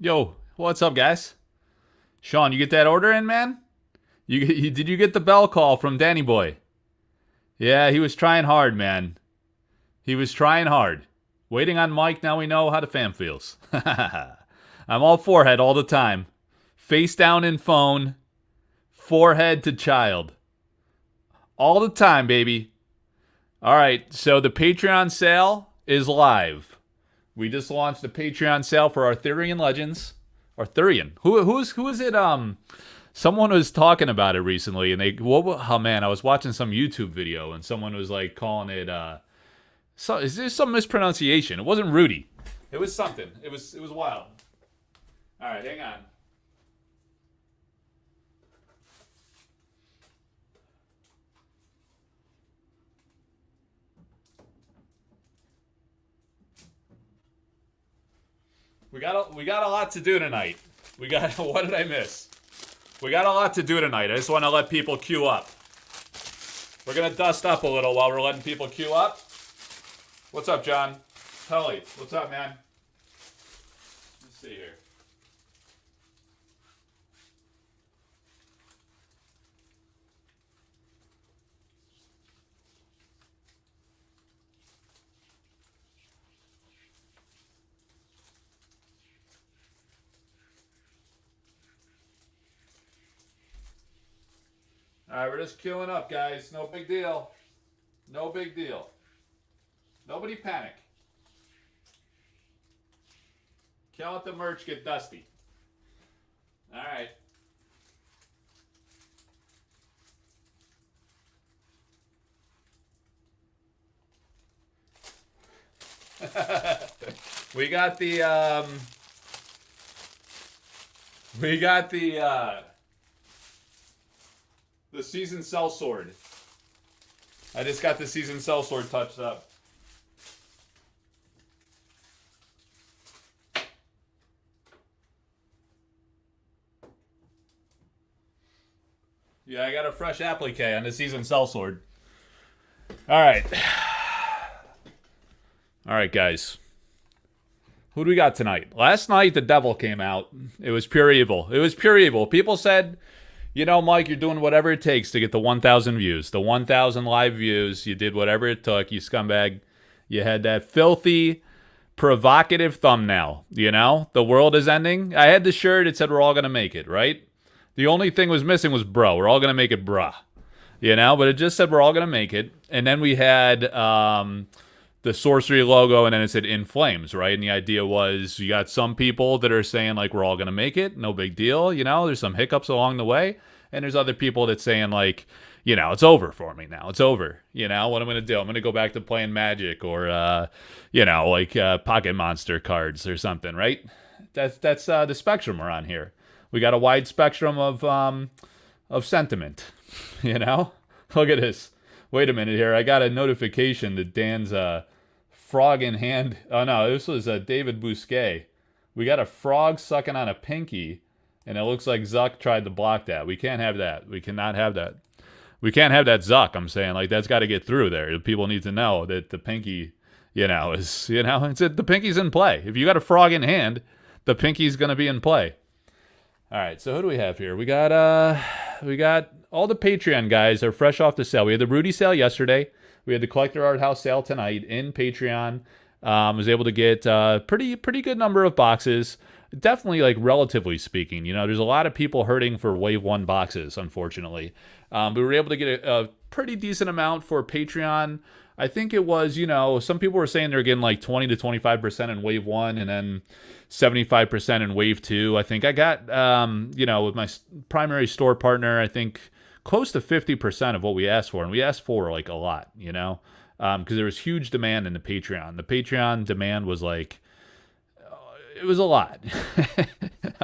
Yo, what's up, guys? Sean, you get that order in, man? Did you get the bell call from Danny Boy? Yeah, he was trying hard, man. He was trying hard. Waiting on Mike, now we know how the fam feels. I'm all forehead all the time. Face down in phone, forehead to child. All the time, baby. All right, so the Patreon sale is live. We just launched the Patreon sale for Arthurian Legends. Arthurian. Who is it? Someone was talking about it recently, and oh man, I was watching some YouTube video, and someone was like calling it is there some mispronunciation? It wasn't Rudy. It was something. It was wild. All right, hang on. We got a lot to do tonight. What did I miss? We got a lot to do tonight. I just want to let people queue up. We're gonna dust up a little while we're letting people queue up. What's up, John? Tully, what's up, man? Let's see here. All right, we're just queuing up, guys. No big deal. No big deal. Nobody panic. Can't let the merch get dusty. All right. we got the the seasoned sellsword. I just got the seasoned sellsword touched up. Yeah, I got a fresh applique on the seasoned sellsword. All right. All right, guys. Who do we got tonight? Last night, the devil came out. It was pure evil. It was pure evil. People said, you know, Mike, you're doing whatever it takes to get the 1,000 views. The 1,000 live views. You did whatever it took, you scumbag. You had that filthy, provocative thumbnail. You know? The world is ending. I had the shirt. It said we're all going to make it, right? The only thing was missing was bro. We're all going to make it, bruh. You know? But it just said we're all going to make it. And then we had the sorcery logo, and then it said in flames, right? And the idea was you got some people that are saying, like, we're all going to make it. No big deal. You know? There's some hiccups along the way. And there's other people that saying, like, you know, it's over for me now. It's over. You know, what I'm going to do? I'm going to go back to playing Magic or, you know, like Pocket Monster cards or something, right? That's the spectrum we're on here. We got a wide spectrum of sentiment, you know? Look at this. Wait a minute here. I got a notification that Dan's frog in hand. Oh, no, this was David Bousquet. We got a frog sucking on a pinky, and it looks like Zuck tried to block that. We can't have that. We cannot have that. We can't have that Zuck, I'm saying. Like, that's got to get through there. People need to know that the pinky, you know, is, you know, the pinky's in play. If you got a frog in hand, the pinky's going to be in play. All right, so who do we have here? We got all the Patreon guys are fresh off the sale. We had the Rudy sale yesterday. We had the Collector Arthouse sale tonight in Patreon. Was able to get pretty good number of boxes. Definitely, like, relatively speaking, you know, there's a lot of people hurting for Wave 1 boxes, unfortunately. But we were able to get a pretty decent amount for Patreon. I think it was, you know, some people were saying they're getting like 20 to 25% in Wave 1 and then 75% in Wave 2. I think I got, you know, with my primary store partner, I think close to 50% of what we asked for. And we asked for, like, a lot, you know, because there was huge demand in the Patreon. The Patreon demand was like, it was a lot.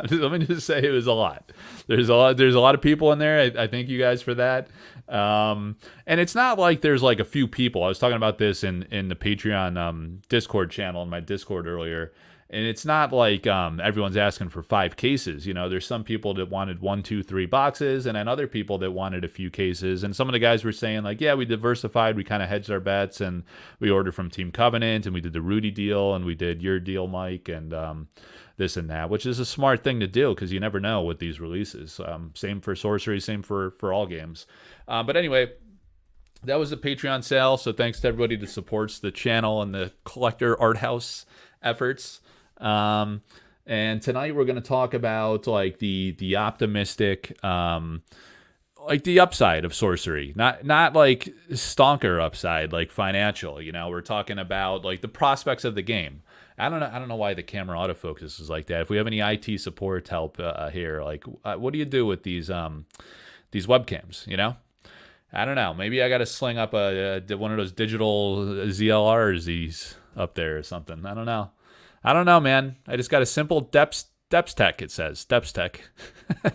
Let me just say it was a lot. There's a lot of people in there. I thank you guys for that. And it's not like there's like a few people. I was talking about this in the Patreon Discord channel in my Discord earlier. And it's not like everyone's asking for 5 cases. You know, there's some people that wanted 1, 2, 3 boxes, and then other people that wanted a few cases. And some of the guys were saying, like, yeah, we diversified. We kind of hedged our bets, and we ordered from Team Covenant, and we did the Rudy deal, and we did your deal, Mike, and this and that, which is a smart thing to do because you never know with these releases. Same for Sorcery, same for all games. But anyway, that was the Patreon sale. So thanks to everybody that supports the channel and the Collector Arthouse efforts. And tonight we're going to talk about like the optimistic, like the upside of Sorcery, not like stonker upside, like financial. You know, we're talking about like the prospects of the game. I don't know why the camera autofocus is like that. If we have any IT support help here, like what do you do with these webcams? You know, I don't know. Maybe I got to sling up one of those digital ZLRs these up there or something. I don't know. I don't know, man. I just got a simple Depths Tech, it says. Depths Tech.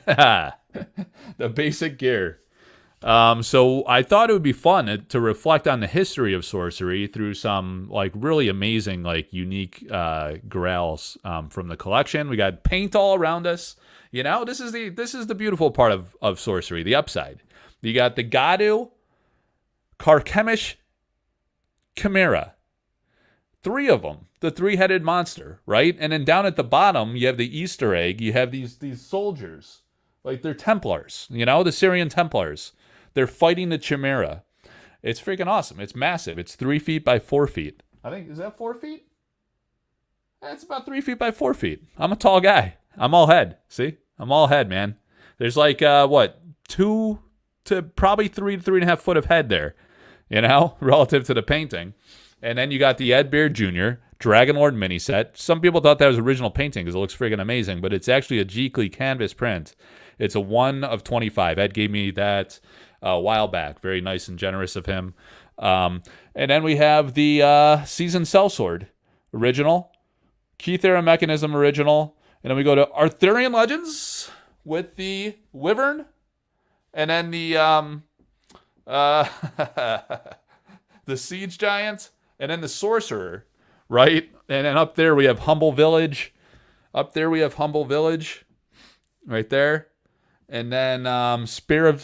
The basic gear. So I thought it would be fun to reflect on the history of Sorcery through some like really amazing, like unique grails from the collection. We got paint all around us. You know, this is the beautiful part of Sorcery, the upside. You got the Gadu, Carchemish, Chimera. 3 of them. The 3-headed monster, right? And then down at the bottom, you have the Easter egg. You have these soldiers. Like, they're Templars, you know? The Syrian Templars. They're fighting the Chimera. It's freaking awesome. It's massive. It's 3 feet by 4 feet. I think, is that 4 feet? It's about 3 feet by 4 feet. I'm a tall guy. I'm all head. See? I'm all head, man. There's like, 2 to probably 3 to 3.5 foot of head there, you know, relative to the painting. And then you got the Ed Beard Jr. Dragon Lord mini set. Some people thought that was original painting because it looks friggin' amazing, but it's actually a Geekly canvas print. It's a 1 of 25. Ed gave me that a while back. Very nice and generous of him. And then we have the Seasoned Sellsword original, Keith Era Mechanism original, and then we go to Arthurian Legends with the Wyvern, and then the the Siege Giant, and then the Sorcerer, right? And then up there we have Humble Village. Up there we have Humble Village, right there. And then Spear of...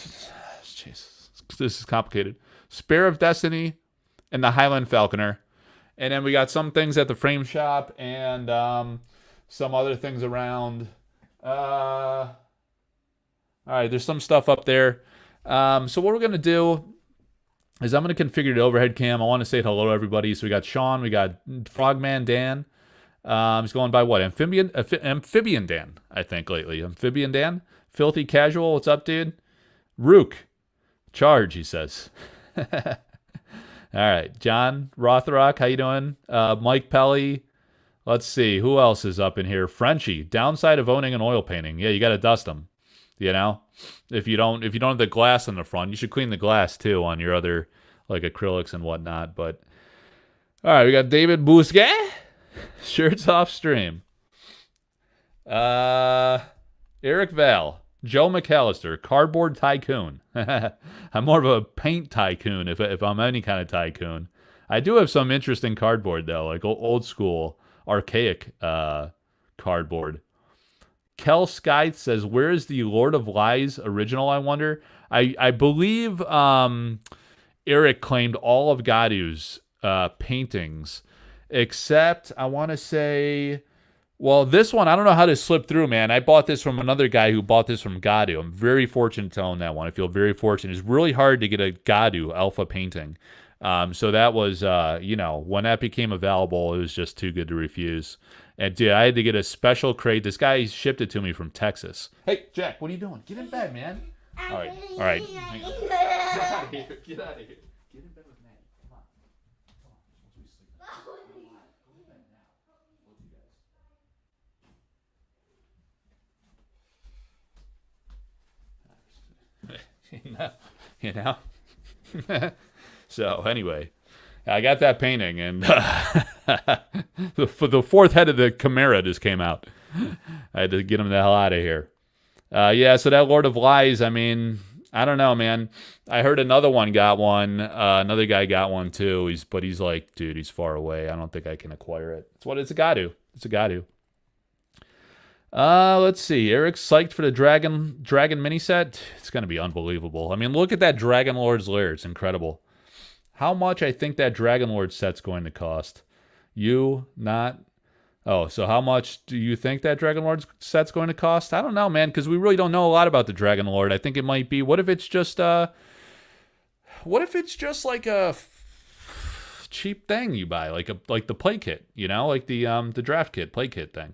Jeez, this is complicated. Spear of Destiny and the Highland Falconer. And then we got some things at the frame shop and some other things around. All right, there's some stuff up there. So what we're going to do is I'm going to configure the overhead cam. I want to say hello to everybody. So we got Sean, we got Frogman Dan. He's going by what? Amphibian Dan, I think, lately. Amphibian Dan. Filthy Casual, what's up, dude? Rook. Charge, he says. All right. John Rothrock, how you doing? Mike Pelly. Let's see. Who else is up in here? Frenchie. Downside of owning an oil painting. Yeah, you got to dust them. You know, if you don't have the glass in the front, you should clean the glass too on your other like acrylics and whatnot. But all right, we got David Bousquet, shirts off stream. Eric Val, Joe McAllister, Cardboard Tycoon. I'm more of a paint tycoon if I'm any kind of tycoon. I do have some interesting cardboard though, like old school, archaic cardboard. Kel Skythe says, where is the Lord of Lies original, I wonder? I believe Eric claimed all of Gadu's paintings, except I want to say, well, this one, I don't know how this slipped through, man. I bought this from another guy who bought this from Gadu. I'm very fortunate to own that one. I feel very fortunate. It's really hard to get a Gadu alpha painting. So that was, when that became available, it was just too good to refuse. And dude, I had to get a special crate. This guy shipped it to me from Texas. Hey, Jack, what are you doing? Get in bed, man. All right. Hang on. Get out of here. Get out of here. Get in bed with Maddie. Come on. Once we sleep. Come on. Go to bed now. Both you guys. So anyway, I got that painting, and the 4th head of the Chimera just came out. I had to get him the hell out of here. So that Lord of Lies, I mean, I don't know, man. I heard another one got one. Another guy got one too. But he's like, dude, he's far away. I don't think I can acquire it. It's a Gadu. It's a got to. Let's see. Eric's psyched for the Dragon mini set. It's going to be unbelievable. I mean, look at that Dragon Lord's Lair. It's incredible. How much I think that Dragon Lord set's going to cost? You, not... Oh, so how much do you think that Dragon Lord set's going to cost? I don't know, man, because we really don't know a lot about the Dragon Lord. I think it might be... What if it's just like a cheap thing you buy, like the play kit, you know, like the draft kit, play kit thing.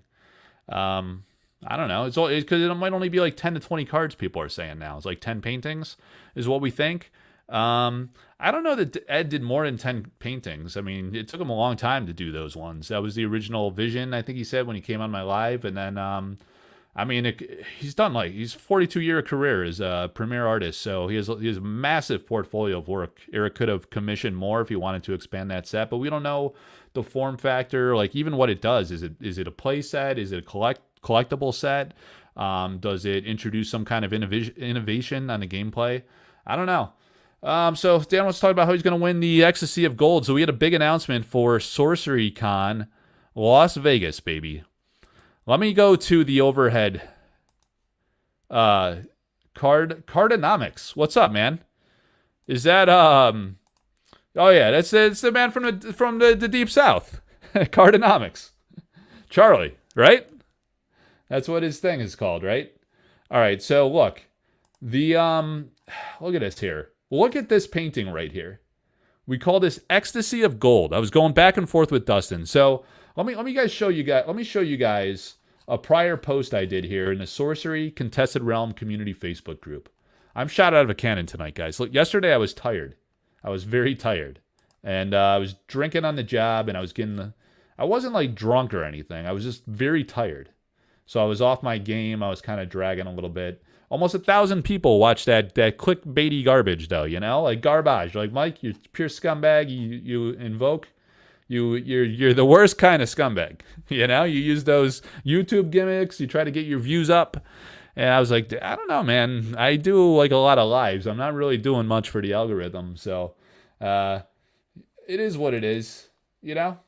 I don't know. It's because it might only be like 10 to 20 cards. People are saying now it's like 10 paintings is what we think. I don't know that Ed did more than 10 paintings. I mean, it took him a long time to do those ones. That was the original vision, I think he said, when he came on my live. And then, I mean, he's done he's 42-year career as a premier artist. So he has a massive portfolio of work. Eric could have commissioned more if he wanted to expand that set, but we don't know the form factor, like even what it does. Is it a play set? Is it a collectible set? Does it introduce some kind of innovation on the gameplay? I don't know. So Dan wants to talk about how he's going to win the Ecstasy of Gold. So we had a big announcement for Sorcery Con, Las Vegas, baby. Let me go to the overhead. Cardonomics. What's up, man? Is that Oh yeah, it's the man from the deep south. Cardonomics. Charlie, right? That's what his thing is called, right? All right, so look. Look at this here. Look at this painting right here. We call this Ecstasy of Gold. I was going back and forth with Dustin. So let me show you guys a prior post I did here in the Sorcery Contested Realm community Facebook group. I'm shot out of a cannon tonight, guys. Look, yesterday I was tired. I was very tired. And I was drinking on the job, and I wasn't like drunk or anything. I was just very tired. So I was off my game. I was kind of dragging a little bit. Almost 1,000 people watched that clickbaity garbage, though, you know? Like garbage. Like, Mike, you're pure scumbag. You invoke. You're the worst kind of scumbag. You know? You use those YouTube gimmicks. You try to get your views up. And I was like, I don't know, man. I do like a lot of lives. I'm not really doing much for the algorithm. So it is what it is, you know?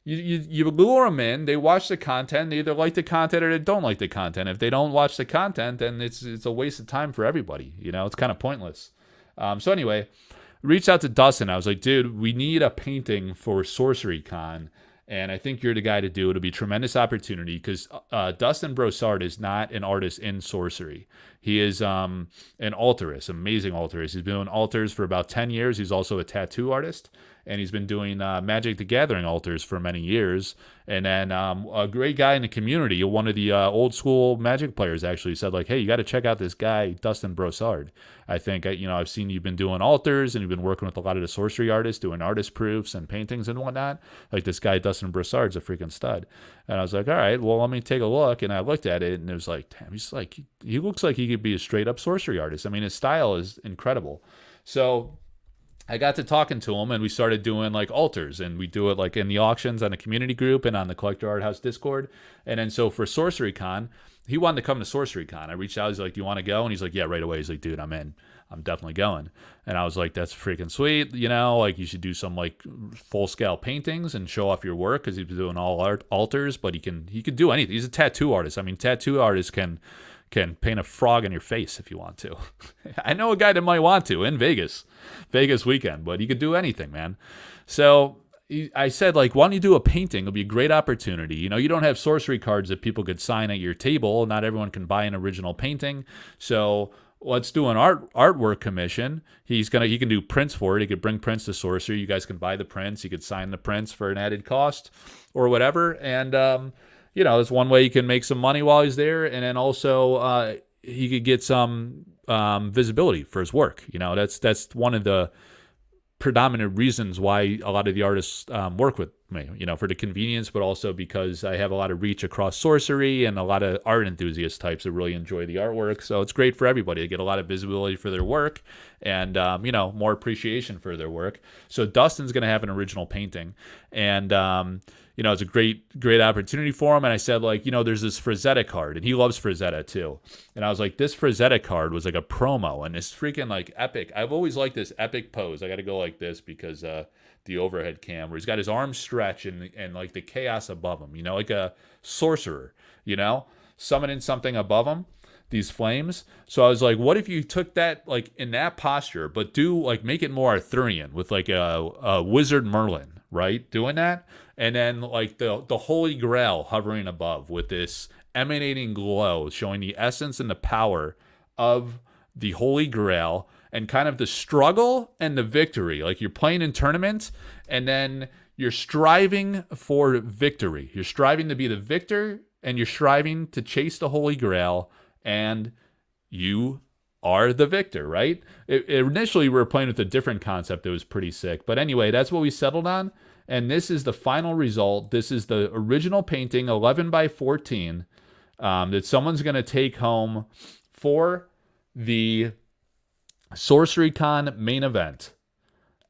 You lure them in, they watch the content, they either like the content or they don't like the content. If they don't watch the content, then it's a waste of time for everybody. You know, it's kind of pointless. So anyway, reached out to Dustin. I was like, dude, we need a painting for Sorcery Con, and I think you're the guy to do it. It'll be a tremendous opportunity because Dustin Brossard is not an artist in sorcery. He is an altarist, amazing altarist. He's been doing altars for about 10 years. He's also a tattoo artist. And he's been doing Magic the Gathering altars for many years. And then a great guy in the community, one of the old school Magic players actually said, like, hey, you got to check out this guy, Dustin Brossard. I think, I've seen you've been doing altars and you've been working with a lot of the sorcery artists, doing artist proofs and paintings and whatnot. Like, this guy, Dustin Brossard's a freaking stud. And I was like, all right, well, let me take a look. And I looked at it and it was like, damn, he looks like he could be a straight up sorcery artist. I mean, his style is incredible. So I got to talking to him, and we started doing like altars, and we do it like in the auctions on the community group and on the Collector Arthouse Discord. And then so for Sorcery Con, he wanted to come to Sorcery Con. I reached out, he's like, do you want to go? And he's like, yeah, right away. He's like, dude, I'm in. I'm definitely going. And I was like, that's freaking sweet. You know, like you should do some like full scale paintings and show off your work, because he's doing all altars, but he can do anything. He's a tattoo artist. I mean, tattoo artists can paint a frog in your face if you want to. I know a guy that might want to in Vegas weekend, but he could do anything, man. So I said, like, why don't you do a painting? It'll be a great opportunity. You know, you don't have sorcery cards that people could sign at your table. Not everyone can buy an original painting. So let's do an artwork commission. He can do prints for it. He could bring prints to Sorcery. You guys can buy the prints. You could sign the prints for an added cost or whatever. And, it's one way you can make some money while he's there. And then also he could get some visibility for his work. You know, that's one of the predominant reasons why a lot of the artists work with me, for the convenience, but also because I have a lot of reach across sorcery and a lot of art enthusiast types that really enjoy the artwork. So it's great for everybody to get a lot of visibility for their work and, more appreciation for their work. So Dustin's going to have an original painting, and, it's a great opportunity for him. And I said, like, there's this Frazetta card, and he loves Frazetta too. And I was like, this Frazetta card was like a promo, and it's freaking like epic. I've always liked this epic pose. I got to go like this because the overhead cam, where he's got his arms stretched and like the chaos above him, you know, like a sorcerer, you know, summoning something above him, these flames. So I was like, what if you took that like in that posture, but do like make it more Arthurian with like a wizard Merlin, right? Doing that. And then like the Holy Grail hovering above with this emanating glow, showing the essence and the power of the Holy Grail and kind of the struggle and the victory. Like you're playing in tournaments and then you're striving for victory. You're striving to be the victor and you're striving to chase the Holy Grail, and you are the victor, right? Initially, we were playing with a different concept that was pretty sick. But anyway, that's what we settled on. And this is the final result. This is the original painting, 11 by 14, that someone's going to take home for the Sorcery Con main event.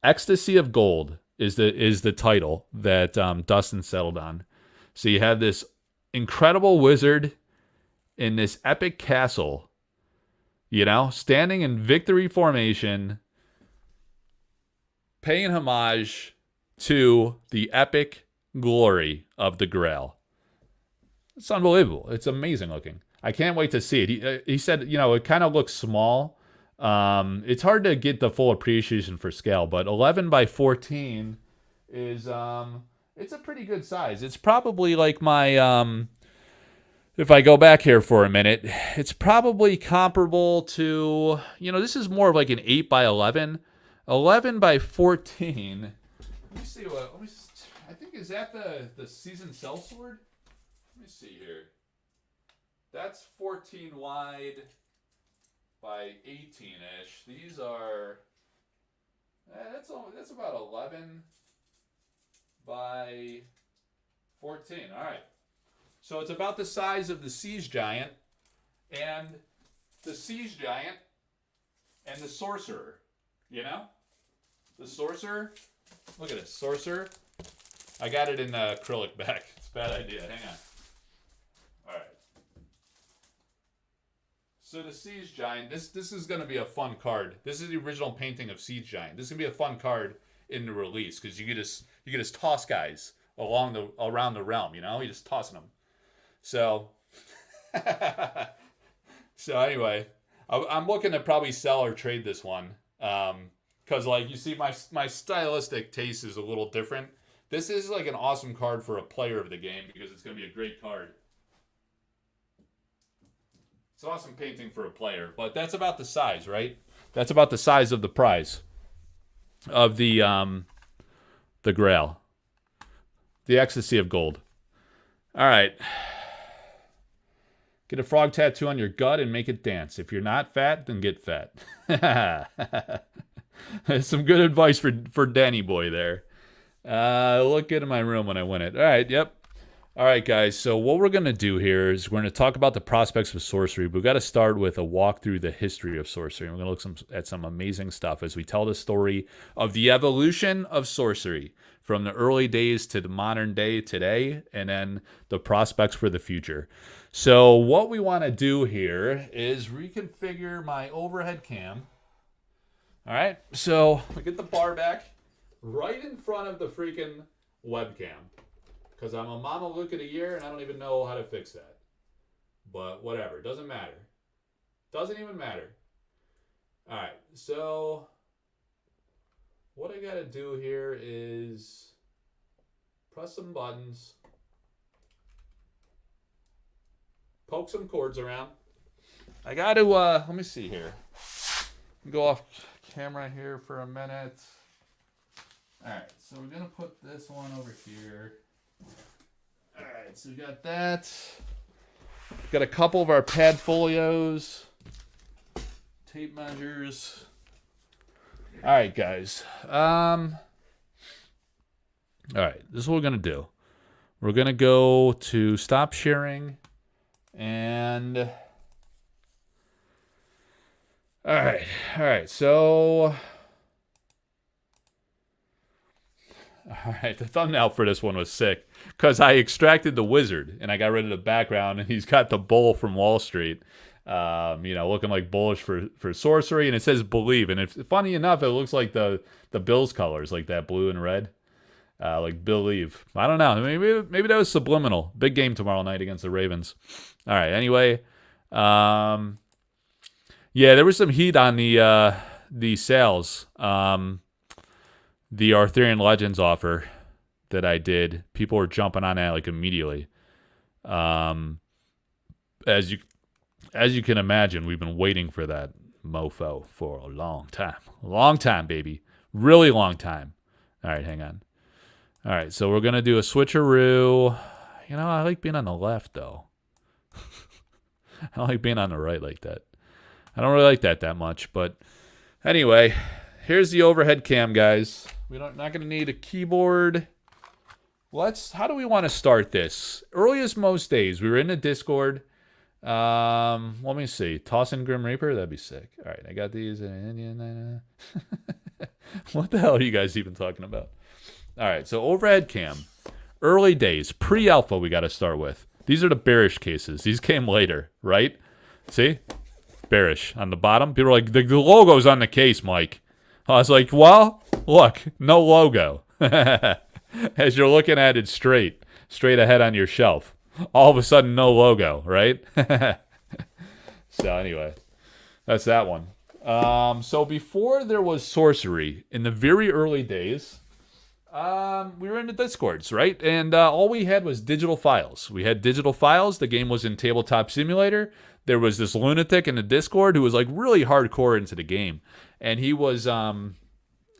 Ecstasy of Gold is the title that Dustin settled on. So you have this incredible wizard in this epic castle, you know, standing in victory formation, paying homage to the epic glory of the Grail. It's unbelievable. It's amazing looking. I can't wait to see it. He said, you know, it kind of looks small. It's hard to get the full appreciation for scale, but 11 by 14 is, it's a pretty good size. It's probably like my, if I go back here for a minute, it's probably comparable to, you know, this is more of like an 8 by 11. 11 by 14. Let me see what, I think, is that the seasoned sellsword? Let me see here. That's 14 wide by 18-ish. These are, that's about 11 by 14. All right. So it's about the size of the Siege Giant, and the Siege Giant and the Sorcerer, you know? The Sorcerer, look at this, Sorcerer. I got it in the acrylic back. It's a bad idea, hang on. All right. So the Siege Giant, this is going to be a fun card. This is the original painting of Siege Giant. This is going to be a fun card in the release, because you can just toss guys around the realm, you know? You're just tossing them. So, anyway, I'm looking to probably sell or trade this one. Because, like, you see, my stylistic taste is a little different. This is, like, an awesome card for a player of the game, because it's going to be a great card. It's an awesome painting for a player, but that's about the size, right? That's about the size of the prize of the Grail. The Ecstasy of Gold. All right. Get a frog tattoo on your gut and make it dance. If you're not fat, then get fat. Some good advice for Danny Boy there. Look good in my room when I win it. All right, yep. All right, guys. So what we're going to do here is we're going to talk about the prospects of sorcery. We've got to start with a walk through the history of sorcery. We're going to look at some amazing stuff as we tell the story of the evolution of sorcery from the early days to the modern day today, and then the prospects for the future. So what we want to do here is reconfigure my overhead cam. All right, so I get the bar back right in front of the freaking webcam, because I'm a mama look at a year and I don't even know how to fix that. But whatever, doesn't matter. Doesn't even matter. All right, so what I got to do here is press some buttons, poke some cords around. I got to, let me see here. Go off camera here for a minute. All right, so we're going to put this one over here. All right, so we got that. Got a couple of our pad folios, tape measures. All right, guys. All right, this is what we're going to do. We're going to go to stop sharing and... All right, so... All right, the thumbnail for this one was sick because I extracted the wizard and I got rid of the background, and he's got the bull from Wall Street. You know, looking like bullish for sorcery, and it says believe. And if funny enough, it looks like the Bills colors, like that blue and red, like believe. I don't know. Maybe that was subliminal. Big game tomorrow night against the Ravens. All right. Anyway, yeah, there was some heat on the sales. The Arthurian Legends offer that I did, people were jumping on that like immediately. As you can imagine, we've been waiting for that mofo for a long time, baby, really long time. All right, hang on. All right, so we're gonna do a switcheroo. You know, I like being on the left though. I don't like being on the right like that. I don't really like that much, but anyway, here's the overhead cam, guys. Not going to need a keyboard. How do we want to start this? Earliest most days. We were in the Discord. Let me see. Toss in Grim Reaper? That'd be sick. All right, I got these in Indian. What the hell are you guys even talking about? All right, so overhead cam. Early days. Pre-alpha we got to start with. These are the bearish cases. These came later, right? See? Bearish. On the bottom, people are like, the logo's on the case, Mike. I was like, well, look, no logo. As you're looking at it straight ahead on your shelf. All of a sudden, no logo, right? So anyway, that's that one. So before there was sorcery, in the very early days, we were in the Discords, right? And all we had was digital files. We had digital files. The game was in Tabletop Simulator. There was this lunatic in the Discord who was like really hardcore into the game. And he was,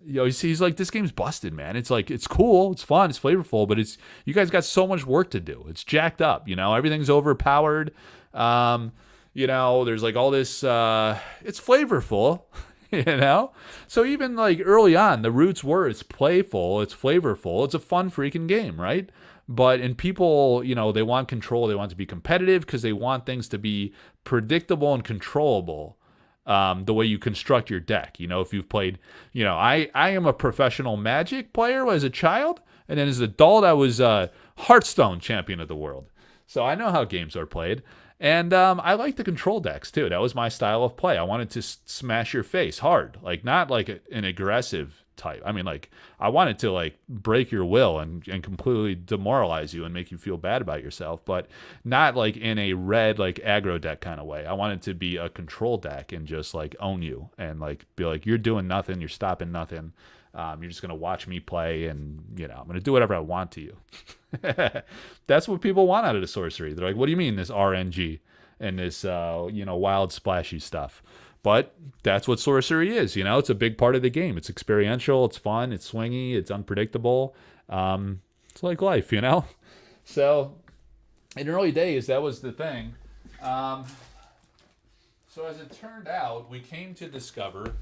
he's like, this game's busted, man. It's like, it's cool, it's fun, it's flavorful, but you guys got so much work to do. It's jacked up, everything's overpowered. There's like all this, it's flavorful, So even like early on, the roots were, it's playful, it's flavorful, it's a fun freaking game, right? And people, they want control, they want to be competitive because they want things to be predictable and controllable. The way you construct your deck. If you've played, I am a professional Magic player as a child, and then as an adult, I was a Hearthstone champion of the world. So I know how games are played, and I like the control decks too. That was my style of play. I wanted to smash your face hard, like not like an aggressive type. I mean, like I wanted to like break your will and completely demoralize you and make you feel bad about yourself, but not like in a red like aggro deck kind of way. I wanted to be a control deck and just like own you and like be like, you're doing nothing, you're stopping nothing. You're just gonna watch me play, and I'm gonna do whatever I want to you. That's what people want out of the sorcery. They're like, what do you mean this RNG and this wild splashy stuff? But that's what sorcery is, It's a big part of the game. It's experiential, it's fun, it's swingy, it's unpredictable. It's like life, So, in early days, that was the thing. So as it turned out, we came to discover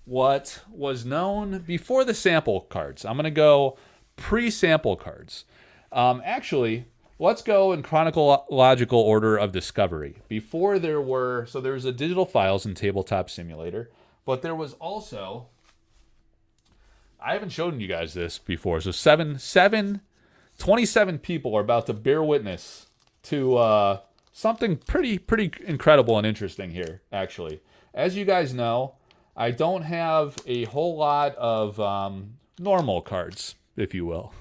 what was known before the sample cards. I'm going to go pre-sample cards. Actually, let's go in chronological order of discovery. Before there was a digital files in Tabletop Simulator, but there was also, I haven't shown you guys this before, so 27 people are about to bear witness to something pretty incredible and interesting here, actually. As you guys know, I don't have a whole lot of normal cards, if you will.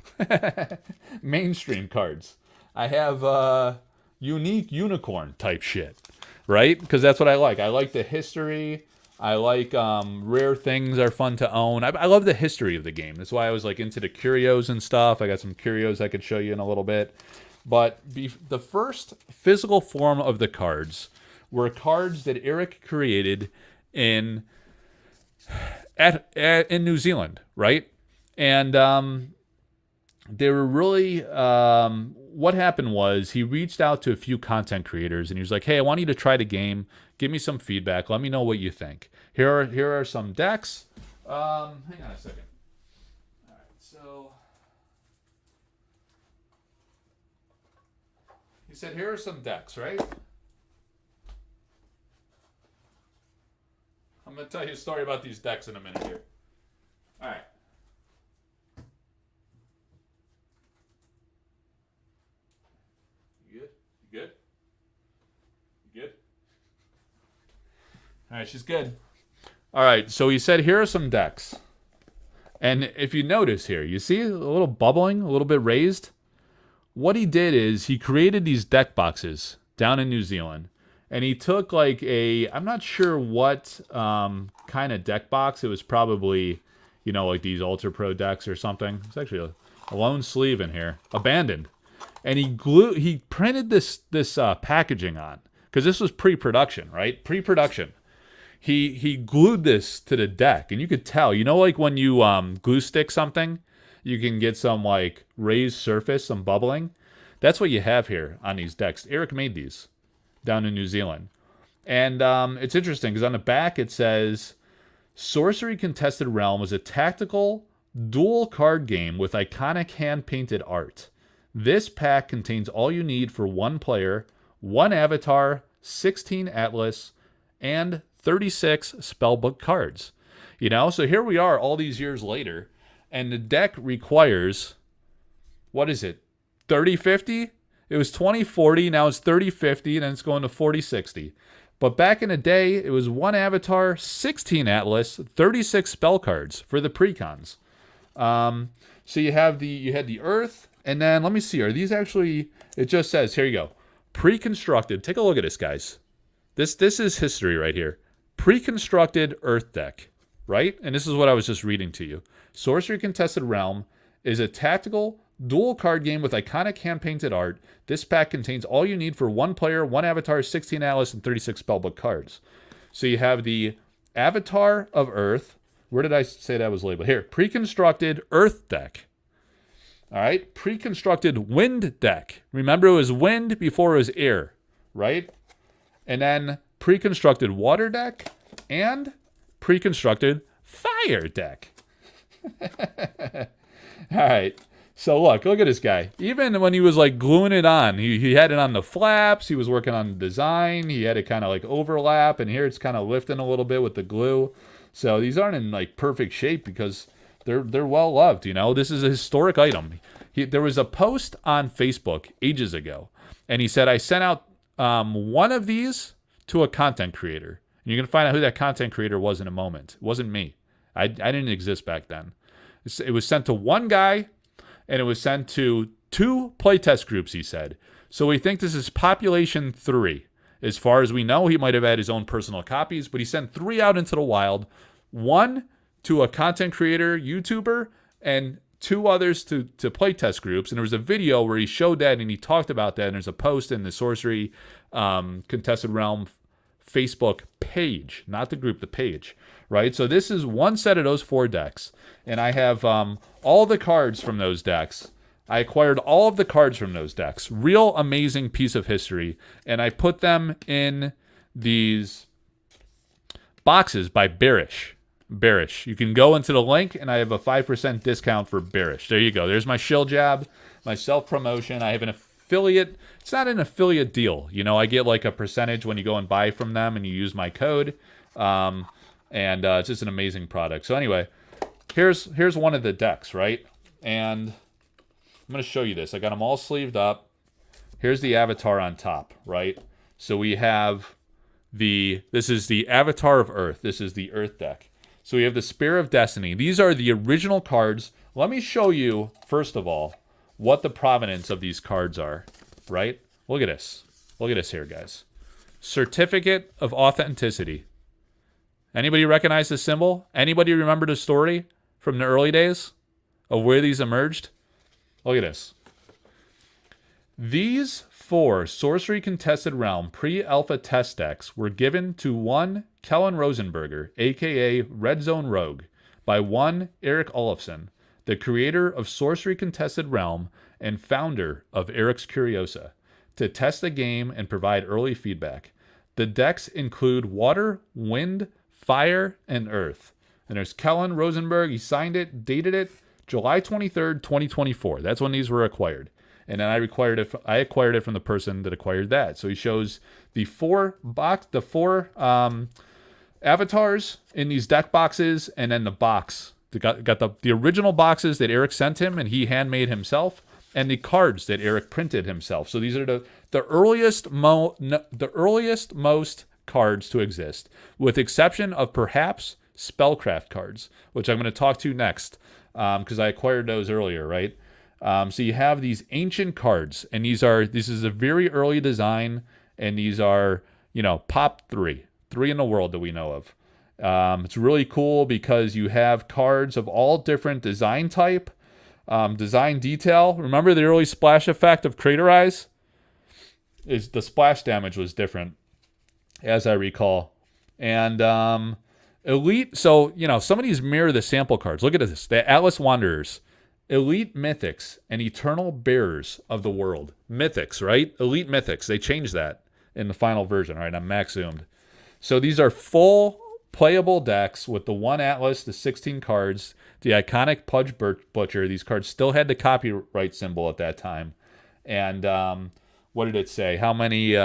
Mainstream cards. I have unique unicorn type shit, right? Because that's what I like. I like the history. I like rare things are fun to own. I love the history of the game. That's why I was like into the curios and stuff. I got some curios I could show you in a little bit. But the first physical form of the cards were cards that Eric created in New Zealand, right? And they were really, what happened was he reached out to a few content creators and he was like, hey, I want you to try the game. Give me some feedback. Let me know what you think. Here are some decks. Hang on a second. All right, so he said, here are some decks, right? I'm going to tell you a story about these decks in a minute here. All right. You good? You good? You good? All right, she's good. All right, so he said, here are some decks. And if you notice here, you see a little bubbling, a little bit raised? What he did is he created these deck boxes down in New Zealand. And he took like I'm not sure what kind of deck box. It was probably, like these Ultra Pro decks or something. It's actually a lone sleeve in here. Abandoned. And he printed this packaging on. Because this was pre-production, right? Pre-production. He glued this to the deck, and you could tell. Like when you glue stick something, you can get some like raised surface, some bubbling. That's what you have here on these decks. Eric made these down in New Zealand. And it's interesting because on the back it says, Sorcery Contested Realm is a tactical dual card game with iconic hand-painted art. This pack contains all you need for one player, one avatar, 16 atlas, and 36 spellbook cards. So here we are all these years later, and the deck requires, what is it, 3050? It was 2040, now it's 3050, and then it's going to 4060. But back in the day, it was one avatar, 16 atlas, 36 spell cards for the precons. So you had the Earth, and then let me see, are these actually, it just says, here you go, pre-constructed. Take a look at this, guys. This is history right here. Pre-constructed Earth deck, right? And this is what I was just reading to you. Sorcery Contested Realm is a tactical dual card game with iconic hand-painted art. This pack contains all you need for one player, one avatar, 16 atlas, and 36 spellbook cards. So you have the Avatar of Earth. Where did I say that was labeled? Here, pre-constructed Earth deck. All right, pre-constructed Wind deck. Remember, it was wind before it was air, right? And then pre-constructed Water deck and pre-constructed Fire deck. All right. So look at this guy. Even when he was like gluing it on, he had it on the flaps. He was working on the design. He had it kind of like overlap, and here it's kind of lifting a little bit with the glue. So these aren't in like perfect shape because they're well loved. This is a historic item. There was a post on Facebook ages ago, and he said, I sent out one of these to a content creator. And you're going to find out who that content creator was in a moment. It wasn't me. I didn't exist back then. It was sent to one guy, and it was sent to 2 playtest groups, he said. So we think this is population 3. As far as we know, he might have had his own personal copies, but he sent 3 out into the wild. 1 to a content creator, YouTuber, and 2 others to playtest groups. And there was a video where he showed that and he talked about that. And there's a post in the Sorcery Contested Realm Facebook page, not the group, the page, right? So this is one set of those 4 decks. And I have all the cards from those decks. I acquired all of the cards from those decks. Real amazing piece of history. And I put them in these boxes by Bearish. You can go into the link, and I have a 5% discount for Bearish. There you go. There's my shill jab, my self-promotion. I have an affiliate. It's not an affiliate deal. I get like a percentage when you go and buy from them and you use my code. And it's just an amazing product. So anyway, here's one of the decks, right? And I'm going to show you this. I got them all sleeved up. Here's the avatar on top, right? So we have this is the Avatar of Earth. This is the Earth deck. So we have the Spear of Destiny. These are the original cards. Let me show you, first of all, what the provenance of these cards are, right? Look at this. Look at this here, guys. Certificate of Authenticity. Anybody recognize the symbol? Anybody remember the story from the early days of where these emerged? Look at this. These 4 Sorcery Contested Realm pre-alpha test decks were given to one Kellen Rosenberger, a.k.a. Red Zone Rogue, by one Eric Olofsson, the creator of Sorcery Contested Realm and founder of Eric's Curiosa, to test the game and provide early feedback. The decks include Water, Wind, Fire, and Earth. And there's Kellen Rosenberg. He signed it, dated it, July 23rd, 2024. That's when these were acquired. And then I acquired it from the person that acquired that. So he shows the 4 avatars in these deck boxes, and then the box. Got the original boxes that Eric sent him and he handmade himself, and the cards that Eric printed himself. So these are the earliest, most cards to exist, with exception of perhaps Spellcraft cards, which I'm going to talk to next, because I acquired those earlier, right? So you have these ancient cards, and this is a very early design, and these are, pop three in the world that we know of. It's really cool because you have cards of all different design type, design detail. Remember the early splash effect of Craterize? The splash damage was different, as I recall. And Elite, so, some of these mirror the sample cards. Look at this. The Atlas Wanderers, Elite Mythics, and Eternal Bearers of the World. Mythics, right? Elite Mythics. They changed that in the final version. All right, I'm max zoomed. So these are full playable decks with the one Atlas, the 16 cards, the iconic Pudge Butcher. These cards still had the copyright symbol at that time. And what did it say? How many?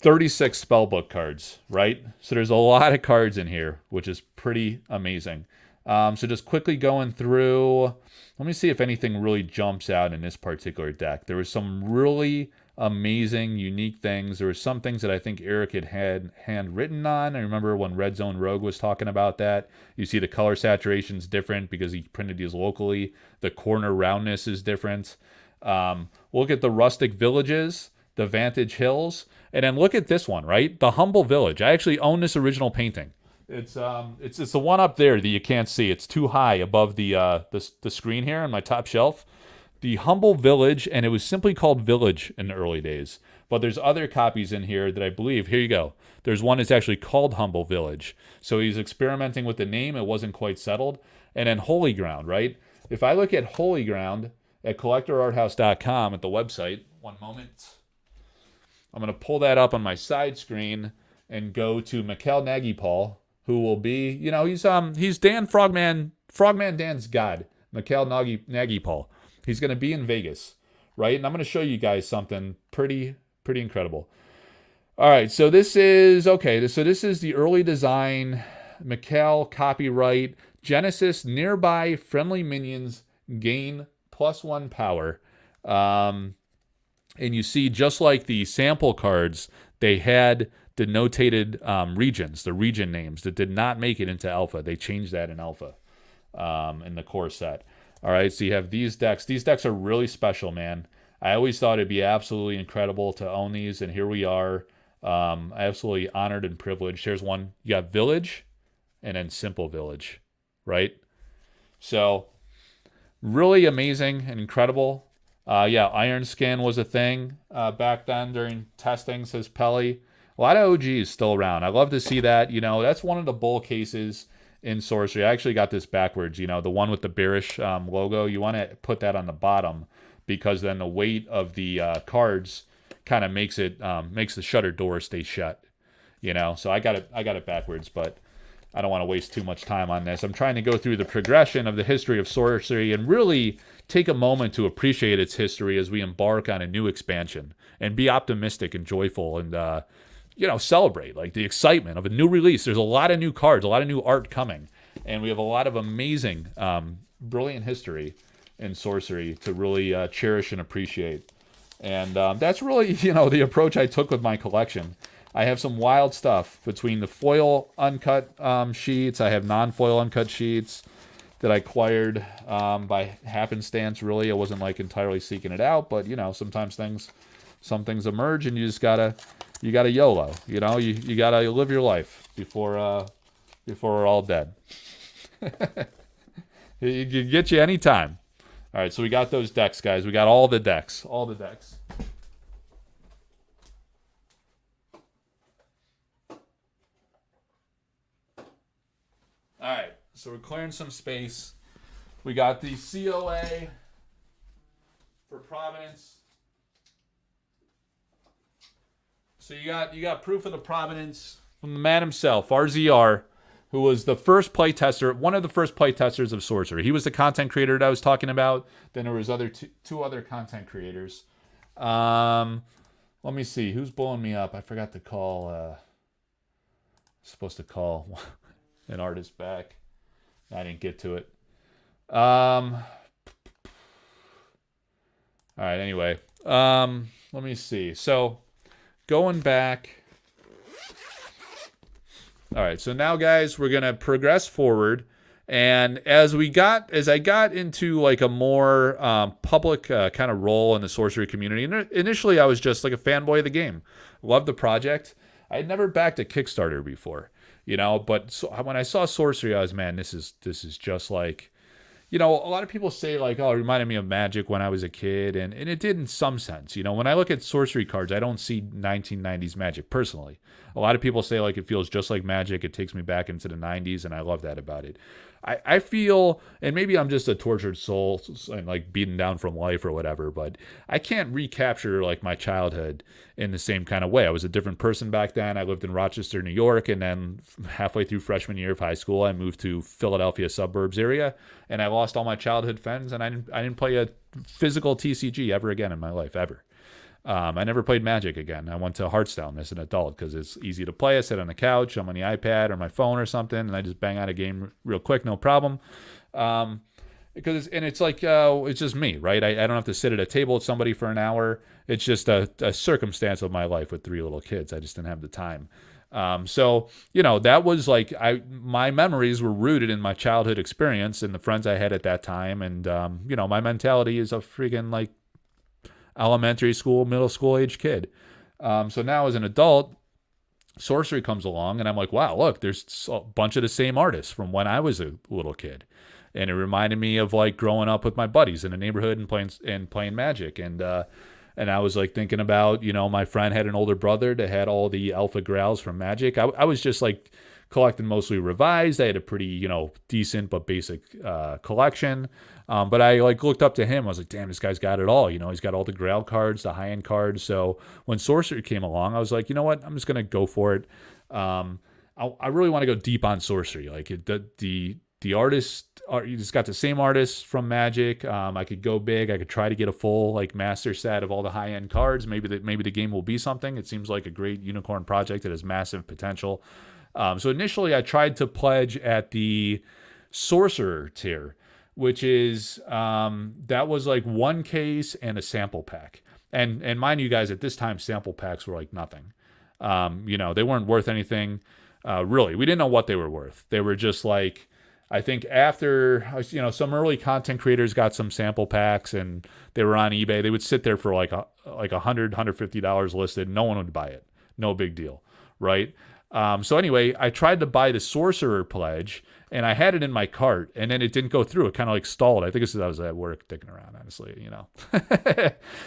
36 spellbook cards, right? So there's a lot of cards in here, which is pretty amazing. So just quickly going through, let me see if anything really jumps out in this particular deck. There was some really amazing, unique things. There were some things that I think Eric had handwritten on. I remember when Red Zone Rogue was talking about that. You see the color saturation's different because he printed these locally. The corner roundness is different. Look at the rustic villages, the Vantage Hills, and then look at this one, right? The Humble Village. I actually own this original painting. It's the one up there that you can't see. It's too high above the screen here on my top shelf. The Humble Village, and it was simply called Village in the early days. But there's other copies in here that I believe, here you go. There's one that's actually called Humble Village. So he's experimenting with the name. It wasn't quite settled. And then Holy Ground, right? If I look at Holy Ground at collectorarthouse.com at the website, one moment. I'm going to pull that up on my side screen and go to Mikhail Nagypal, who will be, he's Dan Frogman Dan's god, Mikhail Nagypal. He's going to be in Vegas, right? And I'm going to show you guys something pretty incredible. All right, so this is the early design, Mikhail copyright, Genesis, nearby friendly minions gain +1 power. And you see, just like the sample cards, they had denotated regions, the region names that did not make it into alpha. They changed that in alpha in the core set. All right, so you have these decks. These decks are really special, man. I always thought it'd be absolutely incredible to own these, and here we are. Absolutely honored and privileged. Here's one. You got Village and then Simple Village, right? So really amazing and incredible. Iron Skin was a thing back then during testing, says Pelly. A lot of OGs still around. I love to see that. That's one of the bull cases in Sorcery. I actually got this backwards. The one with the bearish logo. You want to put that on the bottom because then the weight of the cards kind of makes the shutter door stay shut. So I got it backwards, but I don't want to waste too much time on this. I'm trying to go through the progression of the history of Sorcery and really take a moment to appreciate its history as we embark on a new expansion and be optimistic and joyful and, celebrate like the excitement of a new release. There's a lot of new cards, a lot of new art coming, and we have a lot of amazing, brilliant history in Sorcery to really cherish and appreciate. And that's really, the approach I took with my collection. I have some wild stuff between the foil uncut sheets. I have non-foil uncut sheets that I acquired by happenstance. Really, I wasn't like entirely seeking it out, but sometimes some things emerge, and you gotta YOLO. You gotta live your life before we're all dead. It can get you anytime. All right, so we got those decks, guys. We got all the decks. All right, so we're clearing some space. We got the COA for Providence. So you got proof of the Providence from the man himself, RZR, who was the first playtester, one of the first playtesters of Sorcery. He was the content creator that I was talking about. Then there was two other content creators. Let me see. Who's blowing me up? I forgot to call. Supposed to call an artist back. I didn't get to it. All right, anyway. Let me see. So, going back All right, so now, guys, we're gonna progress forward, and as I got into like a more public kind of role in the sorcery community, initially I was just like a fanboy of the game, loved the project. I had never backed a Kickstarter before, but when I saw sorcery, I was, man, this is just like, a lot of people say like, oh, it reminded me of Magic when I was a kid, and it did in some sense. When I look at sorcery cards, I don't see 1990s Magic personally. A lot of people say like it feels just like Magic. It takes me back into the 90s, and I love that about it. I feel, and maybe I'm just a tortured soul and like beaten down from life or whatever, but I can't recapture like my childhood in the same kind of way. I was a different person back then. I lived in Rochester, New York, and then halfway through freshman year of high school, I moved to Philadelphia suburbs area, and I lost all my childhood friends, and I didn't play a physical TCG ever again in my life, ever. I never played Magic again. I went to Hearthstone as an adult because it's easy to play. I sit on the couch, I'm on the iPad or my phone or something, and I just bang out a game real quick, no problem. It's like it's just me, right? I don't have to sit at a table with somebody for an hour. It's just a circumstance of my life with 3 little kids. I just didn't have the time. So that was like my memories were rooted in my childhood experience and the friends I had at that time, and my mentality is a freaking like elementary school, middle school age kid. So now as an adult, sorcery comes along, and I'm like, wow, look, there's a bunch of the same artists from when I was a little kid, and it reminded me of like growing up with my buddies in the neighborhood and playing Magic, and I was like thinking about, my friend had an older brother that had all the alpha grails from Magic. I was just like collecting mostly revised. I had a pretty, decent but basic collection. But I like looked up to him. I was like, damn, this guy's got it all. He's got all the grail cards, the high-end cards. So when sorcery came along, I was like, you know what? I'm just going to go for it. I really want to go deep on sorcery. Like the artists are, you just got the same artists from Magic. I could go big. I could try to get a full like master set of all the high-end cards. Maybe the game will be something. It seems like a great unicorn project that has massive potential. So initially I tried to pledge at the sorcerer tier, which is that was like one case and a sample pack. And mind you guys, at this time, sample packs were like nothing. They weren't worth anything, really. We didn't know what they were worth. They were just like, I think after, some early content creators got some sample packs and they were on eBay. They would sit there for like $150 listed. No one would buy it. No big deal, right? So anyway, I tried to buy the sorcerer pledge, and I had it in my cart, and then it didn't go through. It kind of like stalled. I think it's because I was at work dicking around, honestly,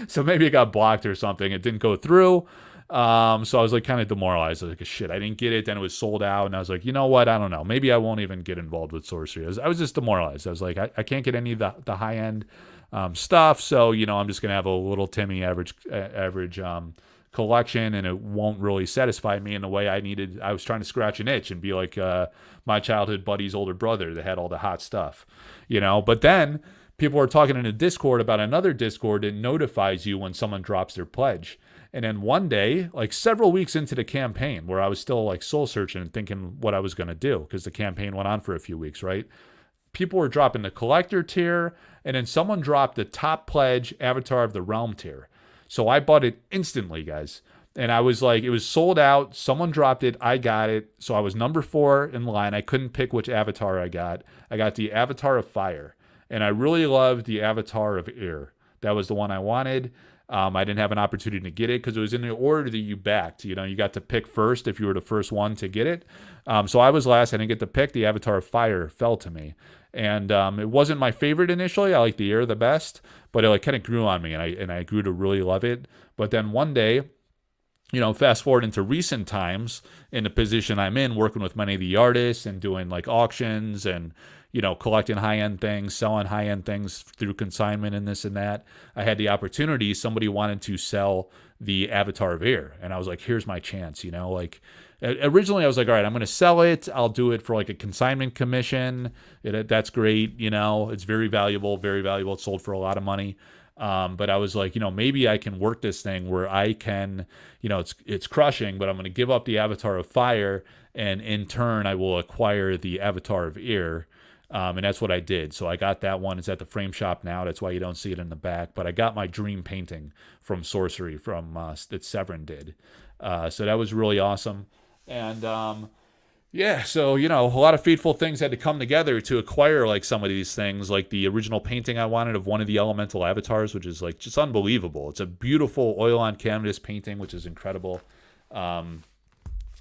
So maybe it got blocked or something. It didn't go through. So I was like kind of demoralized. I was like, shit, I didn't get it. Then it was sold out, and I was like, you know what? I don't know. Maybe I won't even get involved with sorcery. I was just demoralized. I was like, I can't get any of the high end stuff. So I'm just gonna have a little Timmy average collection, and it won't really satisfy me in the way I needed. I was trying to scratch an itch and be like my childhood buddy's older brother that had all the hot stuff, But then people were talking in a Discord about another Discord that notifies you when someone drops their pledge. And then one day, like several weeks into the campaign, where I was still like soul searching and thinking what I was going to do, because the campaign went on for a few weeks, right? People were dropping the collector tier, and then someone dropped the top pledge Avatar of the Realm tier. So I bought it instantly, guys. And I was like, it was sold out. Someone dropped it. I got it. So I was number 4 in line. I couldn't pick which avatar I got. I got the Avatar of Fire. And I really loved the Avatar of Air. That was the one I wanted. I didn't have an opportunity to get it because it was in the order that you backed. You got to pick first if you were the first one to get it. So I was last. I didn't get to pick. The Avatar of Fire fell to me. And it wasn't my favorite initially. I liked the Air the best, but it like kind of grew on me, and I grew to really love it. But then one day, fast forward into recent times, in the position I'm in, working with many of the artists and doing like auctions and collecting high-end things, selling high-end things through consignment and this and that. I had the opportunity. Somebody wanted to sell the Avatar of Air, and I was like, here's my chance. Originally I was like, all right, I'm going to sell it. I'll do it for like a consignment commission. That's great. It's very valuable, very valuable. It's sold for a lot of money. But I was like, maybe I can work this thing where I can, it's crushing, but I'm going to give up the Avatar of Fire, and in turn I will acquire the Avatar of Air. And that's what I did. So I got that one. It's at the frame shop now. That's why you don't see it in the back. But I got my dream painting from Sorcery that Severin did. So that was really awesome. And Yeah, so a lot of fateful things had to come together to acquire like some of these things, like the original painting I wanted of one of the elemental avatars, which is like just unbelievable. It's a beautiful oil on canvas painting, which is incredible. Um,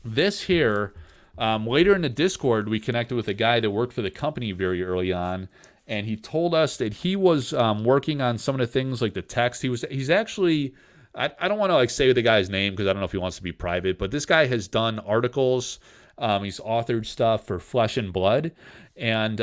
this here, later in the Discord, we connected with a guy that worked for the company very early on, and he told us that he was working on some of the things like the text. He's actually. I don't want to like say the guy's name because I don't know if he wants to be private, but this guy has done articles. He's authored stuff for Flesh and Blood, and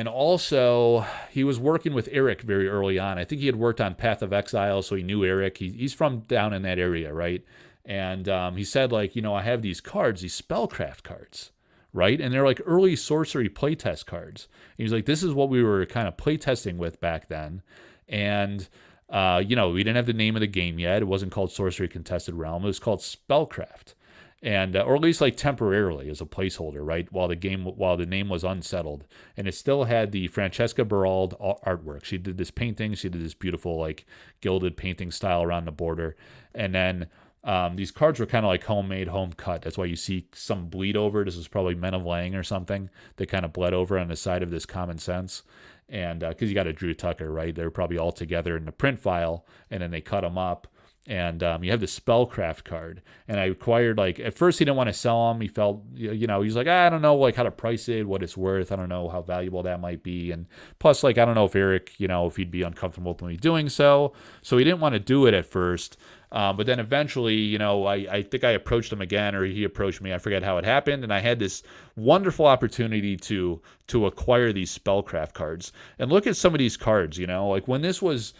also he was working with Eric very early on. I think he had worked on Path of Exile, so he knew Eric. He's from down in that area, right? And he said like, I have these cards, these Spellcraft cards, right? And they're like early sorcery playtest cards. And he's like, this is what we were kind of playtesting with back then, and. We didn't have the name of the game yet. It wasn't called Sorcery Contested Realm. It was called Spellcraft, and or at least like temporarily as a placeholder, right? While the name was unsettled, and it still had the Francesca Berald artwork. She did this painting. She did this beautiful like gilded painting style around the border, and then these cards were kind of like homemade, home cut. That's why you see some bleed over. This is probably Men of Lang or something that kind of bled over on the side of this Common Sense. And because you got a Drew Tucker, right? They're probably all together in the print file, and then they cut them up. And you have the Spellcraft card. And I acquired, like, at first he didn't want to sell them. He felt, he's like, I don't know, like, how to price it, what it's worth. I don't know how valuable that might be. And plus, like, I don't know if Eric, if he'd be uncomfortable with me doing so. So he didn't want to do it at first. But then eventually, I think I approached him again, or he approached me. I forget how it happened, and I had this wonderful opportunity to acquire these Spellcraft cards. And look at some of these cards. Like when this was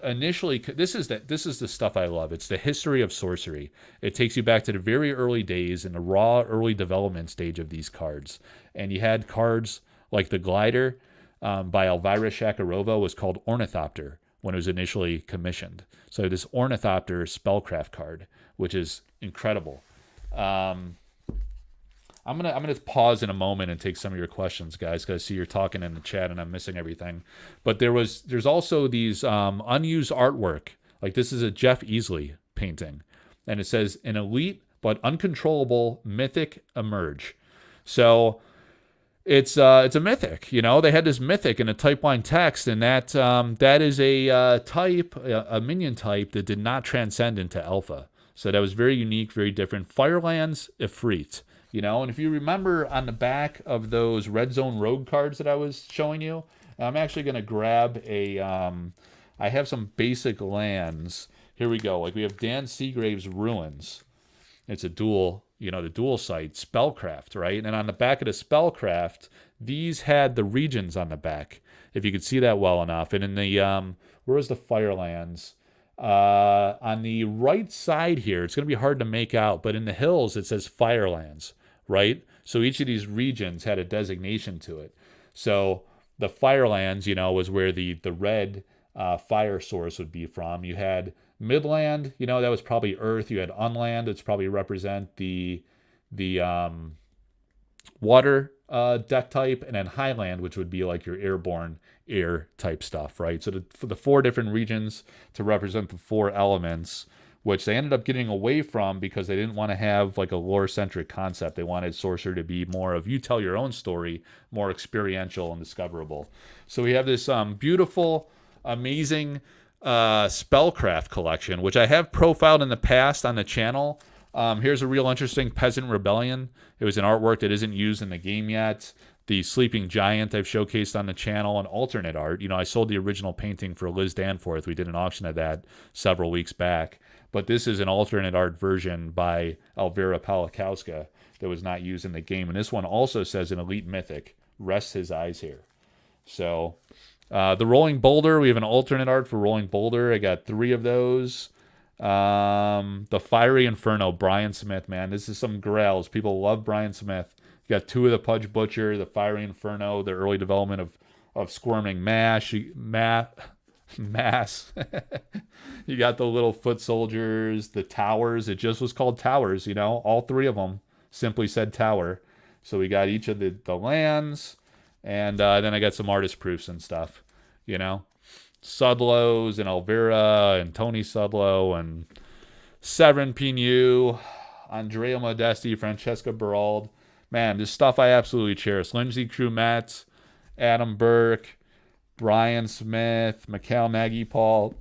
initially, this is the stuff I love. It's the history of sorcery. It takes you back to the very early days in the raw early development stage of these cards. And you had cards like the Glider by Elvira Shakarova was called Ornithopter when it was initially commissioned. So this Ornithopter Spellcraft card, which is incredible. I'm gonna pause in a moment and take some of your questions, guys, because I see you're talking in the chat and I'm missing everything. But there's also these unused artwork. Like this is a Jeff Easley painting, and it says an elite but uncontrollable mythic emerge. So it's a mythic, They had this mythic in a type line text, and that is a type, a minion type that did not transcend into alpha. So that was very unique, very different. Firelands Ifrit, And if you remember on the back of those Red Zone Rogue cards that I was showing you, I'm actually going to grab I have some basic lands. Here we go. Like we have Dan Seagrave's Ruins. It's a dual. The dual site, Spellcraft, right? And on the back of the Spellcraft, these had the regions on the back, if you could see that well enough. And in the, where was the Firelands? On the right side here, it's going to be hard to make out, but in the hills, it says Firelands, right? So each of these regions had a designation to it. So the Firelands, was where the red fire source would be from. You had Midland, that was probably Earth. You had Unland, that's probably represent the water deck type, and then Highland, which would be like your airborne air type stuff, right? So for the 4 different regions to represent the 4 elements, which they ended up getting away from because they didn't want to have like a lore-centric concept. They wanted Sorcerer to be more of you tell your own story, more experiential and discoverable. So we have this beautiful, amazing Spellcraft collection, which I have profiled in the past on the channel. Here's a real interesting Peasant Rebellion. It was an artwork that isn't used in the game yet. The Sleeping Giant I've showcased on the channel, and alternate art. I sold the original painting for Liz Danforth. We did an auction of that several weeks back. But this is an alternate art version by Elvira Palikowska that was not used in the game. And this one also says an Elite Mythic. Rests his eyes here. So the Rolling Boulder, we have an alternate art for Rolling Boulder. I got 3 of those. The Fiery Inferno, Brian Smith, man. This is some grails. People love Brian Smith. You got 2 of the Pudge Butcher, the Fiery Inferno, the early development of Squirming Mass. You got the little foot soldiers, the towers. It just was called towers, all 3 of them simply said tower. So we got each of the lands. And then I got some artist proofs and stuff, Sudlow's and Elvira and Tony Sudlow and Severin Pinu, Andrea Modesti, Francesca Berald. Man, this stuff I absolutely cherish. Lindsay Crumet, Adam Burke, Brian Smith, Mikhail Nagy Paul.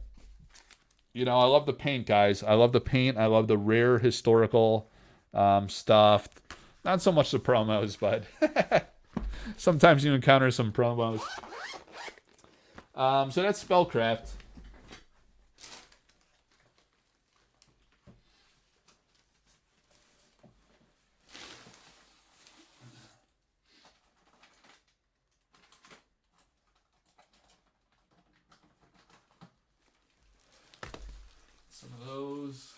You know, I love the paint, guys. I love the paint. I love the rare historical stuff. Not so much the promos, but sometimes you encounter some promos. So that's Spellcraft. Some of those.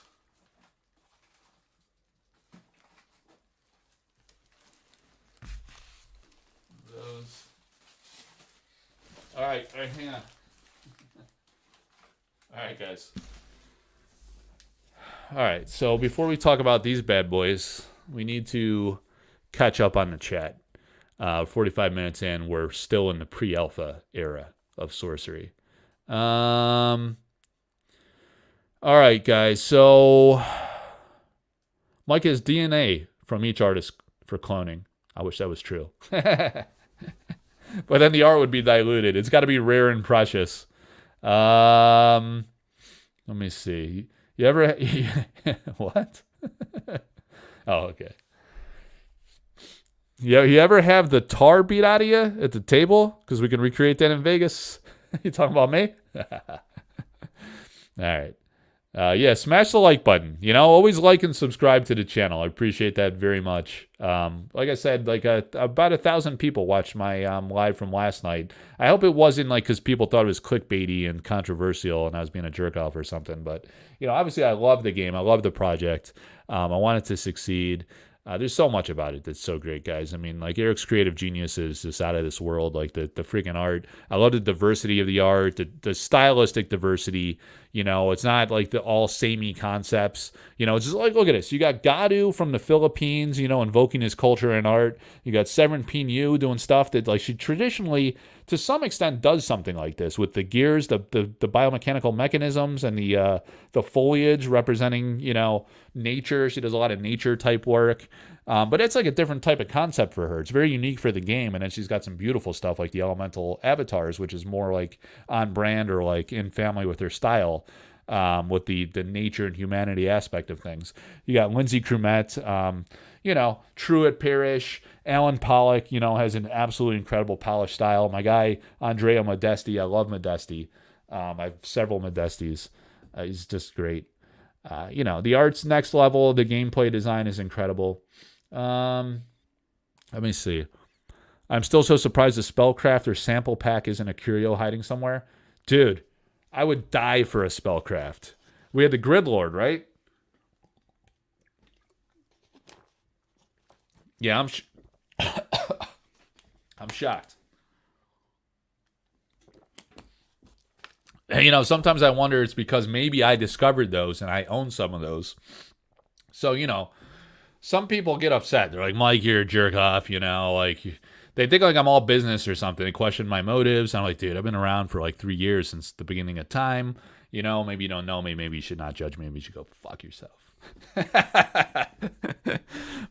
All right, hang on. All right, guys. All right, so before we talk about these bad boys, we need to catch up on the chat. 45 minutes in, we're still in the pre-alpha era of Sorcery. All right, guys, so Mike has DNA from each artist for cloning. I wish that was true. But then the art would be diluted. It's got to be rare and precious. Let me see. You ever... What? Oh, okay. You ever have the tar beat out of you at the table? Because we can recreate that in Vegas. You talking about me? All right. Yeah, smash the like button. You know, always like and subscribe to the channel. I appreciate that very much. Like I said, like about 1,000 people watched my live from last night. I hope it wasn't like because people thought it was clickbaity and controversial and I was being a jerk off or something. But, you know, obviously I love the game. I love the project. I want it to succeed. There's so much about it that's so great, guys. I mean, like, Eric's creative genius is just out of this world. Like, the freaking art. I love the diversity of the art, the stylistic diversity. You know, it's not like the all samey concepts. You know, it's just like, look at this. You got Gadu from the Philippines, you know, invoking his culture and art. You got Severin Pinyu doing stuff that, like, she traditionally, to some extent, does something like this with the gears, the biomechanical mechanisms, and the foliage representing, you know, nature. She does a lot of nature type work. But it's like a different type of concept for her. It's very unique for the game. And then she's got some beautiful stuff like the elemental avatars, which is more like on brand or like in family with her style, with the nature and humanity aspect of things. You got Lindsay Crumet, you know, Truett Parrish, Alan Pollock, you know, has an absolutely incredible polish style. My guy, Andrea Modesti, I love Modesti. I have several Modestis. He's just great. You know, the art's next level. The gameplay design is incredible. Let me see. I'm still so surprised the Spellcraft or sample pack isn't a curio hiding somewhere. Dude, I would die for a Spellcraft. We had the Gridlord, right? Yeah, I'm shocked. And, you know, sometimes I wonder it's because maybe I discovered those and I own some of those. So, you know, some people get upset. They're like, Mike, you're a jerk off, you know, like they think like I'm all business or something. They question my motives. I'm like, dude, I've been around for like 3 years since the beginning of time. You know, maybe you don't know me. Maybe you should not judge me. Maybe you should go fuck yourself.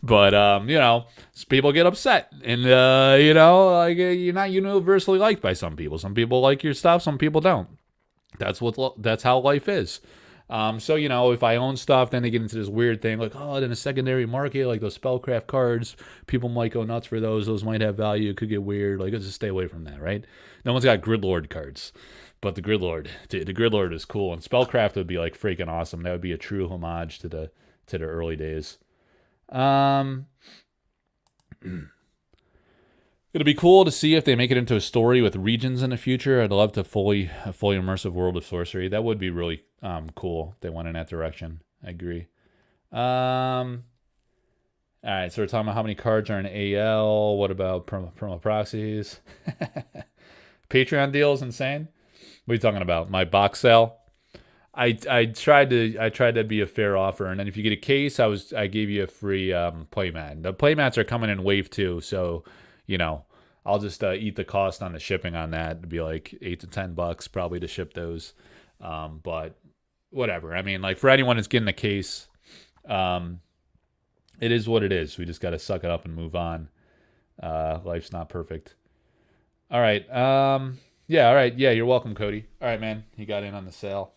But, you know, people get upset. And, you know, like you're not universally liked by some people. Some people like your stuff. Some people don't. That's how life is. So, you know, if I own stuff, then they get into this weird thing like, oh, then a secondary market, like those Spellcraft cards, people might go nuts for those. Those might have value. It could get weird. Like, let's just stay away from that, right? No one's got Gridlord cards. But the Gridlord, dude, the Gridlord is cool. And Spellcraft would be like freaking awesome. That would be a true homage to the early days. It'll be cool to see if they make it into a story with regions in the future. I'd love to a fully immersive world of Sorcery. That would be really cool if they went in that direction. I agree. All right, so we're talking about how many cards are in AL. What about promo proxies? Patreon deal is insane. What are you talking about? My box sale? I tried to be a fair offer, and then if you get a case, I gave you a free playmat. The playmats are coming in wave 2, so you know I'll just eat the cost on the shipping on that. It'd be like $8 to $10 probably to ship those, but whatever. I mean, like for anyone that's getting a case, It is what it is. We just got to suck it up and move on. Life's not perfect. All right. Yeah, all right. Yeah, you're welcome, Cody. All right, man. He got in on the sale.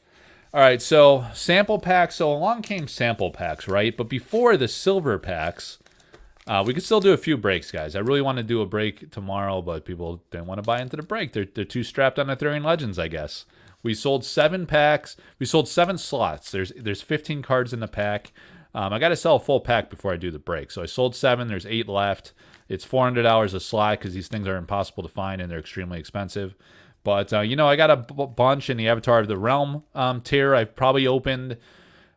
All right, so sample packs. So along came sample packs, right? But before the silver packs, we could still do a few breaks, guys. I really want to do a break tomorrow, but people didn't want to buy into the break. They're too strapped on Arthurian Legends, I guess. We sold 7 packs. We sold 7 slots. There's 15 cards in the pack. I got to sell a full pack before I do the break. So I sold 7. There's 8 left. It's $400 a slot because these things are impossible to find and they're extremely expensive. But, I got a bunch in the Avatar of the Realm tier. I've probably opened,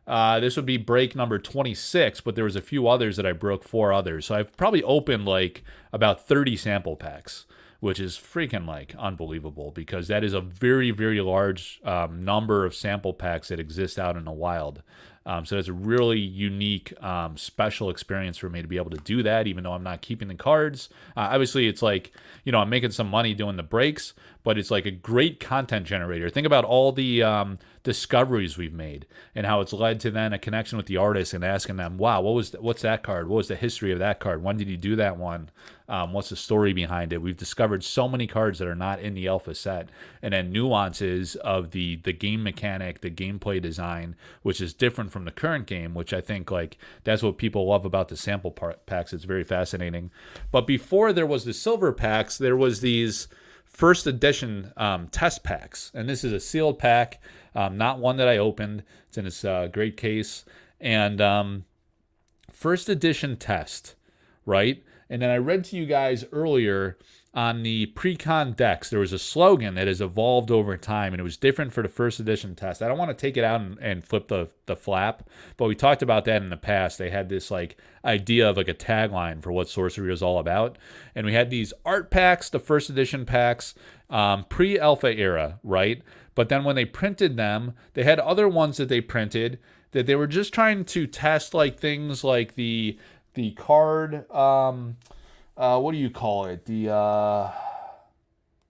this would be break number 26, but there was a few others that I broke 4 others. So I've probably opened like about 30 sample packs, which is freaking like unbelievable because that is a very, very large number of sample packs that exist out in the wild. So it's a really unique, special experience for me to be able to do that, even though I'm not keeping the cards. Obviously, it's like, I'm making some money doing the breaks, but it's like a great content generator. Think about all the discoveries we've made and how it's led to then a connection with the artist and asking them, wow, what's that card? What was the history of that card? When did you do that one? What's the story behind it? We've discovered so many cards that are not in the alpha set, and then nuances of the game mechanic, the gameplay design, which is different from the current game, which I think like that's what people love about the sample packs. It's very fascinating. But before there was the silver packs, there was these first edition test packs, and this is a sealed pack, not one that I opened. It's in this great case, and first edition test, right? And then I read to you guys earlier on the pre-con decks, there was a slogan that has evolved over time, and it was different for the first edition test. I don't want to take it out and flip the flap, but we talked about that in the past. They had this like idea of like a tagline for what sorcery was all about. And we had these art packs, the first edition packs, pre-alpha era, right? But then when they printed them, they had other ones that they printed that they were just trying to test like things like the card, what do you call it?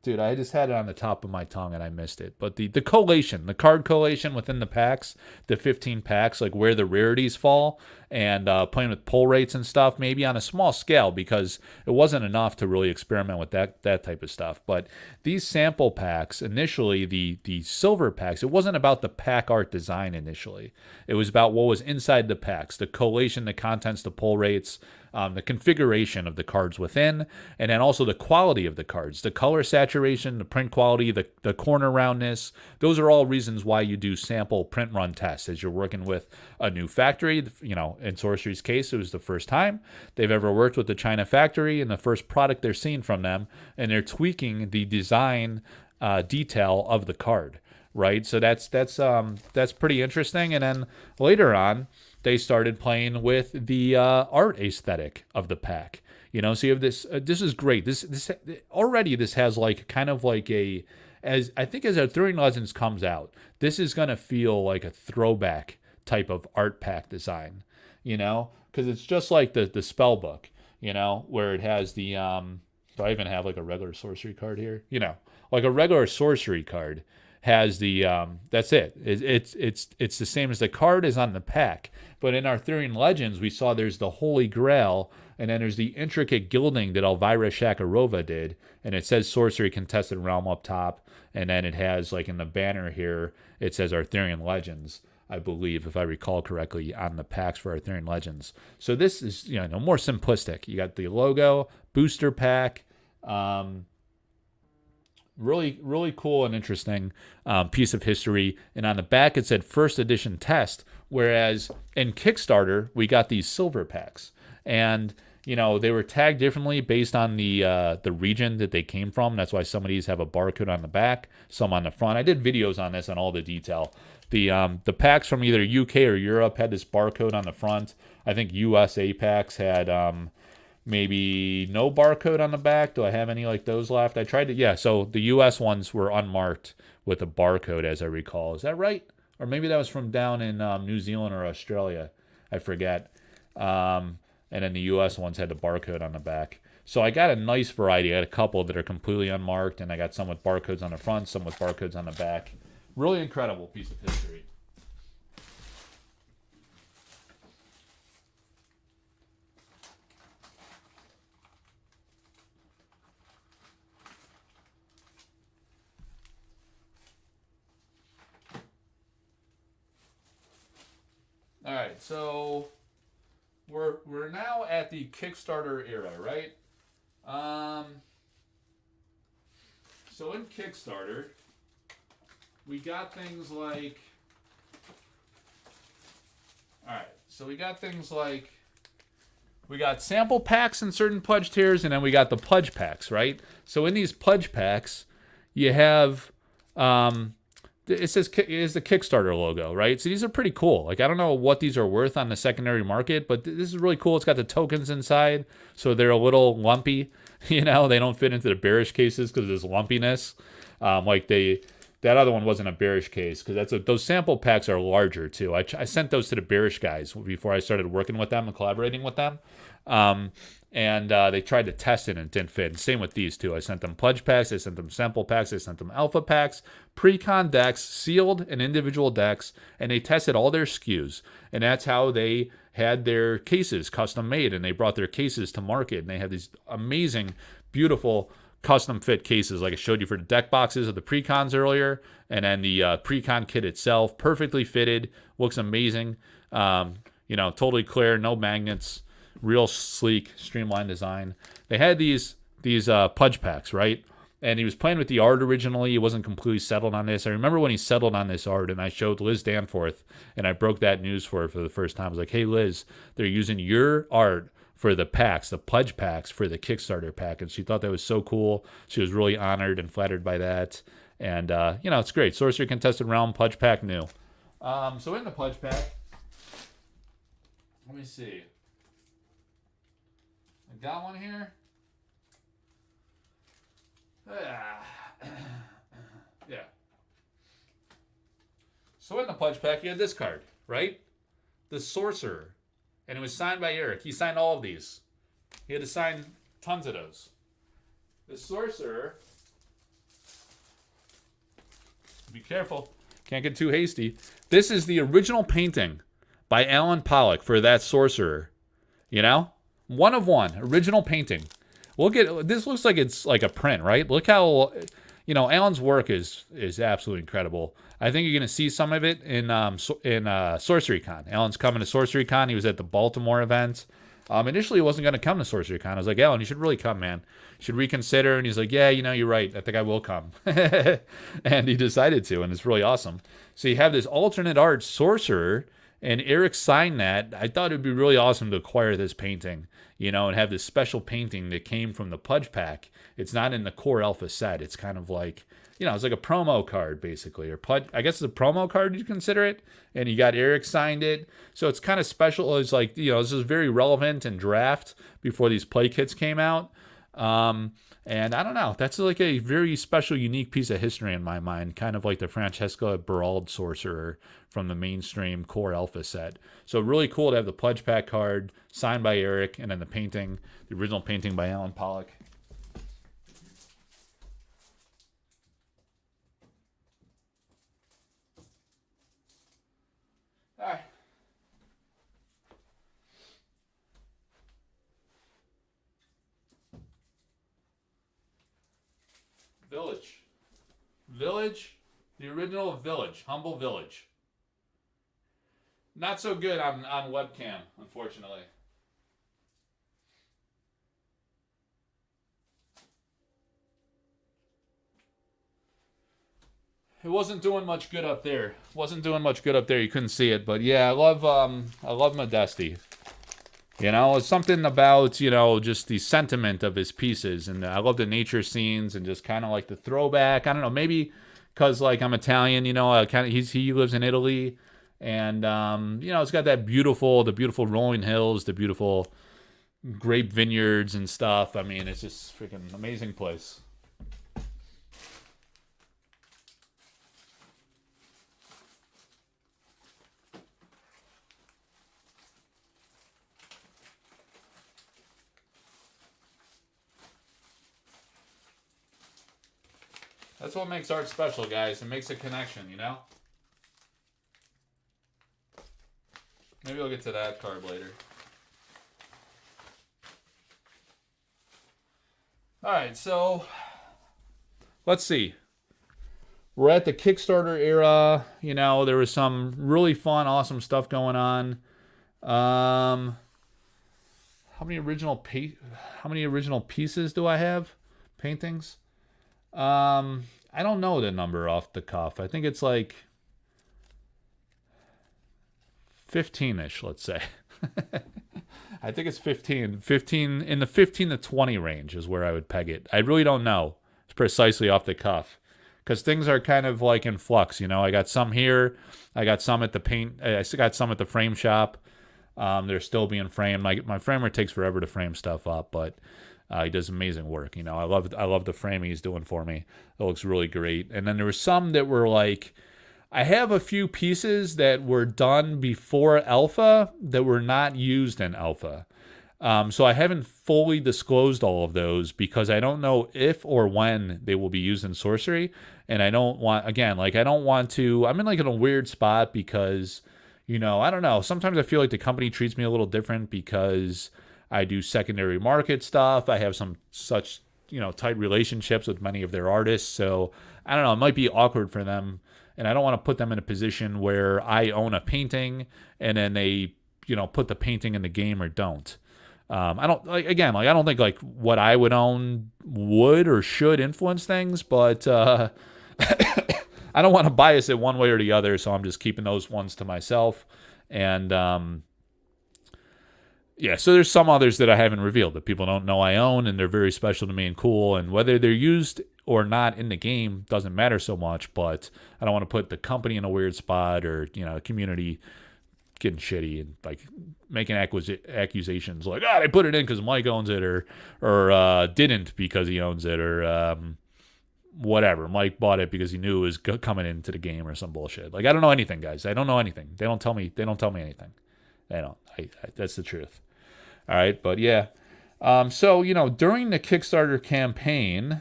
Dude, I just had it on the top of my tongue and I missed it. But the collation, the card collation within the packs, the 15 packs, like where the rarities fall, and playing with pull rates and stuff, maybe on a small scale because it wasn't enough to really experiment with that type of stuff. But these sample packs, initially, the silver packs, it wasn't about the pack art design initially. It was about what was inside the packs, the collation, the contents, the pull rates, the configuration of the cards within, and then also the quality of the cards, the color saturation, the print quality, the corner roundness. Those are all reasons why you do sample print run tests as you're working with a new factory. In Sorcery's case, it was the first time they've ever worked with the China factory and the first product they're seeing from them, and they're tweaking the design detail of the card, right? So that's pretty interesting. And then later on, they started playing with the art aesthetic of the pack. So you have this. This is great. This already this has like kind of like as Arthurian Legends comes out, this is gonna feel like a throwback type of art pack design. Because it's just like the spell book. Where it has the do I even have like a regular sorcery card here? Like a regular sorcery card has the that's it. It's the same as the card is on the pack. But in Arthurian Legends, we saw there's the Holy Grail, and then there's the intricate gilding that Elvira Shakarova did, and it says Sorcery Contested Realm up top, and then it has like in the banner here, it says Arthurian Legends, I believe, if I recall correctly, on the packs for Arthurian Legends. So this is more simplistic. You got the logo, booster pack. Really, really cool and interesting piece of history. And on the back, it said first edition test, whereas in Kickstarter, we got these silver packs. And, they were tagged differently based on the region that they came from. That's why some of these have a barcode on the back, some on the front. I did videos on this, on all the detail. The packs from either UK or Europe had this barcode on the front. I think USA packs had maybe no barcode on the back. Do I have any like those left? I tried to, yeah, so the US ones were unmarked with a barcode, as I recall. Is that right? Or maybe that was from down in New Zealand or Australia. I forget. And then the US ones had the barcode on the back. So I got a nice variety. I got a couple that are completely unmarked, and I got some with barcodes on the front, some with barcodes on the back. Really incredible piece of history. so we're now at the Kickstarter era, right? So in Kickstarter, we got things like, all right, so we got things like, we got sample packs in certain pledge tiers, and then we got the pledge packs, right? So in these pledge packs, you have, it says is the Kickstarter logo, right? So these are pretty cool. Like, I don't know what these are worth on the secondary market, but this is really cool. It's got the tokens inside, so they're a little lumpy. You know, they don't fit into the bearish cases because there's lumpiness. That other one wasn't a bearish case because those sample packs are larger too. I sent those to the bearish guys before I started working with them and collaborating with them. They tried to test it and it didn't fit. And same with these two. I sent them pledge packs, I sent them sample packs, I sent them alpha packs, pre-con decks, sealed and individual decks, and they tested all their SKUs. And that's how they had their cases custom made, and they brought their cases to market, and they have these amazing, beautiful custom fit cases like I showed you for the deck boxes of the pre-cons earlier, and then the pre-con kit itself, perfectly fitted, looks amazing. Totally clear, no magnets, real sleek, streamlined design. They had these pledge packs, right? And he was playing with the art originally. He wasn't completely settled on this. I remember when he settled on this art, and I showed Liz Danforth, and I broke that news for her for the first time. I was like, hey, Liz, they're using your art for the packs, the pledge packs for the Kickstarter pack. And she thought that was so cool. She was really honored and flattered by that. And, it's great. Sorcery Contested Realm pledge pack new. So in the pledge pack, let me see. I got one here. Yeah. So in the pledge pack, you had this card, right? The Sorcerer. And it was signed by Eric. He signed all of these. He had to sign tons of those. The Sorcerer. Be careful. Can't get too hasty. This is the original painting by Alan Pollock for that Sorcerer. You know? One of one. Original painting. This looks like it's like a print, right? Look how, Alan's work is absolutely incredible. I think you're going to see some of it in Sorcery Con. Alan's coming to Sorcery Con. He was at the Baltimore event. Initially, he wasn't going to come to Sorcery Con. I was like, Alan, you should really come, man. You should reconsider. And he's like, yeah, you're right. I think I will come. And he decided to, and it's really awesome. So you have this alternate art Sorcerer, and Eric signed that. I thought it would be really awesome to acquire this painting, and have this special painting that came from the pledge pack. It's not in the core alpha set. It's kind of like, it's like a promo card, basically. I guess it's a promo card, you'd consider it. And you got Eric signed it. So it's kind of special. It's like, this is very relevant and draft before these play kits came out. And I don't know. That's like a very special, unique piece of history in my mind. Kind of like the Francesca Berald Sorcerer from the mainstream core alpha set. So really cool to have the pledge pack card signed by Eric, and then the painting, the original painting by Alan Pollock. All right. Village, the original Village, Humble Village. Not so good on webcam, unfortunately. It wasn't doing much good up there. You couldn't see it, but yeah, I love Modesty. It's something about, just the sentiment of his pieces. And I love the nature scenes and just kind of like the throwback. I don't know, maybe because like I'm Italian, he lives in Italy. And, it's got the beautiful rolling hills, the beautiful grape vineyards and stuff. I mean, it's just freaking amazing place. That's what makes art special, guys. It makes a connection, Maybe I'll get to that card later. All right, so let's see. We're at the Kickstarter era. There was some really fun, awesome stuff going on. How many original pieces do I have? Paintings? I don't know the number off the cuff. I think it's like 15ish, let's say. I think it's 15. 15 in the 15 to 20 range is where I would peg it. I really don't know. It's precisely off the cuff. Because things are kind of like in flux, you know. I got some here. I got some at the paint. I got some at the frame shop. They're still being framed. My framer takes forever to frame stuff up, but he does amazing work. You know, I love the frame he's doing for me. It looks really great. And then there were some that were like, I have a few pieces that were done before alpha that were not used in alpha. So I haven't fully disclosed all of those because I don't know if or when they will be used in sorcery. And I don't want, again, like I don't want to, I'm in like in a weird spot because, you know, I don't know. Sometimes I feel like the company treats me a little different because I do secondary market stuff. I have some such, you know, tight relationships with many of their artists. So I don't know, it might be awkward for them. And I don't want to put them in a position where I own a painting and then they, you know, put the painting in the game or don't. I don't like again, like I don't think like what I would own would or should influence things, but I don't want to bias it one way or the other, so I'm just keeping those ones to myself. And yeah, so there's some others that I haven't revealed that people don't know I own, and they're very special to me and cool. And whether they're used or not in the game doesn't matter so much, but I don't want to put the company in a weird spot or, you know, the community getting shitty and like making accusations like, they put it in because Mike owns it or didn't because he owns it or whatever. Mike bought it because he knew it was coming into the game or some bullshit. Like, I don't know anything, guys. I don't know anything. They don't tell me anything. They don't. That's the truth. All right, but yeah. So, you know, during the Kickstarter campaign,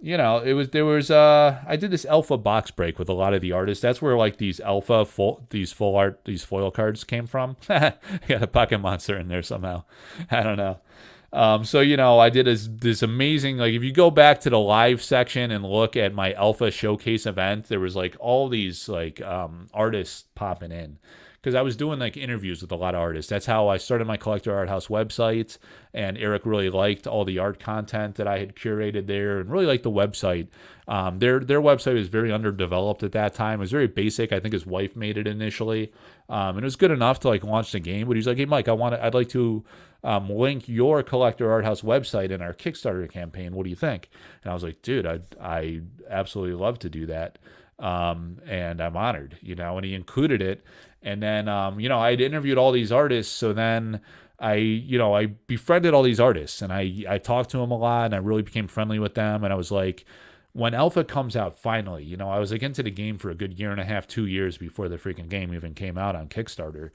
you know, I did this alpha box break with a lot of the artists. That's where like these foil cards came from. I got a pocket monster in there somehow. I don't know. So, you know, I did this amazing, like if you go back to the live section and look at my alpha showcase event, there was like all these like artists popping in. Because I was doing like interviews with a lot of artists. That's how I started my Collector Arthouse website. And Eric really liked all the art content that I had curated there and really liked the website. Their website was very underdeveloped at that time. It was very basic. I think his wife made it initially. And it was good enough to like launch the game. But he's like, hey, Mike, I'd like to link your Collector Arthouse website in our Kickstarter campaign. What do you think? And I was like, dude, I absolutely love to do that. And I'm honored, you know, and he included it. And then, you know, I'd interviewed all these artists. So then I befriended all these artists and I talked to them a lot and I really became friendly with them. And I was like, when Alpha comes out, finally, you know, I was like into the game for a good year and a half, 2 years before the freaking game even came out on Kickstarter.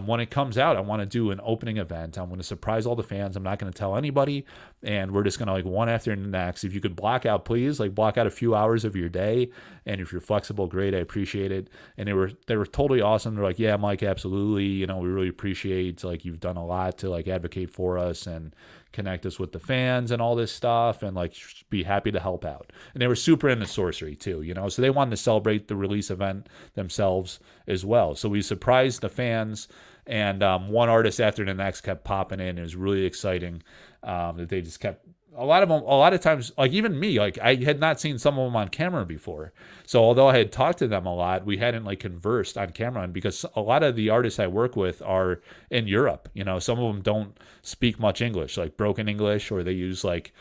When it comes out, I want to do an opening event. I'm going to surprise all the fans. I'm not going to tell anybody. And we're just going to like one after the next. If you could block out, please, like block out a few hours of your day. And if you're flexible, great. I appreciate it. And they were totally awesome. They're like, yeah, Mike, absolutely. You know, we really appreciate like you've done a lot to like advocate for us and connect us with the fans and all this stuff and like be happy to help out. And they were super into sorcery too, you know, so they wanted to celebrate the release event themselves as well. So we surprised the fans and one artist after the next kept popping in. It was really exciting that they just kept a lot of times, like even me, like I had not seen some of them on camera before. So although I had talked to them a lot, we hadn't like conversed on camera. And because a lot of the artists I work with are in Europe, you know, some of them don't speak much English, like broken English, or they use like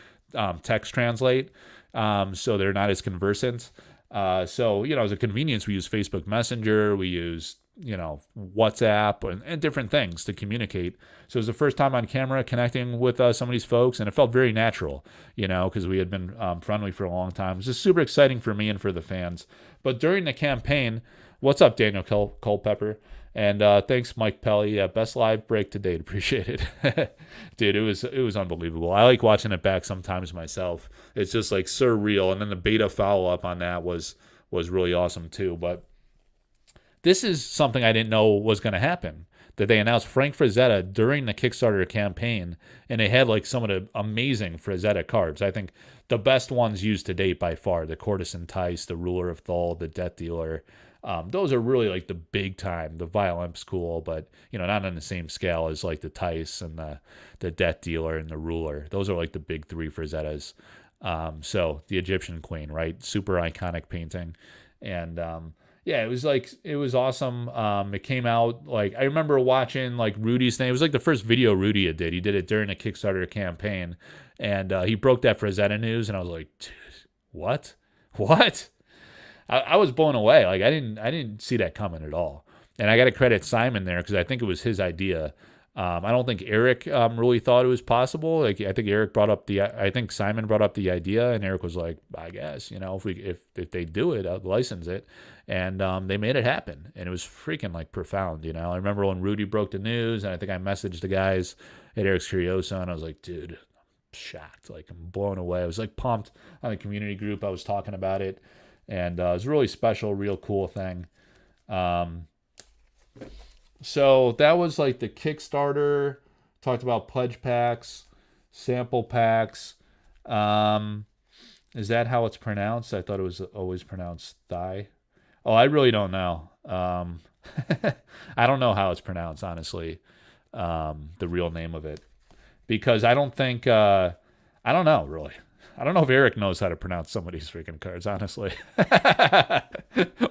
text translate. So they're not as conversant. So, you know, as a convenience, we use Facebook Messenger, we use, you know, WhatsApp and different things to communicate. So it was the first time on camera connecting with some of these folks, and it felt very natural, you know, because we had been friendly for a long time. It was just super exciting for me and for the fans. But during the campaign, what's up, Daniel Culpepper? And thanks, Mike Pelly. Best live break to date. Appreciate it. Dude, it was unbelievable. I like watching it back sometimes myself. It's just like surreal. And then the beta follow-up on that was really awesome too. But this is something I didn't know was going to happen. That they announced Frank Frazetta during the Kickstarter campaign, and they had like some of the amazing Frazetta cards. I think the best ones used to date by far: the Courtesan Tice, the Ruler of Thal, the Death Dealer. Those are really like the big time. The Violemp's cool, but not on the same scale as like the Tice and the Death Dealer and the Ruler. Those are like the big three Frazettas. So the Egyptian Queen, right? Super iconic painting. And yeah, it was awesome. It came out like I remember watching like Rudy's thing. It was like the first video Rudy did. He did it during a Kickstarter campaign, and he broke that Frazetta news, and I was like, dude, what? I was blown away. Like I didn't see that coming at all. And I got to credit Simon there because I think it was his idea. I don't think Eric really thought it was possible. Like I think Simon brought up the idea, and Eric was like, I guess if they do it, I'll license it, and they made it happen, and it was freaking like profound. I remember when Rudy broke the news, and I think I messaged the guys at Eric's Curioso, and I was like, dude, I'm shocked, like I'm blown away. I was like pumped on the community group. I was talking about it, and it was a really special, real cool thing. So that was like the Kickstarter. Talked about pledge packs, sample packs. Is that how it's pronounced? I thought it was always pronounced thigh. Oh, I really don't know. I don't know how it's pronounced, honestly. The real name of it, because I don't think I don't know really. I don't know if Eric knows how to pronounce some of these freaking cards, honestly.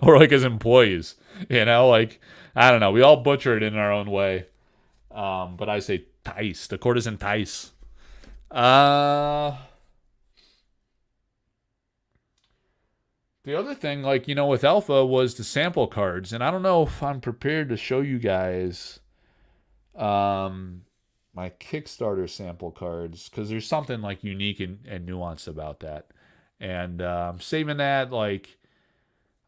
Or like his employees, like, I don't know. We all butcher it in our own way. But I say Tice, the courtesan Tice. The other thing, like, with Alpha was the sample cards. And I don't know if I'm prepared to show you guys my Kickstarter sample cards, because there's something like unique and nuanced about that, and I'm saving that. Like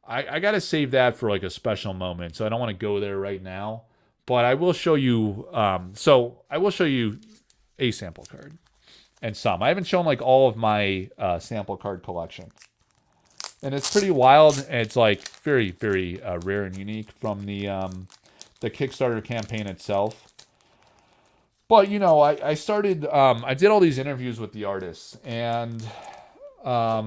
I gotta save that for like a special moment, so I don't want to go there right now, but I will show you so I will show you a sample card and some. I haven't shown like all of my sample card collection, and it's pretty wild, and it's like very, very rare and unique from the Kickstarter campaign itself. But, I started, I did all these interviews with the artists, and, I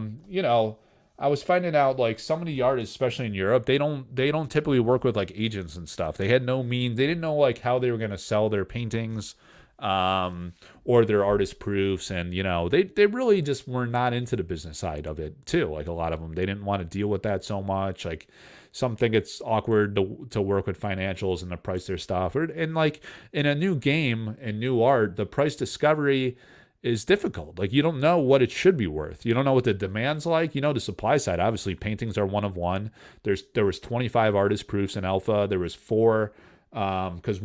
was finding out, like, some of the artists, especially in Europe, they don't typically work with, like, agents and stuff. They had no means, they didn't know, like, how they were going to sell their paintings, or their artist proofs, and, they really just were not into the business side of it, too. Like, a lot of them, they didn't want to deal with that so much, like, some think it's awkward to work with financials and to price their stuff. And like in a new game and new art, the price discovery is difficult. Like you don't know what it should be worth. You don't know what the demand's like. The supply side, obviously paintings are one of one. There was 25 artist proofs in Alpha. There was 4, because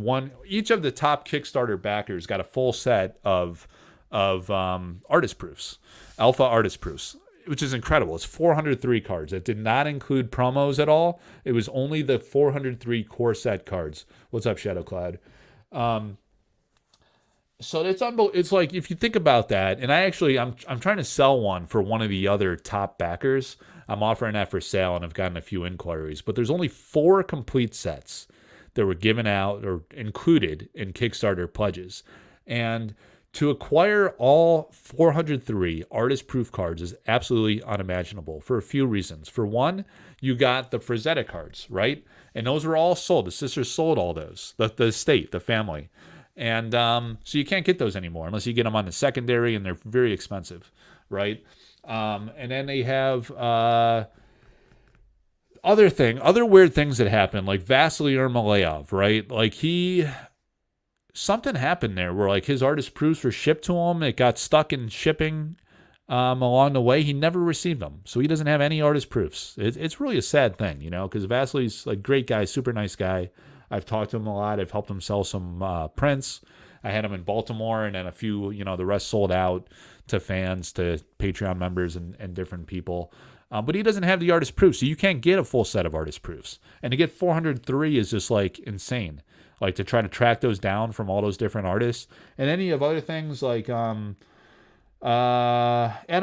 each of the top Kickstarter backers got a full set of artist proofs, Alpha artist proofs, which is incredible. It's 403 cards. It did not include promos at all. It was only the 403 core set cards. What's up, Shadowcloud? So it's like, if you think about that, and I'm trying to sell one for one of the other top backers. I'm offering that for sale, and I've gotten a few inquiries. But there's only 4 complete sets that were given out or included in Kickstarter pledges. And to acquire all 403 artist proof cards is absolutely unimaginable for a few reasons. For one, you got the Frazetta cards, right? And those were all sold. The sisters sold all those, the estate, the family. And so you can't get those anymore unless you get them on the secondary, and they're very expensive, right? And then they have other weird things that happen, like Vasily Ermolayev, right? Like something happened there where like his artist proofs were shipped to him. It got stuck in shipping along the way. He never received them, so he doesn't have any artist proofs. It's really a sad thing, because Vasily's a great guy, super nice guy. I've talked to him a lot. I've helped him sell some prints. I had him in Baltimore, and then a few, the rest sold out to fans, to Patreon members, and different people. But he doesn't have the artist proofs, so you can't get a full set of artist proofs. And to get 403 is just like insane. Like to try to track those down from all those different artists. And then you have other things like Adam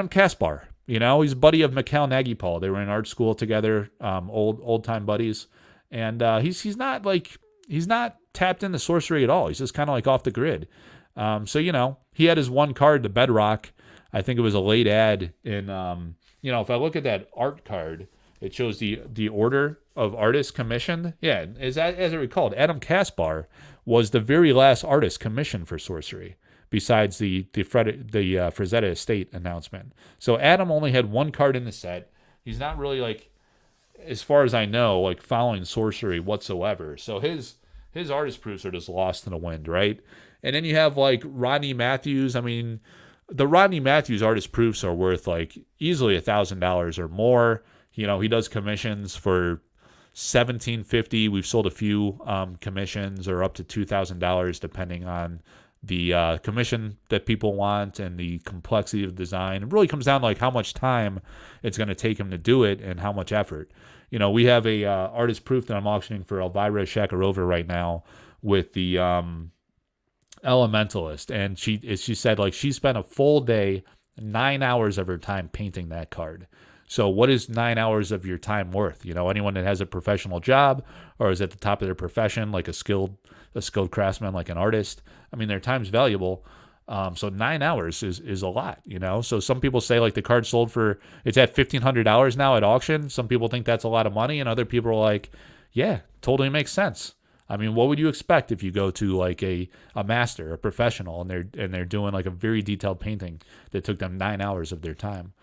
Kaspar. He's a buddy of Mikhail Nagipal. They were in art school together, old time buddies. And he's not tapped into sorcery at all. He's just kind of like off the grid. So he had his one card, the Bedrock. I think it was a late ad in if I look at that art card, It shows the order of artists commissioned. Yeah, as I recalled, Adam Kaspar was the very last artist commissioned for Sorcery, besides the Frazetta Estate announcement. So Adam only had one card in the set. He's not really, like, as far as I know, like, following Sorcery whatsoever. So his artist proofs are just lost in the wind, right? And then you have, like, Rodney Matthews. I mean, the Rodney Matthews artist proofs are worth, like, easily $1,000 or more. You know, he does commissions for $1,750. We've sold a few commissions, or up to $2,000, depending on the commission that people want and the complexity of the design. It really comes down to, like, how much time it's going to take him to do it and how much effort. You know, we have a artist proof that I'm auctioning for Elvira Shakarova right now with the Elementalist, and she said, like, she spent a full day, 9 hours of her time painting that card. So what is 9 hours of your time worth? You know, anyone that has a professional job or is at the top of their profession, like a skilled craftsman, like an artist, I mean, their time's valuable. So 9 hours is a lot, you know? So some people say, like, the card sold for, it's at $1,500 now at auction. Some people think that's a lot of money, and other people are like, yeah, totally makes sense. I mean, what would you expect if you go to, like, a master, a professional, and they're doing, like, a very detailed painting that took them 9 hours of their time?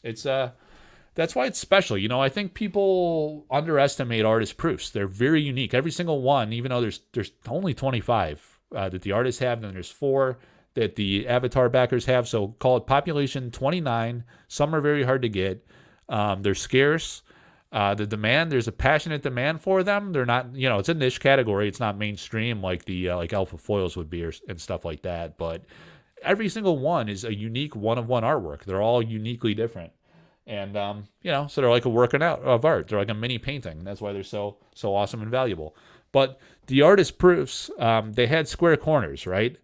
That's why it's special. You know, I think people underestimate artist proofs. They're very unique. Every single one, even though there's only 25 that the artists have, and then there's 4 that the avatar backers have. So call it population 29. Some are very hard to get. They're scarce. The demand, there's a passionate demand for them. They're not, you know, it's a niche category. It's not mainstream like the like alpha foils would be, and stuff like that. But every single one is a unique one-of-one artwork. They're all uniquely different. And, you know, so they're like a work of art. They're like a mini painting. That's why they're so awesome and valuable. But the artist proofs, they had square corners, right?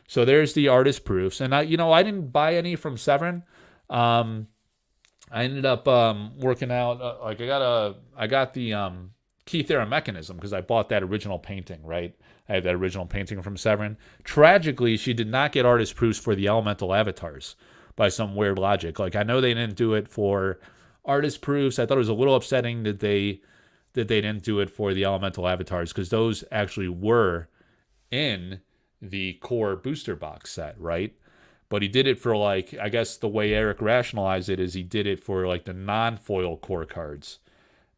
So there's the artist proofs. And I didn't buy any from Severin. I ended up working out, like, I got the Keith Era mechanism because I bought that original painting, right? I have that original painting from Severin. Tragically, she did not get artist proofs for the elemental avatars by some weird logic. Like, I know they didn't do it for artist proofs. I thought it was a little upsetting that they didn't do it for the elemental avatars, because those actually were in the core booster box set, right? But he did it for, like, I guess the way Eric rationalized it is he did it for, like, the non-foil core cards.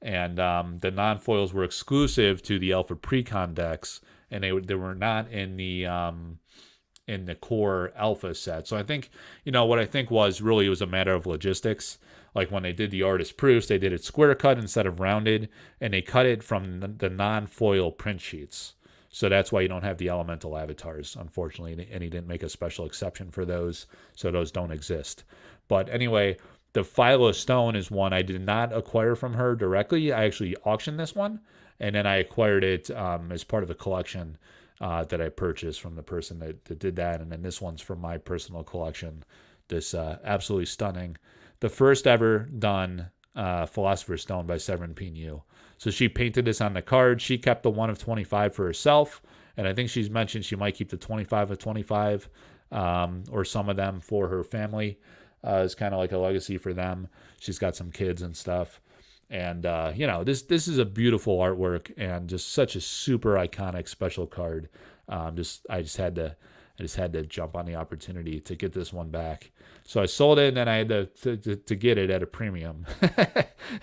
And the non-foils were exclusive to the Alpha Precon decks, and they were not in the core alpha set. So I think, you know, what I think was really, it was a matter of logistics. Like, when they did the artist proofs, they did it square cut instead of rounded, and they cut it from the non-foil print sheets. So that's why you don't have the elemental avatars, unfortunately, and he didn't make a special exception for those, so those don't exist. But anyway, the Philo Stone is one I did not acquire from her directly. I actually auctioned this one, and then I acquired it as part of a collection that I purchased from the person that did that. And then this one's from my personal collection. This absolutely stunning, the first ever done Philosopher's Stone by Severin Pinu. So she painted this on the card. She kept the 1 of 25 for herself, and I think she's mentioned she might keep the 25 of 25 or some of them for her family. It's kind of like a legacy for them. She's got some kids and stuff. And, you know, this is a beautiful artwork and just such a super iconic special card. I just had to jump on the opportunity to get this one back. So I sold it, and then I had to get it at a premium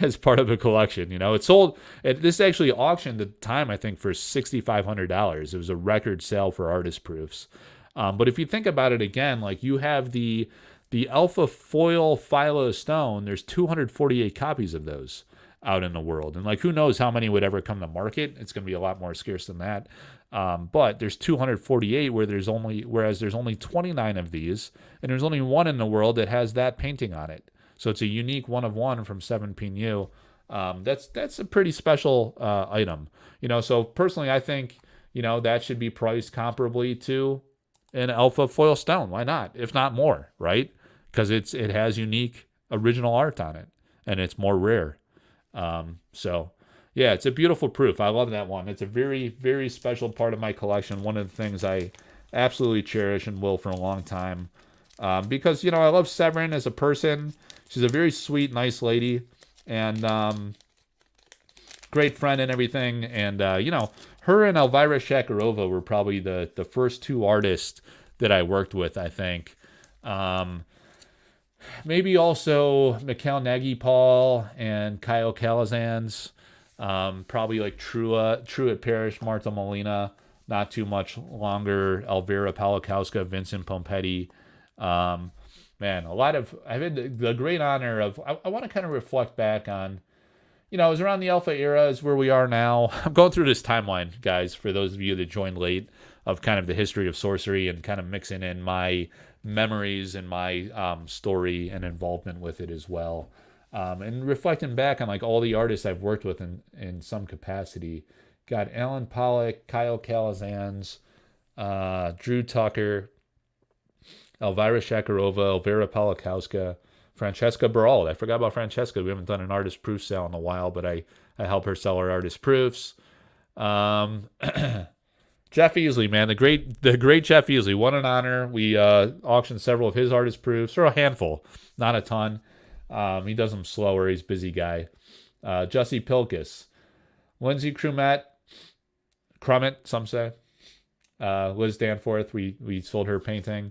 as part of a collection. You know, it sold. This actually auctioned at the time, I think, for $6,500. It was a record sale for artist proofs. But if you think about it again, like, you have the Alpha Foil Philo Stone, there's 248 copies of those out in the world. And, like, who knows how many would ever come to market. It's going to be a lot more scarce than that. But there's 248 whereas there's only 29 of these, and there's only one in the world that has that painting on it. So it's a unique one of one from Severin Pinu. That's a pretty special item. You know, so personally, I think, you know, that should be priced comparably to an Alpha Foil Stone. Why not? If not more, right? Because it has unique original art on it, and it's more rare. So yeah, it's a beautiful proof. I love that one. It's a very, very special part of my collection. One of the things I absolutely cherish and will for a long time. Because, you know, I love Severin as a person. She's a very sweet, nice lady. and great friend and everything. And her and Elvira Shakarova were probably the first two artists that I worked with, I think. Maybe also Mikhail Nagy-Paul and Kyle Calazans. Probably like Truett Parrish, Marta Molina. Not too much longer. Elvira Palakowska, Vincent Pompetti. Man, I've had the great honor of, I want to kind of reflect back on, it was around the alpha era is where we are now. I'm going through this timeline, guys, for those of you that joined late, of kind of the history of sorcery and kind of mixing in my memories and my story and involvement with it as well. And reflecting back on like all the artists I've worked with in some capacity. Got Alan Pollock, Kyle Calazans, Drew Tucker, Elvira Shakarova, Elvira Palakowska, Francesca Barald. I forgot about Francesca. We haven't done an artist proof sale in a while, but I help her sell her artist proofs. Jeff Easley, man, the great Jeff Easley. What an honor. We auctioned several of his artist proofs, or a handful, not a ton. He does them slower. He's a busy guy. Jesse Pilkus, Lindsay Crumet, some say. Liz Danforth, we sold her painting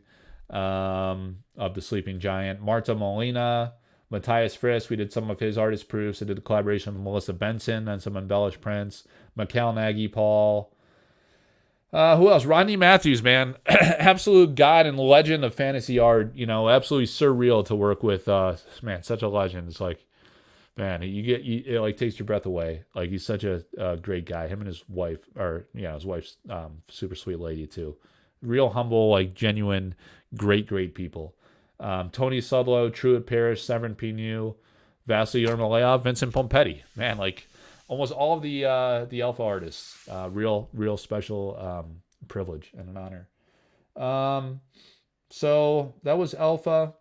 of the Sleeping Giant. Marta Molina, Matthias Frisk, we did some of his artist proofs. I did a collaboration with Melissa Benson and some embellished prints. Mikhail Nagy-Paul. Who else? Rodney Matthews, man. Absolute god and legend of fantasy art. Absolutely surreal to work with. Man, such a legend. It's like, man, it like takes your breath away. Like, he's such a great guy. Him and his wife, his wife's super sweet lady too. Real humble, like genuine, great people. Tony Sudlow, Truett Parrish, Severin Pinu, Vasily Yermolayev, Vincent Pompetti. Man, like almost all of the alpha artists. Real special privilege and an honor. So that was alpha.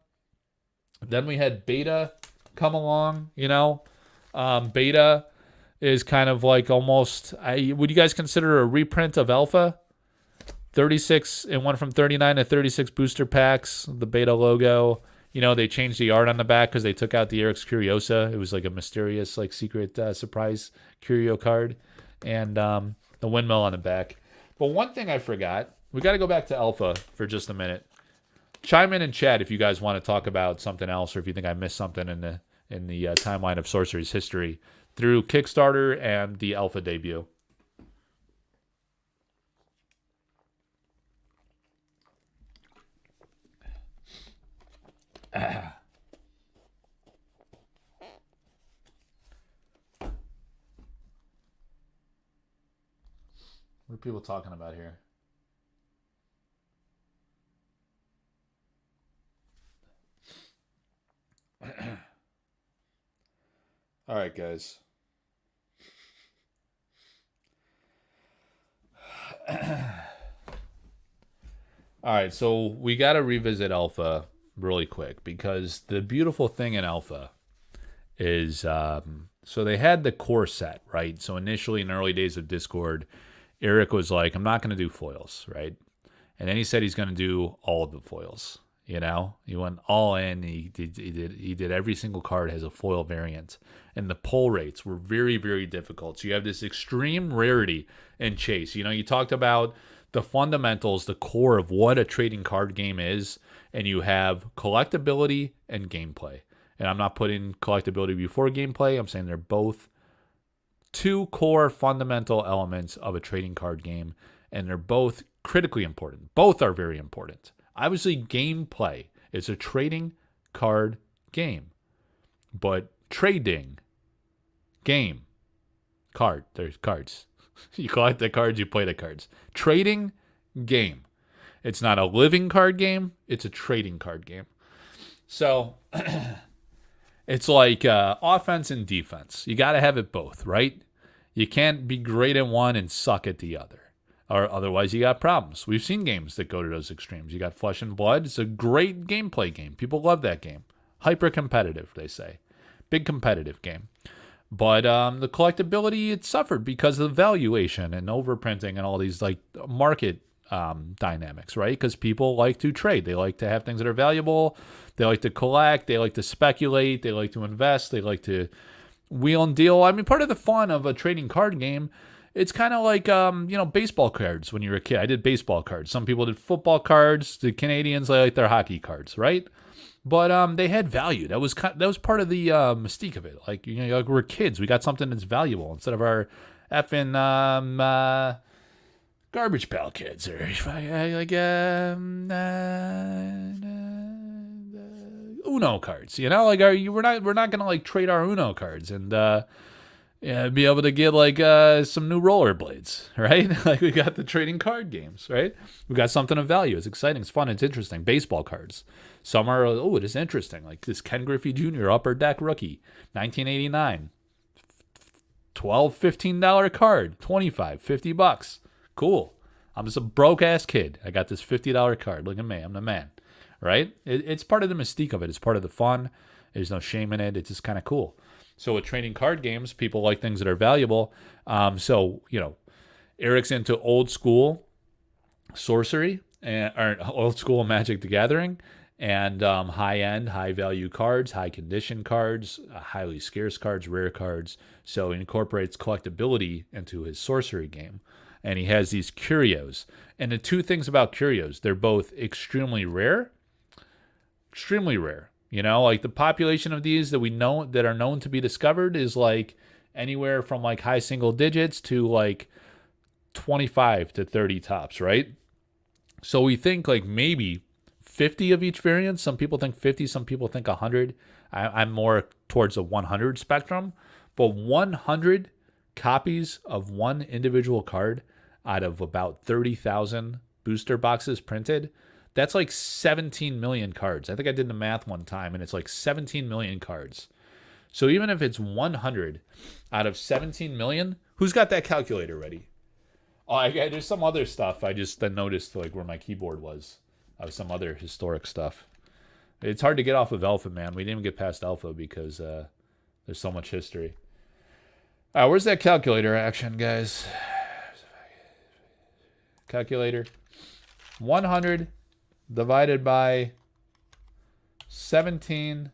Then we had beta come along. Beta is kind of like almost, would you guys consider a reprint of alpha? 36, it went from 39 to 36 booster packs, the beta logo. They changed the art on the back because they took out the Eric's Curiosa. It was like a mysterious, like secret surprise curio card. And the windmill on the back. But one thing I forgot, we got to go back to alpha for just a minute. Chime in chat if you guys want to talk about something else, or if you think I missed something in the timeline of Sorcery's history through Kickstarter and the alpha debut. What are people talking about here? All right, guys. All right, so we got to revisit alpha really quick, because the beautiful thing in alpha is so they had the core set, right? So initially in the early days of Discord, Eric was like, I'm not going to do foils, right? And then he said he's going to do all of the foils. He went all in. He did every single card has a foil variant, and the pull rates were very, very difficult. So you have this extreme rarity and chase. You talked about the fundamentals, the core of what a trading card game is, and you have collectability and gameplay. And I'm not putting collectability before gameplay. I'm saying they're both two core fundamental elements of a trading card game, and they're both critically important. Both are very important. Obviously, gameplay is a trading card game, but trading game card. There's cards. You collect the cards, you play the cards. Trading game. It's not a living card game. It's a trading card game. So it's like offense and defense. You got to have it both, right? You can't be great at one and suck at the other, or otherwise you got problems. We've seen games that go to those extremes. You got Flesh and Blood. It's a great gameplay game. People love that game. Hyper competitive, they say. Big competitive game. But the collectability, it suffered because of the valuation and overprinting and all these like market dynamics, right? Because people like to trade. They like to have things that are valuable. They like to collect. They like to speculate. They like to invest. They like to wheel and deal. I mean, part of the fun of a trading card game, it's kind of like baseball cards when you were a kid. I did baseball cards. Some people did football cards. The Canadians, they like their hockey cards, right? But they had value. That was part of the mystique of it. Like, like we're kids, we got something that's valuable instead of our effing Garbage Pail Kids or like Uno cards. Like we're not gonna like trade our Uno cards and be able to get like some new rollerblades, right? Like we got the trading card games, right? We got something of value. It's exciting. It's fun. It's interesting. Baseball cards. Some are, it is interesting. Like this Ken Griffey Jr. Upper Deck rookie, 1989. $12, $15 card, $25, $50. Cool. I'm just a broke ass kid. I got this $50 card. Look at me. I'm the man, right? It's part of the mystique of it. It's part of the fun. There's no shame in it. It's just kind of cool. So with trading card games, people like things that are valuable. Eric's into old school sorcery or old school Magic the Gathering and high-end, high-value cards, high-condition cards, highly scarce cards, rare cards. So he incorporates collectability into his sorcery game. And he has these curios. And the two things about curios, they're both extremely rare. Like the population of these that are known to be discovered is like anywhere from like high single digits to like 25 to 30 tops, right? So we think like maybe 50 of each variant. Some people think 50, some people think 100. I'm more towards the 100 spectrum. But 100 copies of one individual card out of about 30,000 booster boxes printed, that's like 17 million cards. I think I did the math one time, and it's like 17 million cards. So even if it's 100 out of 17 million, who's got that calculator ready? Oh, there's some other stuff. I just then noticed like where my keyboard was. Some other historic stuff. It's hard to get off of Alpha, man. We didn't even get past Alpha because there's so much history. Where's that calculator action, guys? Calculator. 100 divided by 17.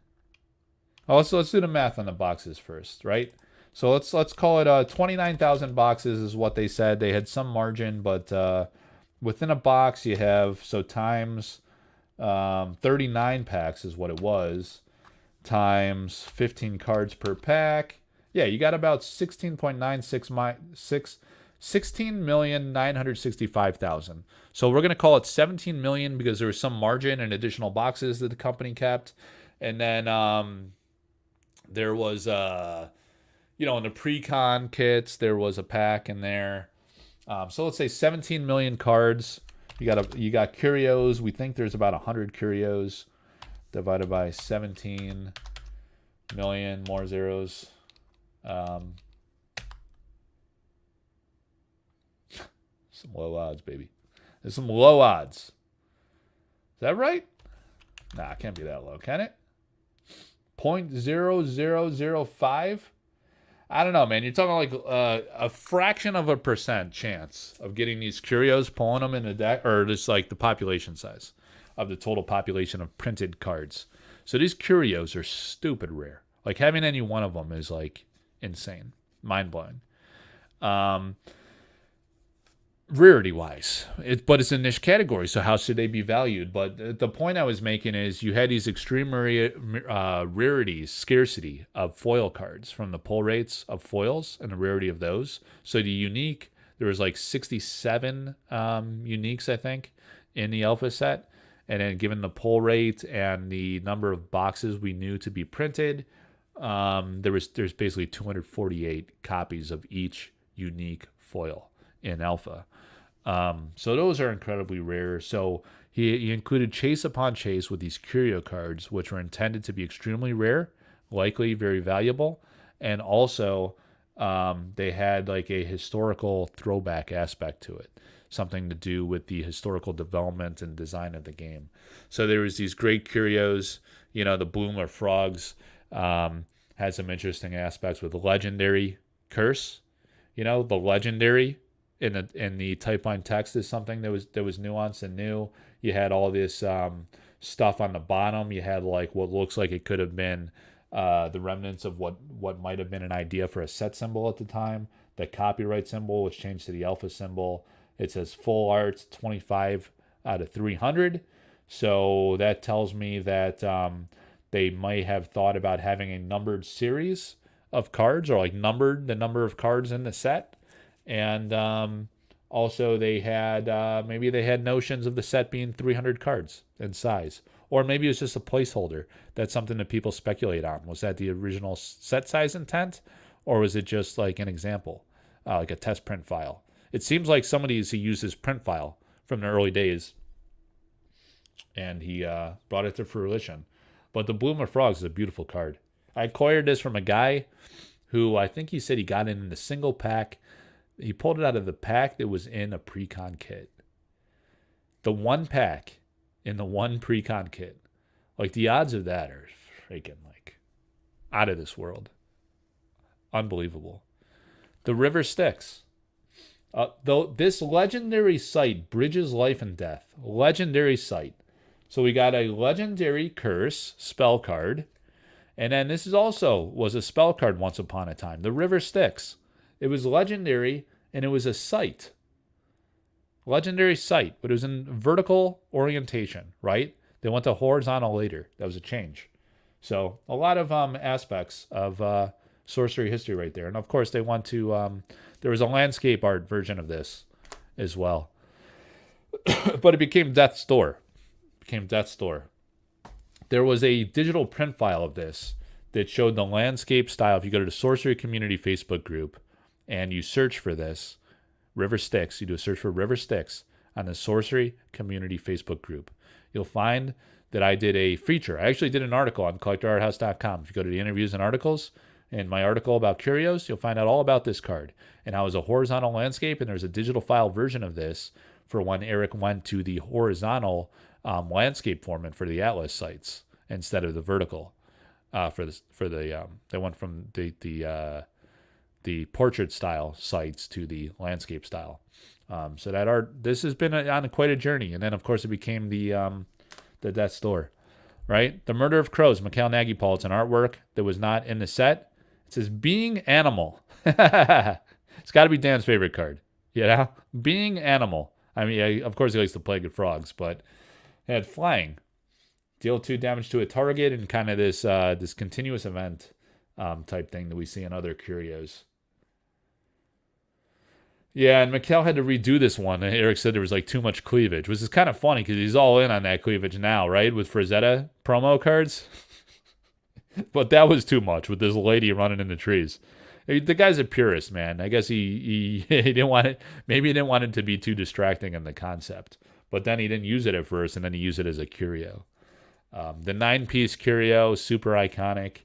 Oh, let's do the math on the boxes first, right? So let's call it 29,000 boxes is what they said. They had some margin, but within a box you have, so times 39 packs is what it was, times 15 cards per pack. Yeah, you got about 16,965,000. So we're going to call it 17 million because there was some margin and additional boxes that the company kept. And then there was, in the pre-con kits, there was a pack in there. So let's say 17 million cards. You got curios. We think there's about 100 curios divided by 17 million, more zeros. Some low odds, baby. There's some low odds. Is that right? Nah, it can't be that low, can it? 0.0005? I don't know, man. You're talking like a fraction of a percent chance of getting these curios, pulling them in a deck, or just like the population size of the total population of printed cards. So these curios are stupid rare. Like having any one of them is like insane, mind-blowing. Rarity-wise, but it's a niche category, so how should they be valued? But the point I was making is you had these extreme rarities, scarcity of foil cards from the pull rates of foils and the rarity of those. So the unique, there was like 67 uniques, I think, in the alpha set. And then given the pull rate and the number of boxes we knew to be printed, there's basically 248 copies of each unique foil in alpha. So those are incredibly rare. So he included chase upon chase with these curio cards, which were intended to be extremely rare, likely very valuable, and also they had like a historical throwback aspect to it, something to do with the historical development and design of the game. So there was these great curios, the Bloom of Frogs had some interesting aspects with legendary curse, the legendary in the type line text is something that was nuanced and new. You had all this stuff on the bottom. You had like what looks like it could have been the remnants of what might have been an idea for a set symbol at the time. The copyright symbol, which changed to the alpha symbol. It says full art 25 out of 300. So that tells me that they might have thought about having a numbered series of cards, or like numbered the number of cards in the set. And also they had maybe they had notions of the set being 300 cards in size. Or maybe it was just a placeholder. That's something that people speculate on. Was that the original set size intent? Or was it just like an example, like a test print file? It seems like somebody he used his print file from the early days, and he brought it to fruition. But the Bloom of Frogs is a beautiful card. I acquired this from a guy who I think he said he got it in the single pack. He pulled it out of the pack that was in a pre-con kit. The one pack in the one pre-con kit. Like, the odds of that are freaking, like, out of this world. Unbelievable. The River Styx. Though this legendary site bridges life and death. Legendary site. So we got a legendary curse spell card. And then this is also was a spell card once upon a time. The River Styx. It was legendary, and it was a site. Legendary site, but it was in vertical orientation, right? They went to horizontal later. That was a change. So a lot of aspects of sorcery history right there. And of course, they went to, there was a landscape art version of this as well. But it became Death's Door. There was a digital print file of this that showed the landscape style. If you go to the Sorcery Community Facebook group and you search for this, River Styx, you do a search for River Styx on the Sorcery Community Facebook group, you'll find that I did a feature. I actually did an article on collectorarthouse.com. If you go to the interviews and articles, in my article about curios, you'll find out all about this card and how it was a horizontal landscape, and there's a digital file version of this for when Eric went to the horizontal landscape format for the Atlas sites instead of the vertical. They went from the portrait style sites to the landscape style. So that art, this has been on quite a journey. And then of course it became the Death's Door, right? The Murder of Crows, Mikhail Nagypal. It's an artwork that was not in the set. It says Being Animal. It's got to be Dan's favorite card. You know? Being Animal. I mean, of course he likes the Plague of Frogs, but it had flying. Deal 2 damage to a target, and kind of this continuous event type thing that we see in other curios. Yeah, and Mikhail had to redo this one. And Eric said there was like too much cleavage, which is kind of funny because he's all in on that cleavage now, right? With Frazetta promo cards. But that was too much with this lady running in the trees. The guy's a purist, man. I guess he didn't want it. Maybe he didn't want it to be too distracting in the concept. But then he didn't use it at first, and then he used it as a curio. The 9-piece curio, super iconic.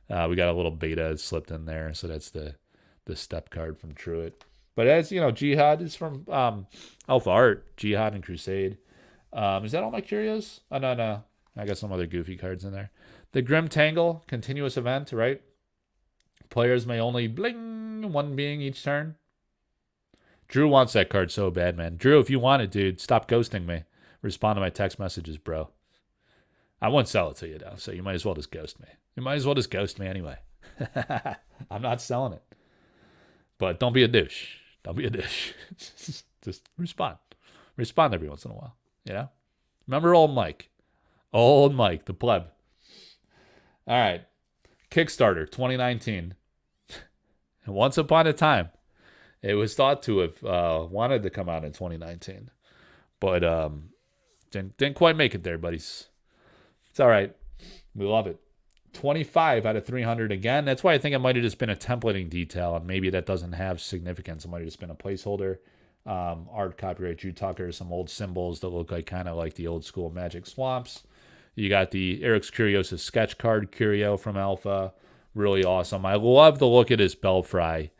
We got a little beta slipped in there, so that's the step card from Truett. But as you know, Jihad is from Alpha Art, Jihad and Crusade. Is that all my curios? Oh, no. I got some other goofy cards in there. The Grim Tangle, continuous event, right? Players may only bling one being each turn. Drew wants that card so bad, man. Drew, if you want it, dude, stop ghosting me. Respond to my text messages, bro. I won't sell it to you, though, so you might as well just ghost me. You might as well just ghost me anyway. I'm not selling it. But don't be a douche. Don't be a douche. Just respond. Respond every once in a while, you know? Remember old Mike. Old Mike, the pleb. All right. Kickstarter 2019. And once upon a time, it was thought to have wanted to come out in 2019. But didn't quite make it there, buddies. It's all right. We love it. 25 out of 300 again. That's why I think it might have just been a templating detail, and maybe that doesn't have significance. It might have just been a placeholder. Art copyright Drew Tucker, some old symbols that look like kind of like the old school Magic Swamps. You got the Eric's Curios' sketch card curio from Alpha. Really awesome. I love the look at his Belfry.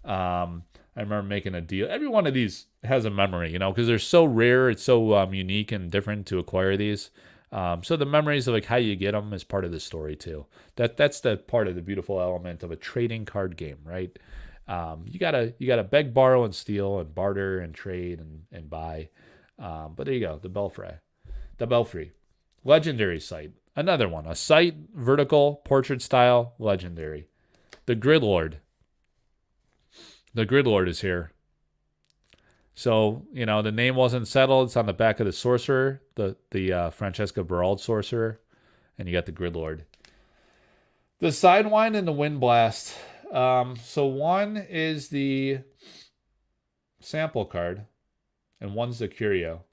I remember making a deal. Every one of these has a memory, you know, because they're so rare. It's so unique and different to acquire these. So the memories of like how you get them is part of the story too. That's the part of the beautiful element of a trading card game, right? You gotta beg, borrow, and steal, and barter, and trade, and buy. But there you go, the Belfry. Legendary site. Another one. A site, vertical, portrait style, legendary. The Grid Lord. The Grid Lord is here. So, you know, the name wasn't settled. It's on the back of the Sorcerer, the Francesca Berald Sorcerer. And you got the Grid Lord. The Sidewind and the Wind Blast. So one is the sample card, and one's the curio.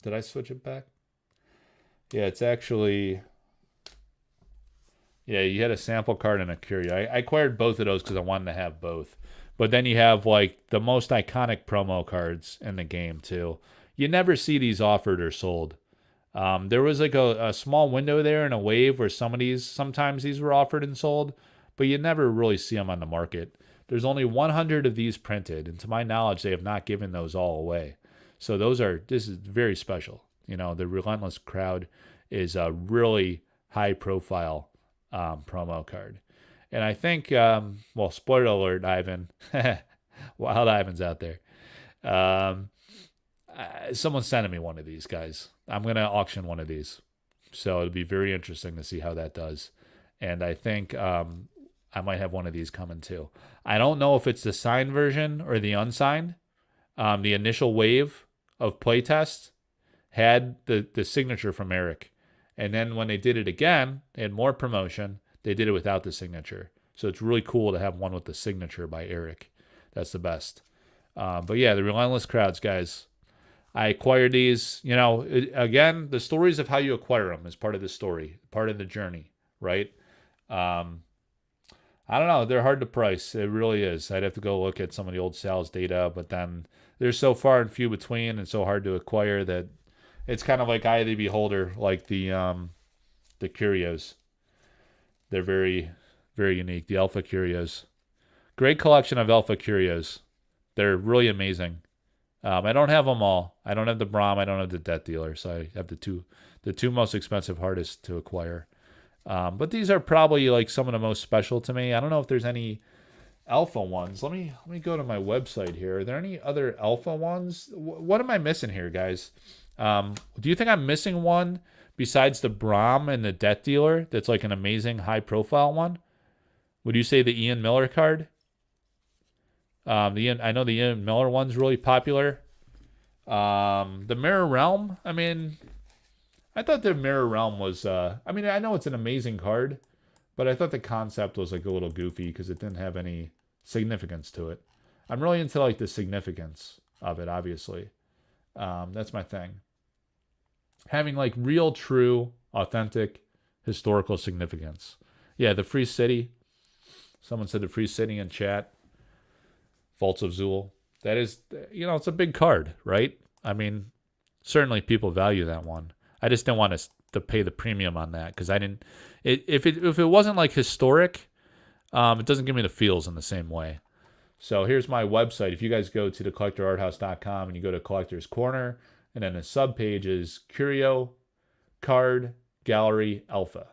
Did I switch it back? Yeah, it's actually... Yeah, you had a sample card and a curio. I acquired both of those because I wanted to have both. But then you have, like, the most iconic promo cards in the game, too. You never see these offered or sold. There was, like, a small window there in a wave where sometimes these were offered and sold, but you never really see them on the market. There's only 100 of these printed, and to my knowledge, they have not given those all away. So this is very special. You know, the Relentless Crowd is a really high-profile promo card. And I think, well, spoiler alert, Ivan. Wild Ivan's out there. Someone's sending me one of these, guys. I'm going to auction one of these. So it'll be very interesting to see how that does. And I think I might have one of these coming too. I don't know if it's the signed version or the unsigned. The initial wave of playtest had the signature from Eric. And then when they did it again, they had more promotion. They did it without the signature. So it's really cool to have one with the signature by Eric. That's the best. But yeah, the Relentless Crowds, guys. I acquired these. You know, again, the stories of how you acquire them is part of the story, part of the journey, right? I don't know. They're hard to price. It really is. I'd have to go look at some of the old sales data, but then they're so far and few between and so hard to acquire that it's kind of like eye of the beholder, like the curios. They're very, very unique. The Alpha Curios. Great collection of Alpha Curios. They're really amazing. I don't have them all. I don't have the Brahm. I don't have the Debt Dealer. So I have the two most expensive, hardest to acquire. But these are probably like some of the most special to me. I don't know if there's any alpha ones. Let me go to my website here. Are there any other alpha ones? What am I missing here, guys? Do you think I'm missing one besides the Brahm and the Debt Dealer that's like an amazing high profile one? Would you say the Ian Miller card? I know the Ian Miller one's really popular. The Mirror Realm, I mean, I thought the Mirror Realm was, I mean, I know it's an amazing card, but I thought the concept was like a little goofy because it didn't have any significance to it. I'm really into like the significance of it, obviously. That's my thing. Having like real, true, authentic, historical significance. Yeah, the Free City. Someone said the Free City in chat. Vaults of Zool. That is, you know, it's a big card, right? I mean, certainly people value that one. I just didn't want to pay the premium on that because I didn't. If it wasn't like historic, it doesn't give me the feels in the same way. So here's my website. If you guys go to thecollectorarthouse.com and you go to Collector's Corner, and then the subpage is Curio Card Gallery Alpha.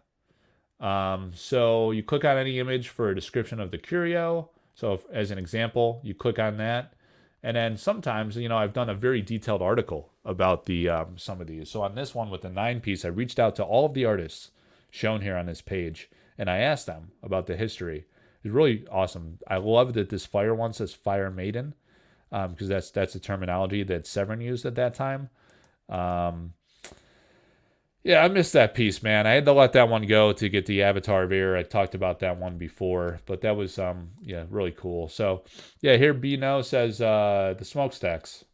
So you click on any image for a description of the curio. So as an example, you click on that. And then sometimes, you know, I've done a very detailed article about the some of these. So on this one with the 9-piece, I reached out to all of the artists shown here on this page, and I asked them about the history. It's really awesome. I love that this fire one says Fire Maiden, because that's the terminology that Severin used at that time. Yeah, I missed that piece, man. I had to let that one go to get the Avatar of Air. I talked about that one before, but that was yeah, really cool. So yeah, here Bino says the smokestacks.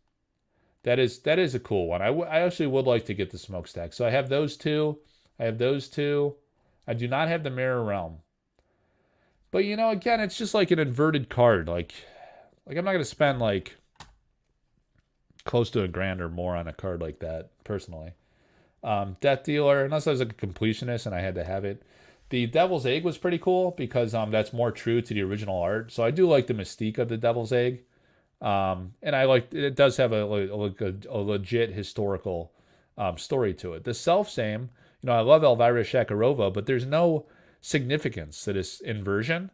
That is a cool one. I actually would like to get the smokestack. So I have those two. I do not have the Mirror Realm. But you know, again, it's just like an inverted card. Like I'm not gonna spend like close to $1,000 or more on a card like that, personally. Debt Dealer, unless I was like a completionist and I had to have it. The Devil's Egg was pretty cool because that's more true to the original art. So I do like the mystique of the Devil's Egg. And I like it does have a legit historical story to it. The self-same, you know, I love Elvira Shakarova, but there's no significance to this inversion.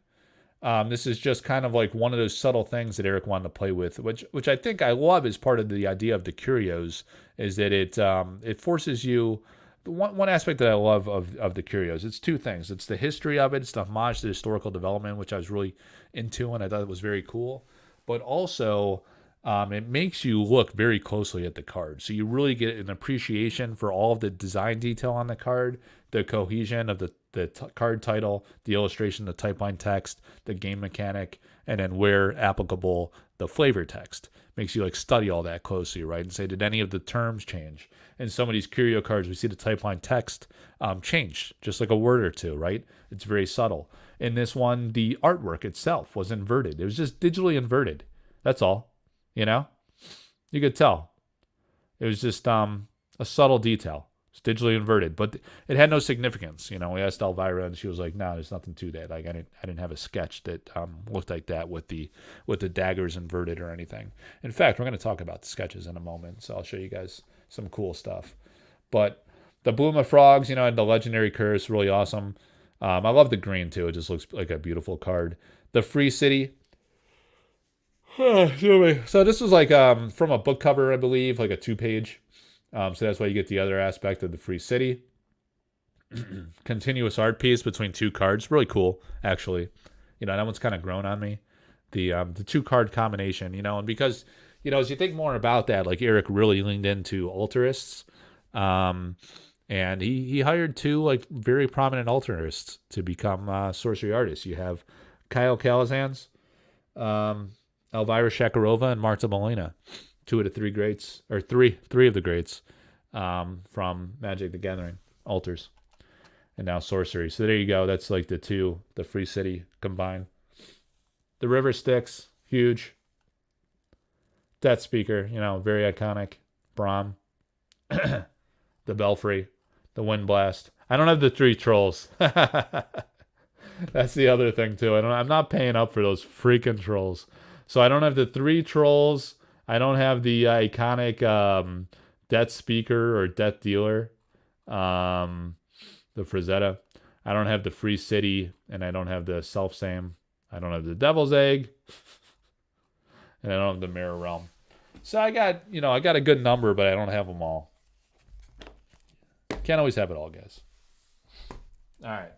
This is just kind of like one of those subtle things that Eric wanted to play with, which I think I love as part of the idea of the curios, is that it forces you. One aspect that I love of the curios, it's two things. It's the history of it, it's the homage to historical development, which I was really into and I thought it was very cool. But also, it makes you look very closely at the card. So you really get an appreciation for all of the design detail on the card, the cohesion of the card title, the illustration, the type line text, the game mechanic, and then where applicable, the flavor text. Makes you like study all that closely, right? And say, did any of the terms change? In some of these curio cards, we see the type line text change, just like a word or two, right? It's very subtle. In this one, the artwork itself was inverted. It was just digitally inverted. That's all. You know? You could tell. It was just a subtle detail. It's digitally inverted, but it had no significance. You know, we asked Elvira, and she was like, "No, there's nothing to that. Like, I didn't have a sketch that looked like that with the daggers inverted or anything." In fact, we're going to talk about the sketches in a moment, so I'll show you guys some cool stuff. But the Bloom of Frogs, you know, and the Legendary Curse, really awesome. I love the green too. It just looks like a beautiful card. The Free City. So this was like from a book cover, I believe, like a 2-page. So that's why you get the other aspect of the Free City. Continuous art piece between two cards. Really cool, actually. You know, that one's kind of grown on me. The 2-card combination, you know, and because, you know, as you think more about that, like Eric really leaned into alterists. And he hired 2 like very prominent alterists to become sorcery artists. You have Kyle Calazans, Elvira Shakarova, and Marta Molina, 2 of the 3 greats, or three of the greats from Magic the Gathering, alters, and now sorcery. So there you go. That's like the Free City combined. The River Styx, huge. Death Speaker, you know, very iconic. Brahm. The Belfry. The Wind Blast. I don't have the 3 trolls. That's the other thing too. I'm not paying up for those freaking trolls. So I don't have the 3 trolls. I don't have the iconic Death Speaker or Death Dealer. The Frazetta. I don't have the Free City, and I don't have the Self-Same. I don't have the Devil's Egg. And I don't have the Mirror Realm. So I got a good number, but I don't have them all. Can't always have it all, guys. All right.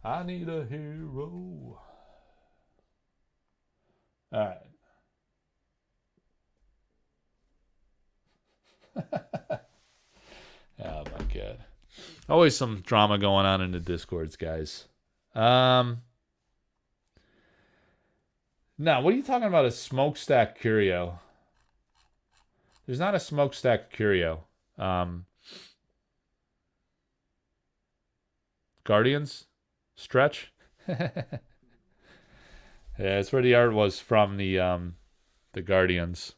I need a hero. All right. Oh my god. Always some drama going on in the Discords, guys. Now, what are you talking about? A smokestack curio? There's not a smokestack curio. Guardians? Stretch? Yeah, that's where the art was from the Guardians.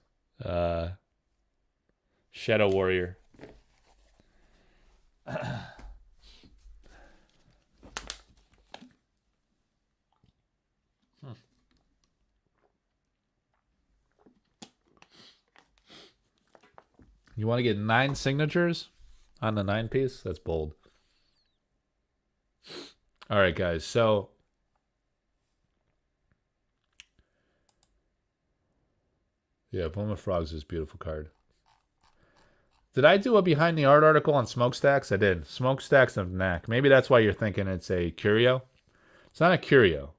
Shadow Warrior. You want to get 9 signatures on the 9-piece? That's bold. All right, guys. So yeah, Bloom of Frogs is a beautiful card. Did I do a behind the art article on smokestacks? I did. Smokestacks of Knack. Maybe that's why you're thinking it's a curio. It's not a curio.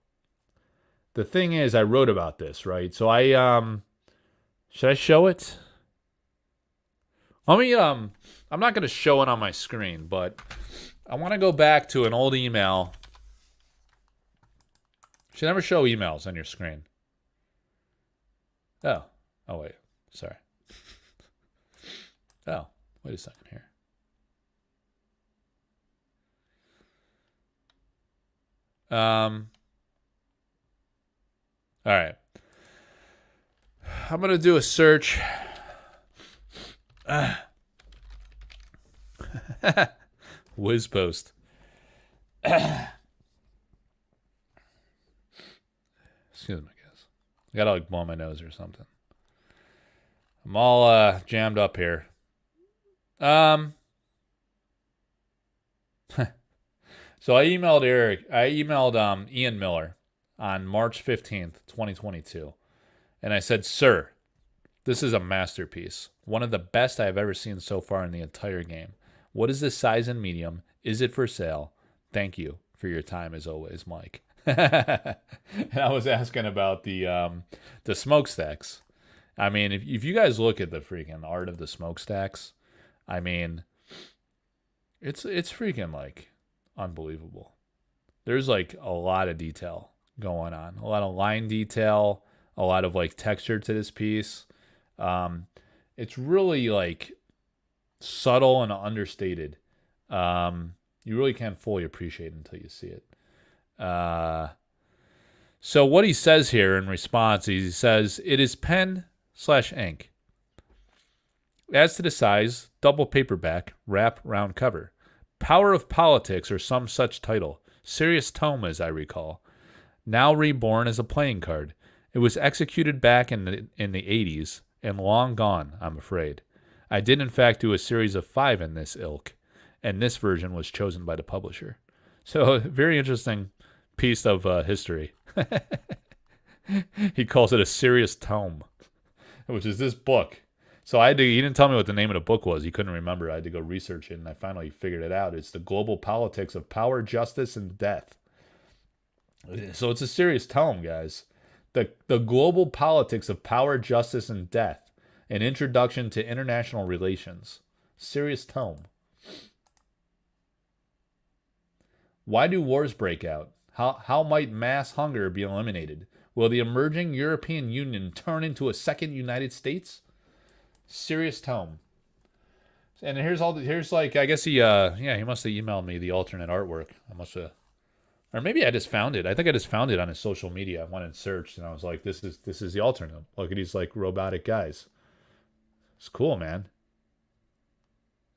The thing is, I wrote about this, right? So should I show it? Let me I'm not going to show it on my screen, but I want to go back to an old email. You should never show emails on your screen. Oh wait. Sorry. Oh, wait a second here. All right. I'm going to do a search. Whiz post. Excuse me, guys. I gotta like blow my nose or something. I'm all jammed up here. So I emailed Eric. I emailed Ian Miller on March 15th, 2022. And I said, "Sir, this is a masterpiece. One of the best I have ever seen so far in the entire game. What is the size and medium? Is it for sale? Thank you for your time as always, Mike." And I was asking about the smokestacks. I mean, if you guys look at the freaking art of the smokestacks, I mean, it's freaking like unbelievable. There's like a lot of detail going on, a lot of line detail, a lot of like texture to this piece. It's really like subtle and understated. You really can't fully appreciate it until you see it. So what he says here in response, he says, "It is pen/ink. As to the size, double paperback, wrap round cover. Power of Politics or some such title. Serious tome, as I recall. Now reborn as a playing card. It was executed back in the 80s and long gone, I'm afraid. I did in fact do a series of 5 in this ilk, and this version was chosen by the publisher." So, very interesting piece of history. He calls it a serious tome, which is this book. So he didn't tell me what the name of the book was. He couldn't remember. I had to go research it, and I finally figured it out. It's The Global Politics of Power, Justice, and Death. So it's a serious tome, guys. The Global Politics of Power, Justice, and Death. An Introduction to International Relations. Serious tome. Why do wars break out? How might mass hunger be eliminated? Will the emerging European Union turn into a second United States? Serious tome. And here's like, I guess he must have emailed me the alternate artwork. I must have, or maybe I just found it. I think I just found it on his social media. I went and searched, and I was like, this is the alternate. Look at these like robotic guys. It's cool, man.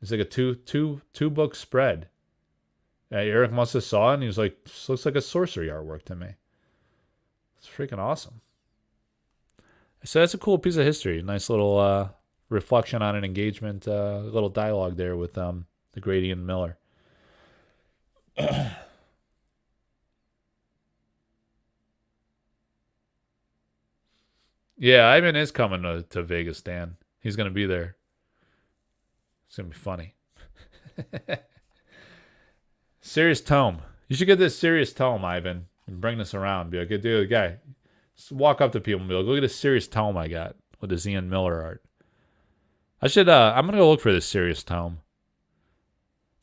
It's like a two book spread. Eric must have saw it, and he was like, "This looks like a sorcery artwork to me." It's freaking awesome. So that's a cool piece of history. Nice little reflection on an engagement, little dialogue there with the great Ian Miller. Yeah, Ivan is coming to Vegas, Dan. He's going to be there. It's going to be funny. Serious tome. You should get this serious tome, Ivan, and bring this around. Be like, dude, guy, just walk up to people and be like, "Look at this serious tome I got with this Ian Miller art." I should, I'm going to go look for this serious tome.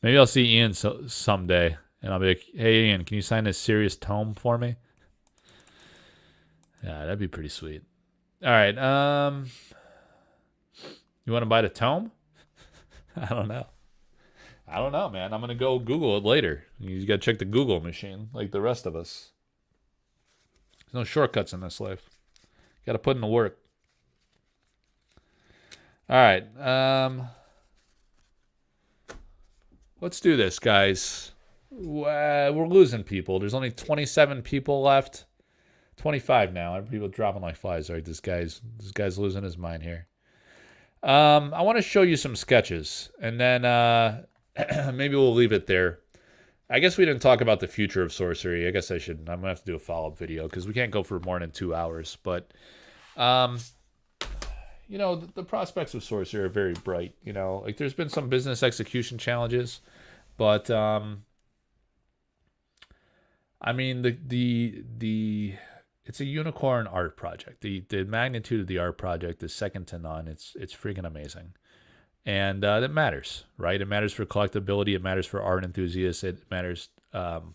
Maybe I'll see Ian someday, and I'll be like, "Hey, Ian, can you sign this serious tome for me?" Yeah, that'd be pretty sweet. All right, you want to buy the tome? I don't know. I don't know, man. I'm going to go Google it later. You got to check the Google machine like the rest of us. There's no shortcuts in this life. Got to put in the work. All right. Let's do this, guys. We're losing people. There's only 27 people left. 25 now. People dropping like flies. All right, this guy's losing his mind here. I want to show you some sketches, and then maybe we'll leave it there. I guess we didn't talk about the future of sorcery. I guess I should. I'm going to have to do a follow-up video because we can't go for more than 2 hours. But, the prospects of sorcery are very bright. Like there's been some business execution challenges. But, I mean, it's a unicorn art project. The magnitude of the art project is second to none. It's freaking amazing. And that matters, right? It matters for collectability. It matters for art enthusiasts. It matters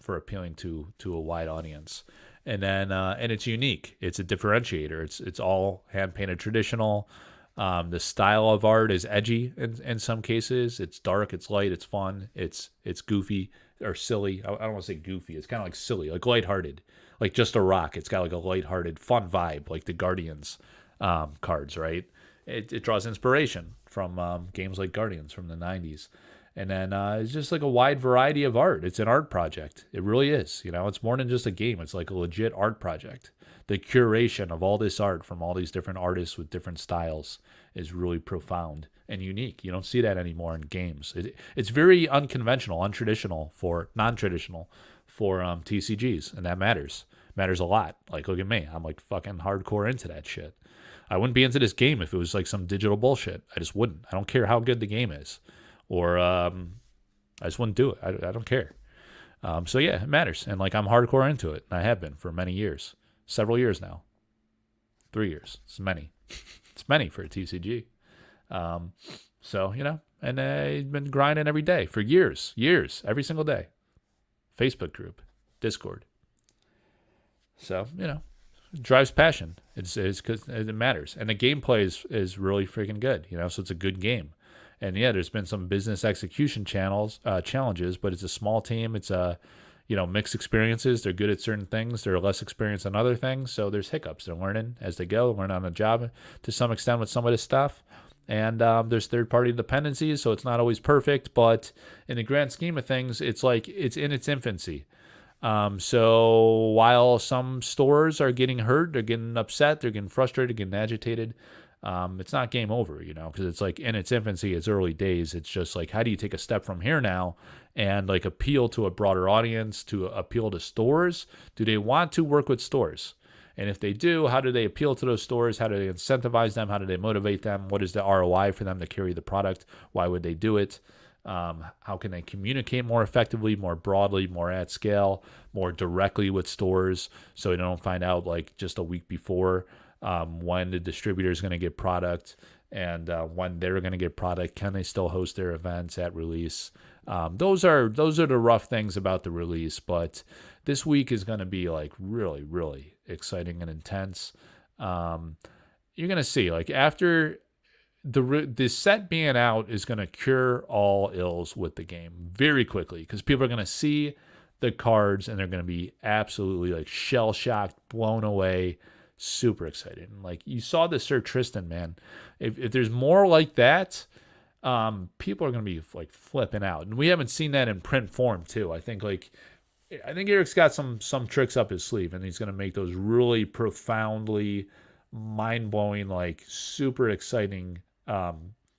for appealing to a wide audience. And then and it's unique. It's a differentiator. It's all hand painted traditional. The style of art is edgy in some cases. It's dark. It's light. It's fun. It's goofy or silly. I don't want to say goofy. It's kind of like silly, like lighthearted, like just a rock. It's got like a lighthearted, fun vibe, like the Guardians cards, right? It draws inspiration from games like Guardians from the 90s. And then it's just like a wide variety of art. It's an art project. It really is. You know, it's more than just a game. It's like a legit art project. The curation of all this art from all these different artists with different styles is really profound and unique. You don't see that anymore in games. It's very unconventional, non-traditional for TCGs, and that matters. Matters a lot. Like, look at me. I'm like fucking hardcore into that shit. I wouldn't be into this game if it was like some digital bullshit. I just wouldn't. I don't care how good the game is. Or I just wouldn't do it. I don't care. So yeah, it matters. And like I'm hardcore into it. And I have been for many years. Several years now. 3 years. It's many. It's many for a TCG. So, you know, and I've been grinding every day for years, every single day. Facebook group, Discord. So, you know, it drives passion. It's because it matters. And the gameplay is really freaking good, you know, so it's a good game. And yeah, there's been some business execution challenges, but it's a small team. It's mixed experiences. They're good at certain things. They're less experienced on other things. So there's hiccups. They're learning as they go, learn on the job to some extent with some of this stuff. And there's third-party dependencies, so it's not always perfect. But in the grand scheme of things, it's like it's in its infancy. So while some stores are getting hurt, they're getting upset, they're getting frustrated, getting agitated, it's not game over, you know, because it's like in its infancy, it's early days. It's just like, how do you take a step from here now and like appeal to a broader audience, to appeal to stores? Do they want to work with stores? And if they do, how do they appeal to those stores? How do they incentivize them? How do they motivate them? What is the ROI for them to carry the product? Why would they do it? How can they communicate more effectively, more broadly, more at scale, more directly with stores so they don't find out like just a week before when the distributor is going to get product and when they're going to get product? Can they still host their events at release? Those are the rough things about the release, but this week is going to be like really, really exciting and intense. You're going to see like after the set being out is going to cure all ills with the game very quickly because people are going to see the cards and they're going to be absolutely like shell shocked, blown away, super excited. And like you saw the Sir Tristan, man. If there's more like that, people are going to be like flipping out. And we haven't seen that in print form too. I think Eric's got some tricks up his sleeve, and he's going to make those really profoundly mind-blowing, like super exciting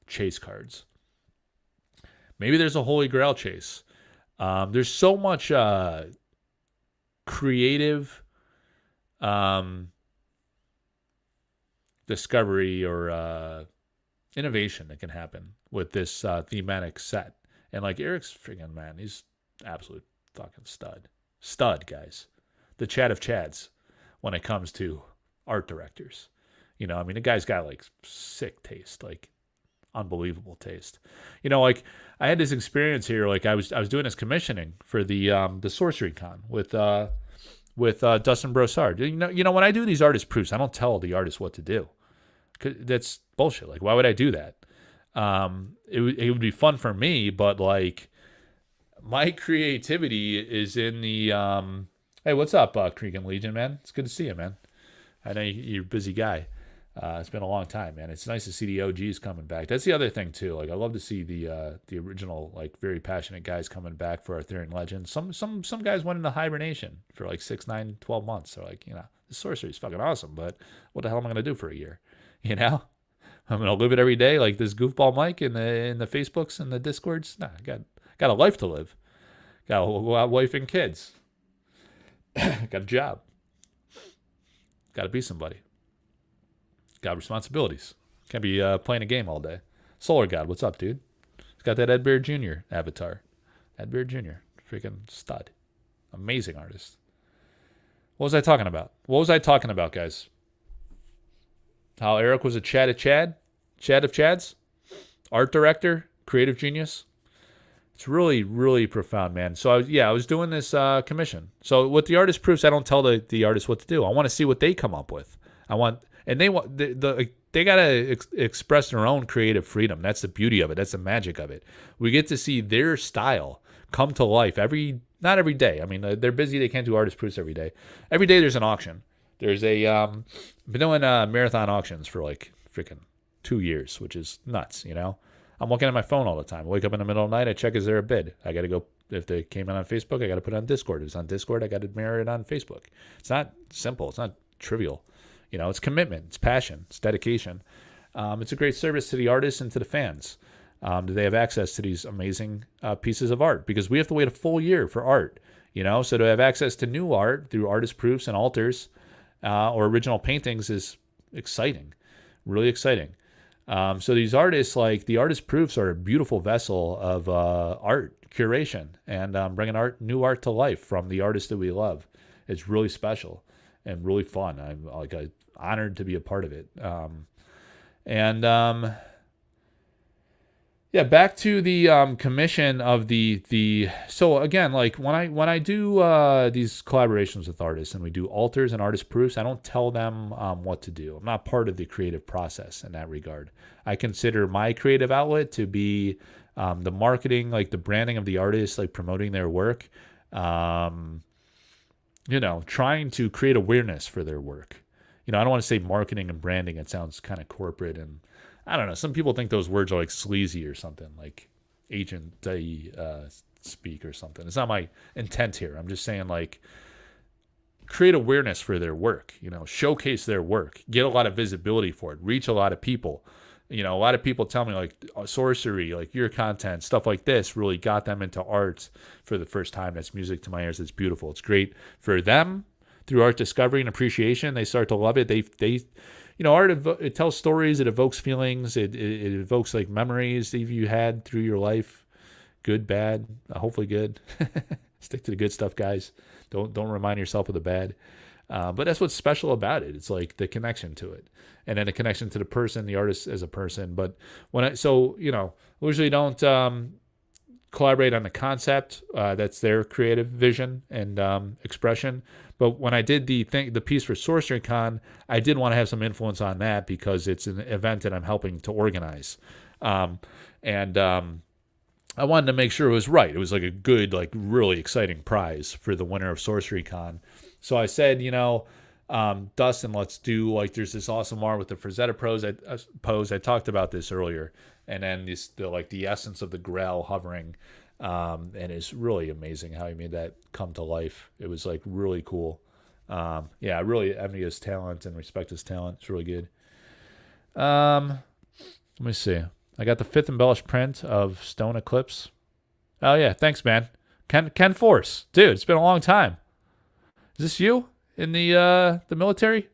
chase cards. Maybe there's a Holy Grail chase. There's so much creative discovery or innovation that can happen with this thematic set. And like Eric's freaking, man, he's absolute fucking stud, guys. The Chad of Chads when it comes to art directors. You know, I mean, the guy's got like sick taste, like unbelievable taste. You know, like I had this experience here. Like I was doing this commissioning for the Sorcery Con with Dustin Brossard. You know, when I do these artist proofs, I don't tell the artist what to do. 'Cause that's bullshit. Like, why would I do that? It would be fun for me, but like my creativity is in the hey, what's up, Creek and Legion, man? It's good to see you, man. I know you're a busy guy. It's been a long time, man. It's nice to see the OGs coming back. That's the other thing too. Like I love to see the original, like very passionate guys coming back for Arthurian Legends. Some guys went into hibernation for like 6, 9, 12 months. They're like, you know, the sorcery is fucking awesome, but what the hell am I gonna do for a year? You know, I'm gonna live it every day like this goofball Mike in the Facebooks and the Discords. Nah, I got a life to live. Got a wife and kids. Got a job. Got to be somebody. Got responsibilities. Can't be playing a game all day. Solar God, what's up, dude? He's got that Ed Bear Jr. avatar. Ed Bear Jr. Freaking stud. Amazing artist. What was I talking about, guys? How Eric was a Chad of Chads? Art director? Creative genius? It's really, really profound, man. So I was doing this commission. So with the artist proofs, I don't tell the artist what to do. I want to see what they come up with. They gotta express their own creative freedom. That's the beauty of it. That's the magic of it. We get to see their style come to life not every day. I mean, they're busy. They can't do artist proofs every day. Every day there's an auction. There's been doing marathon auctions for like freaking 2 years, which is nuts, you know. I'm looking at my phone all the time. I wake up in the middle of the night, I check, is there a bid? I got to go, if they came in on Facebook, I got to put it on Discord. If it's on Discord, I got to mirror it on Facebook. It's not simple. It's not trivial. You know, it's commitment. It's passion. It's dedication. It's a great service to the artists and to the fans. Do they have access to these amazing pieces of art? Because we have to wait a full year for art, you know? So to have access to new art through artist proofs and alters or original paintings is exciting, really exciting. So these artists, like the artist proofs, are a beautiful vessel of art curation and bringing new art to life from the artists that we love. It's really special and really fun. I'm honored to be a part of it. Yeah, back to the commission of the. So again, like when I do these collaborations with artists and we do alters and artist proofs, I don't tell them what to do. I'm not part of the creative process in that regard. I consider my creative outlet to be the marketing, like the branding of the artist, like promoting their work. You know, trying to create awareness for their work. You know, I don't want to say marketing and branding. It sounds kind of corporate and I don't know. Some people think those words are like sleazy or something, like agent speak or something. It's not my intent here. I'm just saying, like, create awareness for their work, you know, showcase their work, get a lot of visibility for it, reach a lot of people. You know, a lot of people tell me, like, sorcery, like your content, stuff like this really got them into art for the first time. That's music to my ears. It's beautiful. It's great for them through art discovery and appreciation. They start to love it. They you know, art, it tells stories, it evokes feelings, it evokes like memories that you had through your life, good, bad, hopefully good. Stick to the good stuff, guys. Don't remind yourself of the bad. But that's what's special about it. It's like the connection to it, and then the connection to the person, the artist as a person. But you know, usually don't collaborate on the concept. That's their creative vision and expression. But when I did the piece for Sorcery Con, I did want to have some influence on that because it's an event that I'm helping to organize. I wanted to make sure it was right. It was like a good, like really exciting prize for the winner of Sorcery Con. So I said, you know, Dustin, let's do, like, there's this awesome art with the Frazetta pose. I talked about this earlier. And then the essence of the grail hovering. And it's really amazing how he made that come to life. It was like really cool. I really envy his talent and respect his talent. It's really good. Let me see. I got the 5th embellished print of Stone Eclipse. Oh yeah, thanks, man. Ken Force, dude. It's been a long time. Is this you in the military?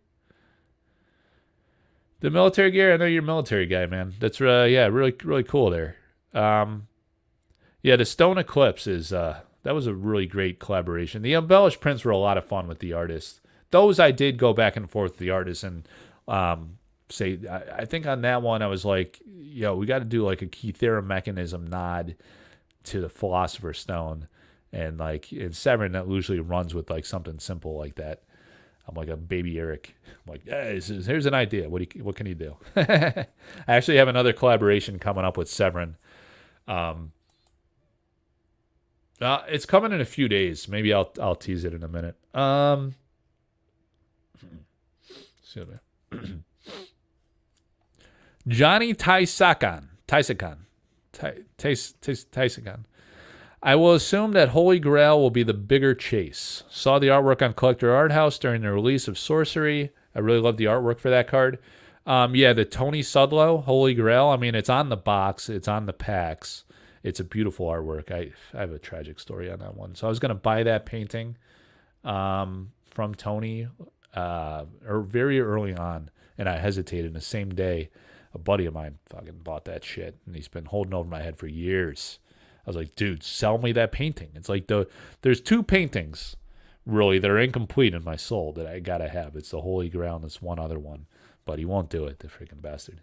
The military gear. I know you're a military guy, man. That's really really cool there. Yeah, the Stone Eclipse is that was a really great collaboration. The embellished prints were a lot of fun with the artists. Those I did go back and forth with the artists and say I think on that one I was like, yo, we got to do like a Keythera mechanism nod to the Philosopher's Stone, and like in Severin that usually runs with like something simple like that. I'm like a baby Eric. I'm like, hey, here's an idea. What can you do? I actually have another collaboration coming up with Severin. It's coming in a few days. Maybe I'll tease it in a minute. Johnny Taisakan. I will assume that Holy Grail will be the bigger chase. Saw the artwork on Collector Arthouse during the release of Sorcery. I really love the artwork for that card. The Tony Sudlow Holy Grail. I mean, it's on the box. It's on the packs. It's a beautiful artwork. I have a tragic story on that one. So I was going to buy that painting from Tony very early on, and I hesitated. The same day, a buddy of mine fucking bought that shit, and he's been holding over my head for years. I was like, dude, sell me that painting. It's like there's 2 paintings, really, that are incomplete in my soul that I got to have. It's the Holy Grail and this one other one. But he won't do it, the freaking bastard.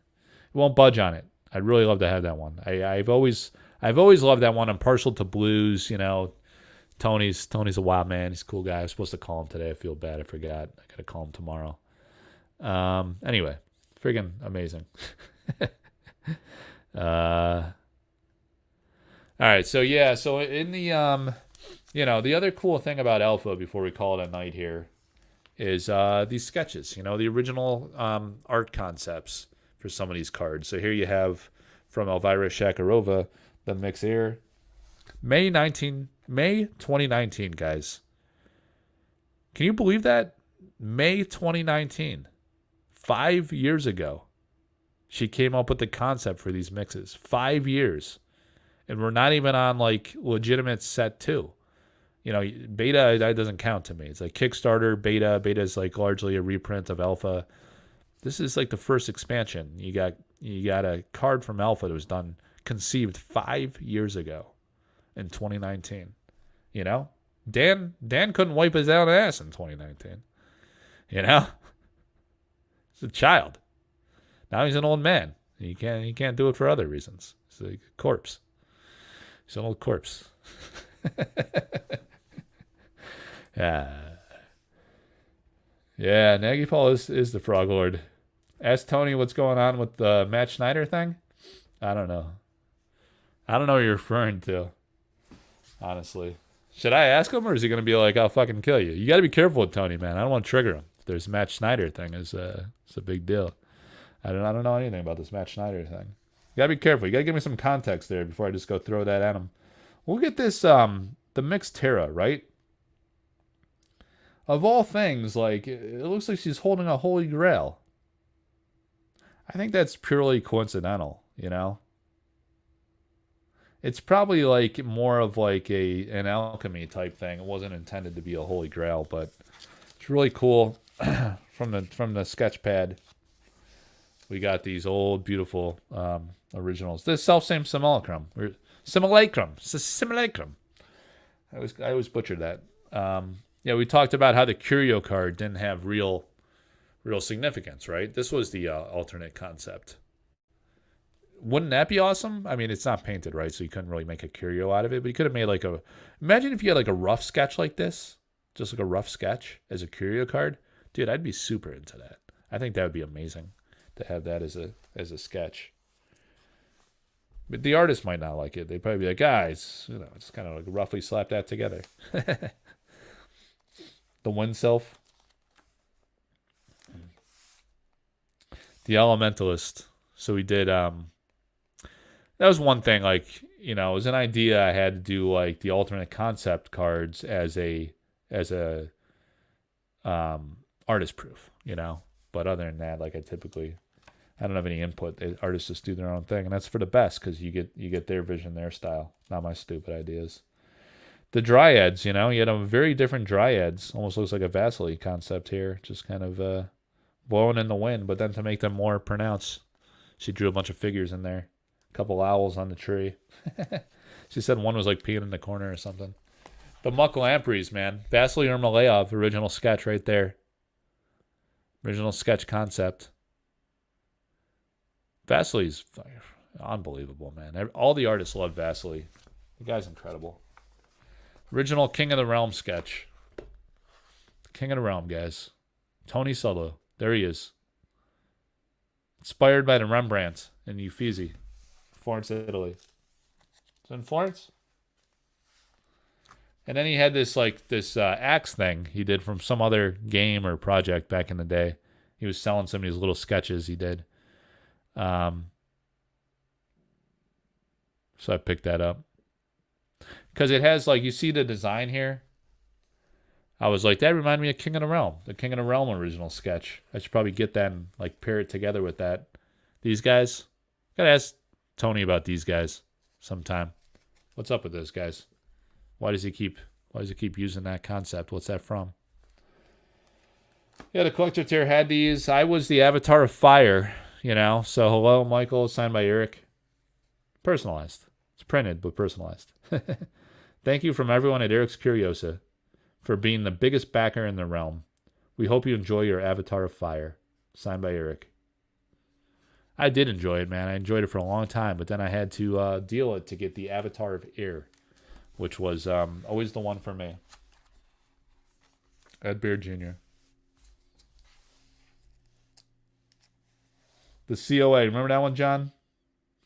He won't budge on it. I'd really love to have that one. I've always loved that one. I'm partial to blues, you know. Tony's a wild man. He's a cool guy. I was supposed to call him today. I feel bad. I forgot. I got to call him tomorrow. Anyway, freaking amazing. All right, so in the the other cool thing about Alpha before we call it a night here is these sketches, the original art concepts for some of these cards. So here you have from Elvira Shakarova, the mix here. May 2019, guys. Can you believe that? May 2019. 5 years ago. She came up with the concept for these mixes. 5 years. And we're not even on like legitimate set 2. You know, beta, that doesn't count to me. It's like Kickstarter, beta. Beta is like largely a reprint of alpha. This is like the first expansion. You got a card from alpha that was conceived 5 years ago in 2019. You know? Dan couldn't wipe his own ass in 2019. You know? He's a child. Now he's an old man. He can't do it for other reasons. He's a corpse. He's an old corpse. Yeah, Nagy Paul is the Frog Lord. Ask Tony what's going on with the Matt Schneider thing. I don't know. I don't know what you're referring to. Honestly. Should I ask him, or is he going to be like, I'll fucking kill you? You got to be careful with Tony, man. I don't want to trigger him. There's Matt Schneider thing. It's a big deal. I don't know anything about this Matt Schneider thing. You got to be careful. You got to give me some context there before I just go throw that at him. We'll get this, the mixed Terra, right? Of all things, like, it looks like she's holding a holy grail. I think that's purely coincidental, you know? It's probably like more of like an alchemy type thing. It wasn't intended to be a holy grail, but it's really cool. from the sketch pad, we got these old, beautiful originals. This self-same simulacrum. Simulacrum. I always butchered that. Yeah, we talked about how the curio card didn't have real significance, right? This was the alternate concept. Wouldn't that be awesome? I mean, it's not painted, right? So you couldn't really make a curio out of it, but you could have made like imagine if you had like a rough sketch like this, just like a rough sketch as a curio card. Dude, I'd be super into that. I think that would be amazing to have that as a sketch. But the artist might not like it. They'd probably be like, guys, you know, just kind of like roughly slap that together. The wind sylph. The elementalist. So we did that was one thing, like, you know, it was an idea I had to do like the alternate concept cards as a artist proof, you know. But other than that, like I don't have any input. The artists just do their own thing, and that's for the best because you get their vision, their style, not my stupid ideas. The dryads, you know, you had a very different dryads. Almost looks like a Vasily concept here, just kind of blowing in the wind. But then to make them more pronounced, she drew a bunch of figures in there, a couple owls on the tree. She said one was like peeing in the corner or something. The Muck Lampreys, man, Vasily Ermolayev, original sketch right there. Original sketch concept. Vasily's unbelievable, man. All the artists love Vasily. The guy's incredible. Original King of the Realm sketch. King of the Realm, guys. Tony Solo. There he is. Inspired by the Rembrandt in Uffizi, Florence, Italy. It's in Florence? And then he had this axe thing he did from some other game or project back in the day. He was selling some of these little sketches he did. So I picked that up. Because it has, like, you see the design here? I was like, that reminded me of King of the Realm. The King of the Realm original sketch. I should probably get that and, like, pair it together with that. These guys. Gotta ask Tony about these guys sometime. What's up with those guys? Why does he keep using that concept? What's that from? Yeah, the collector tier had these. I was the avatar of fire, you know. So hello, Michael, signed by Eric. Personalized. It's printed, but personalized. Thank you from everyone at Eric's Curiosa for being the biggest backer in the realm. We hope you enjoy your avatar of fire. Signed by Eric. I did enjoy it, man. I enjoyed it for a long time, but then I had to deal it to get the avatar of air, which was always the one for me. Ed Beard Jr. The COA. Remember that one, John?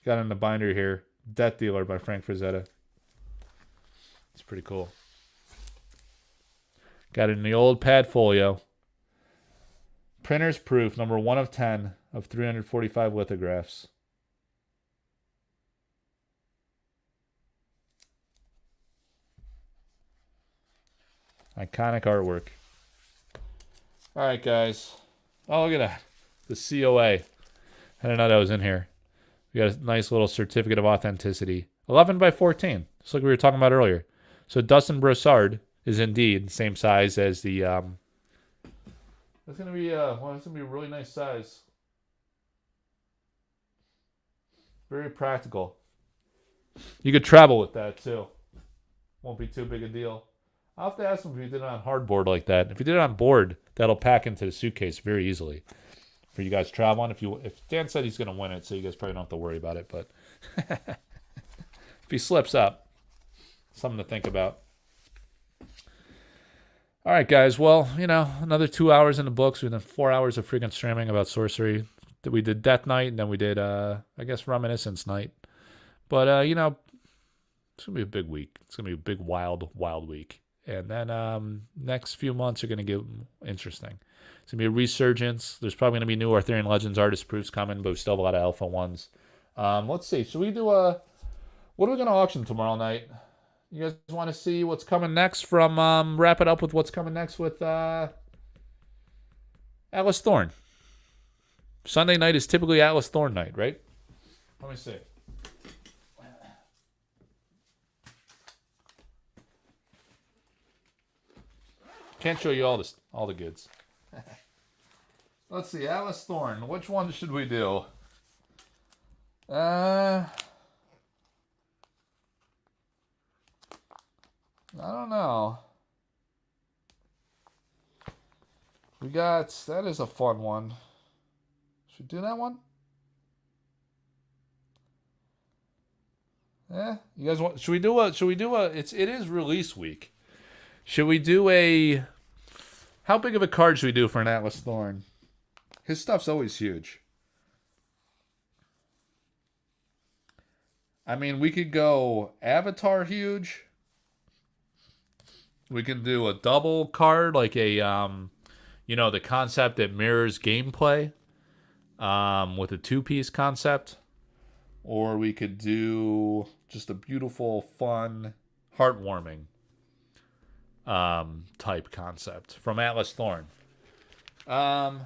Got in the binder here. Death Dealer by Frank Frazetta. It's pretty cool. Got it in the old pad folio. Printer's proof, number 1 of 10 of 345 lithographs. Iconic artwork. All right, guys. Oh, look at that. The COA. I didn't know that was in here. We got a nice little certificate of authenticity. 11 by 14. Just like we were talking about earlier. So Dustin Broussard is indeed the same size as the... That's going to be it's going to be a really nice size. Very practical. You could travel with that, too. Won't be too big a deal. I'll have to ask him if he did it on hardboard like that. If he did it on board, that'll pack into the suitcase very easily for you guys traveling. If Dan said he's going to win it, so you guys probably don't have to worry about it. But if he slips up, something to think about. All right, guys. Well, another 2 hours in the books. We've done 4 hours of freaking streaming about sorcery. We did Death Night, and then we did, I guess, Reminiscence Night. But, it's going to be a big week. It's going to be a big, wild, wild week. And then next few months are going to get interesting. It's going to be a resurgence. There's probably going to be new Arthurian Legends artist proofs coming, but we still have a lot of alpha ones. Let's see. Should we do what are we going to auction tomorrow night? You guys want to see what's coming next from, wrap it up with what's coming next with Atlas Thorn. Sunday night is typically Atlas Thorn night, right? Let me see. Can't show you all the goods. Let's see, Atlas Thorn. Which one should we do? I don't know. That is a fun one. Should we do that one? Yeah, you guys want? Should we do a? It is release week. Should we do how big of a card should we do for an Atlas Thorn? His stuff's always huge. I mean, we could go Avatar huge. We can do a double card, like a, the concept that mirrors gameplay, with a 2-piece concept. Or we could do just a beautiful, fun, heartwarming type concept from Atlas Thorn. All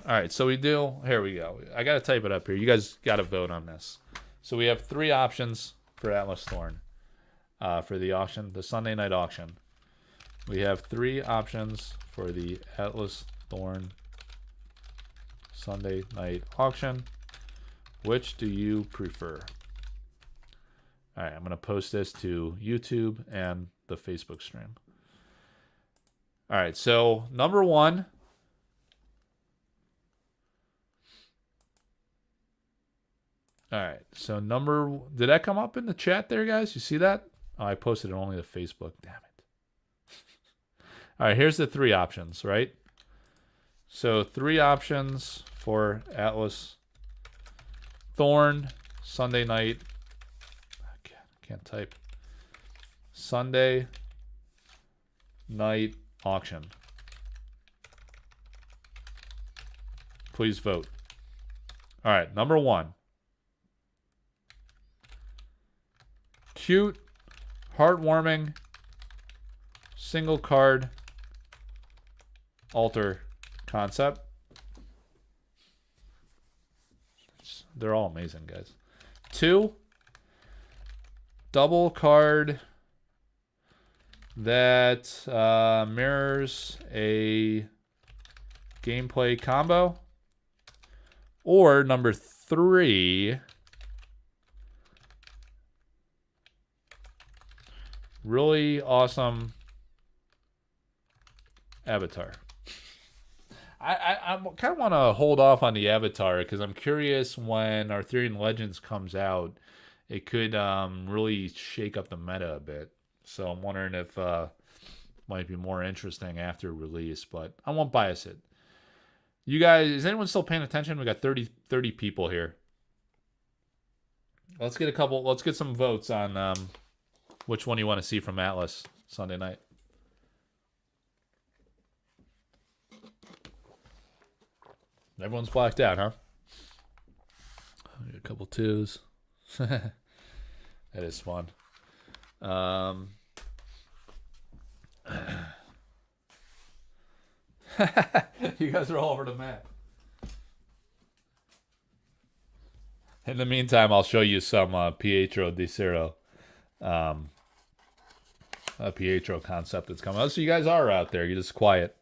right, so here we go. I got to type it up here. You guys got to vote on this. So we have 3 options for Atlas Thorn for the auction, the Sunday night auction. We have 3 options for the Atlas Thorn Sunday night auction. Which do you prefer? All right, I'm going to post this to YouTube and the Facebook stream. All right, so number 1. All right, so did that come up in the chat there, guys? You see that? Oh, I posted it only to Facebook. Damn it. All right, here's the 3 options, right? So 3 options for Atlas Thorn Sunday night. I can't type. Sunday night auction. Please vote. All right, number 1. Cute, heartwarming, single card, altar concept. They're all amazing, guys. 2, double card that mirrors a gameplay combo. Or number 3, really awesome Avatar. I kind of want to hold off on the Avatar because I'm curious when Arthurian Legends comes out, it could really shake up the meta a bit. So I'm wondering if might be more interesting after release, but I won't bias it. You guys, is anyone still paying attention? We got 30 people here. Let's get some votes on which one you want to see from Atlas Sunday night. Everyone's blacked out, huh? A couple 2s. That is fun. You guys are all over the map. In the meantime, I'll show you some Pietro di Cero. A Pietro concept that's coming. Oh, so you guys are out there. You're just quiet.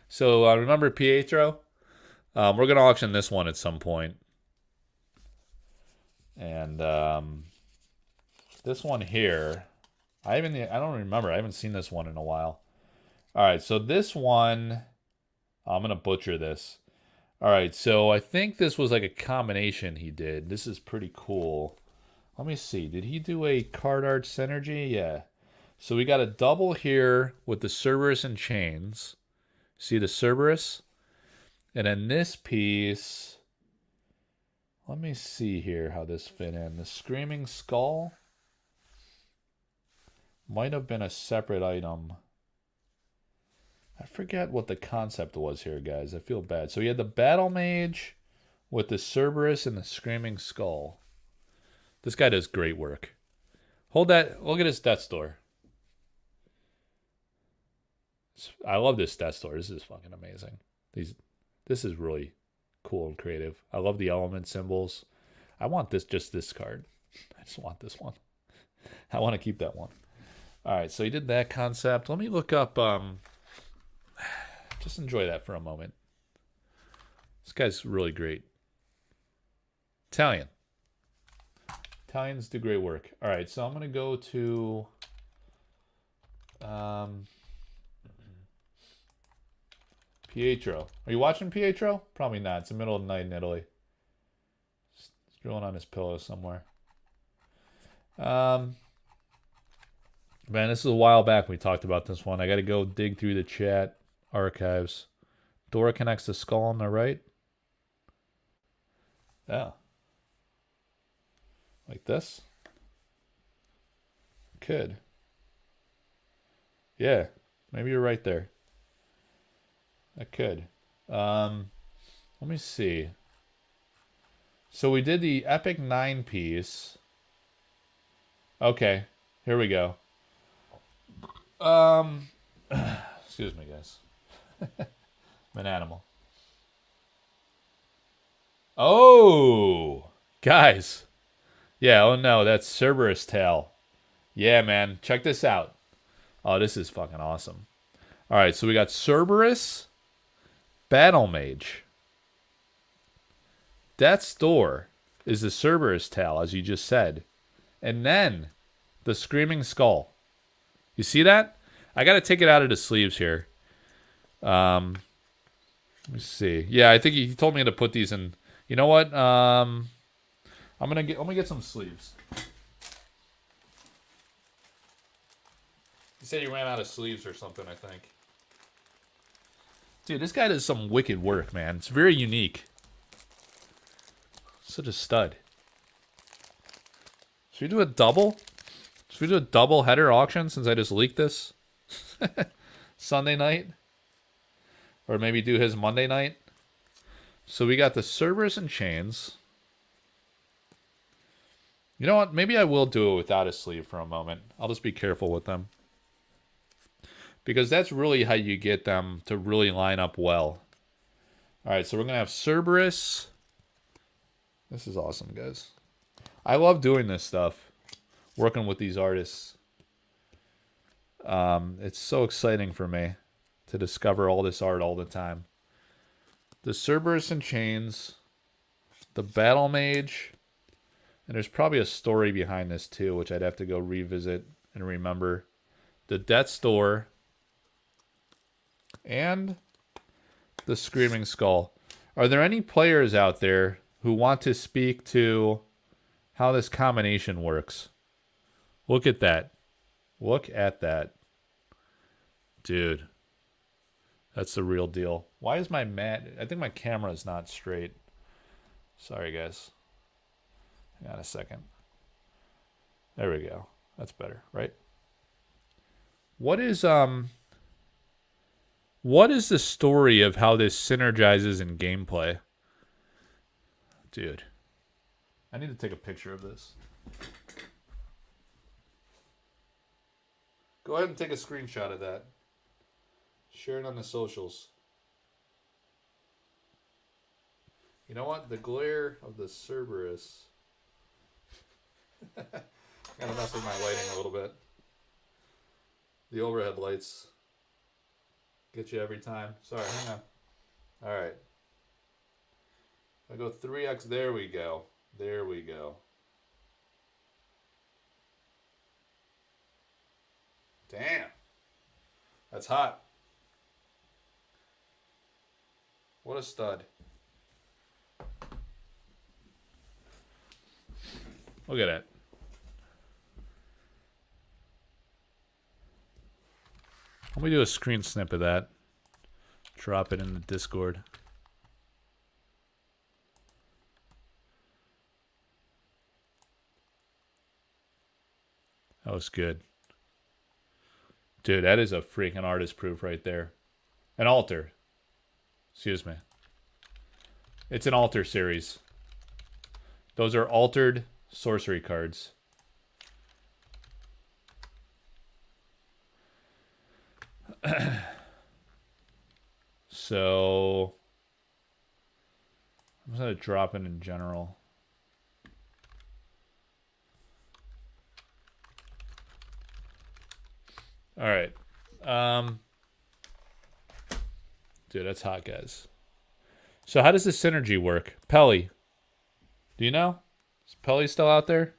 So remember Pietro? We're going to auction this one at some point. And this one here, I don't remember. I haven't seen this one in a while. All right, so this one, I'm going to butcher this. All right, so I think this was like a combination he did. This is pretty cool. Let me see. Did he do a card art synergy? Yeah. So we got a double here with the Cerberus and Chains. See the Cerberus? And then this piece, let me see here how this fit in. The Screaming Skull might have been a separate item. I forget what the concept was here, guys. I feel bad. So we had the Battle Mage with the Cerberus and the Screaming Skull. This guy does great work. Hold that. Look at his Death's Door. I love this Death's Door. This is fucking amazing. This is really cool and creative. I love the element symbols. I want just this card. I just want this one. I want to keep that one. All right, so he did that concept. Let me look up... just enjoy that for a moment. This guy's really great. Italian. Italians do great work. All right, so I'm going to go to... Pietro. Are you watching Pietro? Probably not. It's the middle of the night in Italy. He's drilling on his pillow somewhere. Man, this is a while back we talked about this one. I got to go dig through the chat archives. Door connects the skull on the right. Yeah. Like this? Could. Yeah. Maybe you're right there. I could. Let me see. So we did the Epic 9 piece. Okay. Here we go. Excuse me, guys. I'm an animal. Oh! Guys. Yeah, oh no, that's Cerberus tail. Yeah, man. Check this out. Oh, this is fucking awesome. Alright, so we got Cerberus... Battle Mage. Death's Door is the Cerberus tail, as you just said. And then the Screaming Skull. You see that? I got to take it out of the sleeves here. Let me see. Yeah, I think he told me to put these in. You know what? Let me get some sleeves. He said he ran out of sleeves or something, I think. Dude, this guy does some wicked work, man. It's very unique. Such a stud. Should we do a double? Should we do a double header auction since I just leaked this? Sunday night? Or maybe do his Monday night? So we got the Cerberus and Chains. You know what? Maybe I will do it without a sleeve for a moment. I'll just be careful with them. Because that's really how you get them to really line up well. Alright, so we're going to have Cerberus. This is awesome, guys. I love doing this stuff. Working with these artists. It's so exciting for me to discover all this art all the time. The Cerberus and Chains. The Battle Mage. And there's probably a story behind this too, which I'd have to go revisit and remember. The Death's Door. And the Screaming Skull. Are there any players out there who want to speak to how this combination works? Look at that. Look at that. Dude. That's the real deal. Why is my mat... I think my camera is not straight. Sorry, guys. Hang on a second. There we go. That's better, right? What is the story of how this synergizes in gameplay? Dude. I need to take a picture of this. Go ahead and take a screenshot of that. Share it on the socials. You know what? The glare of the Cerberus kind of mess with my lighting a little bit. The overhead lights get you every time. Sorry, hang on. All right. I go 3x. There we go. There we go. Damn. That's hot. What a stud. Look at it. Let me do a screen snip of that. Drop it in the Discord. That was good. Dude, that is a freaking artist proof right there. An altar. Excuse me. It's an altar series. Those are altered sorcery cards. So I'm just gonna drop it in general. All right. Dude, that's hot, guys. So how does the synergy work? Pelly. Do you know? Is Pelly still out there?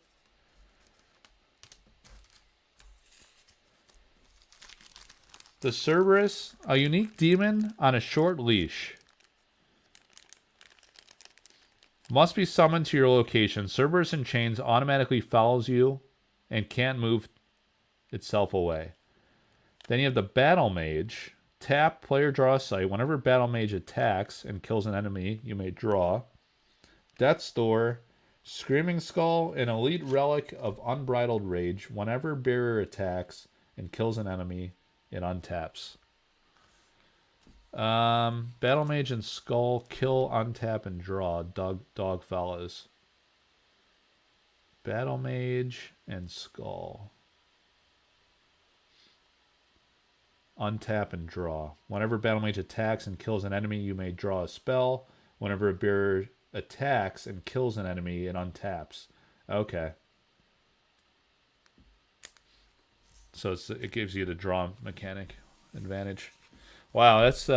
The Cerberus, a unique demon on a short leash. Must be summoned to your location. Cerberus in chains automatically follows you and can't move itself away. Then you have the Battle Mage. Tap, player draw a sight. Whenever Battle Mage attacks and kills an enemy, you may draw. Death's Door. Screaming Skull, an elite relic of unbridled rage. Whenever bearer attacks and kills an enemy, it untaps. Battle Mage and Skull, kill, untap, and draw. Dog follows. Battle Mage and Skull. Untap and draw. Whenever Battle Mage attacks and kills an enemy, you may draw a spell. Whenever a bearer attacks and kills an enemy, it untaps. Okay. So it gives you the draw mechanic advantage. Wow, that's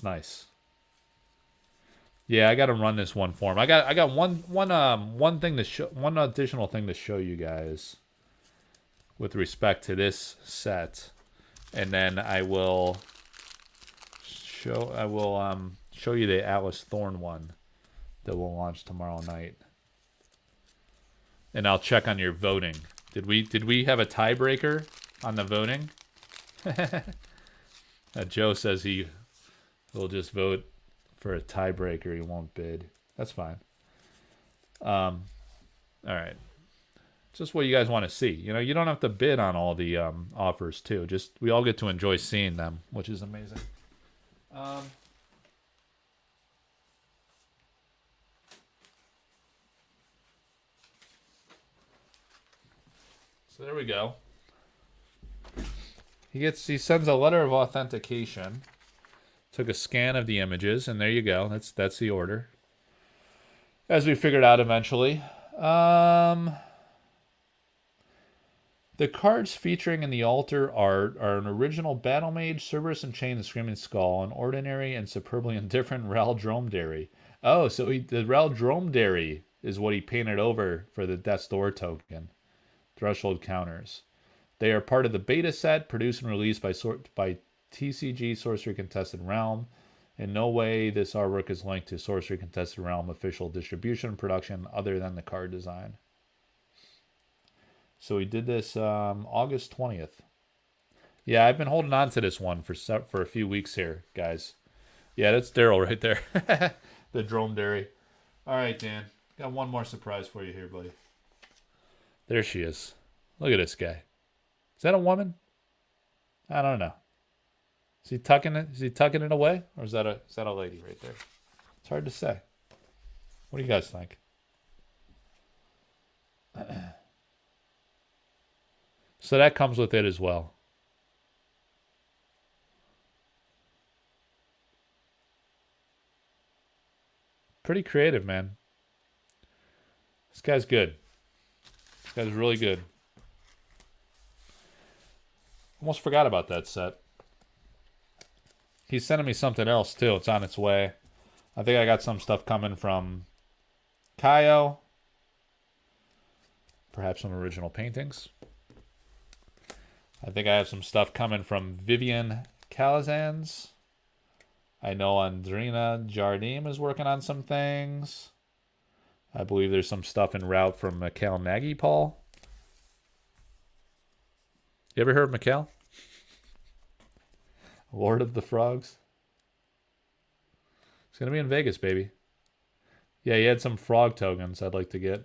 nice. Yeah, I got to run this one form. I got one thing to show, one additional thing to show you guys with respect to this set, and then I will show you the Atlas Thorn one that will launch tomorrow night. And I'll check on your voting. Did we have a tiebreaker on the voting? Joe says he will just vote for a tiebreaker. He won't bid. That's fine. All right. Just what you guys want to see. You know, you don't have to bid on all the offers too. Just we all get to enjoy seeing them, which is amazing. So there we go. He sends a letter of authentication. Took a scan of the images, and there you go. That's the order. As we figured out eventually. The cards featuring in the altar art are an original Battle Mage, Cerberus and Chain, the Screaming Skull, an ordinary and superbly indifferent Ral Dromedary. Oh, so the Ral Dromedary is what he painted over for the Death's Door token. Threshold counters. They are part of the beta set produced and released by TCG Sorcery Contested Realm. In no way this artwork is linked to Sorcery Contested Realm official distribution and production other than the card design. So we did this August 20th. Yeah, I've been holding on to this one for a few weeks here, guys. Yeah, that's Daryl right there. The Dromedary. All right, Dan. Got one more surprise for you here, buddy. There she is. Look at this guy. Is that a woman? I don't know. Is he tucking it? Is he tucking it away, or is that a lady right there? It's hard to say. What do you guys think? So that comes with it as well. Pretty creative, man. This guy's good. This guy's really good. Almost forgot about that set. He's sending me something else, too. It's on its way. I think I got some stuff coming from Kaio. Perhaps some original paintings. I think I have some stuff coming from Vivian Calazans. I know Andrina Jardim is working on some things. I believe there's some stuff en route from Mikhail Nagy-Paul. You ever heard of Mikhail? Lord of the Frogs. It's going to be in Vegas, baby. Yeah, he had some frog tokens I'd like to get.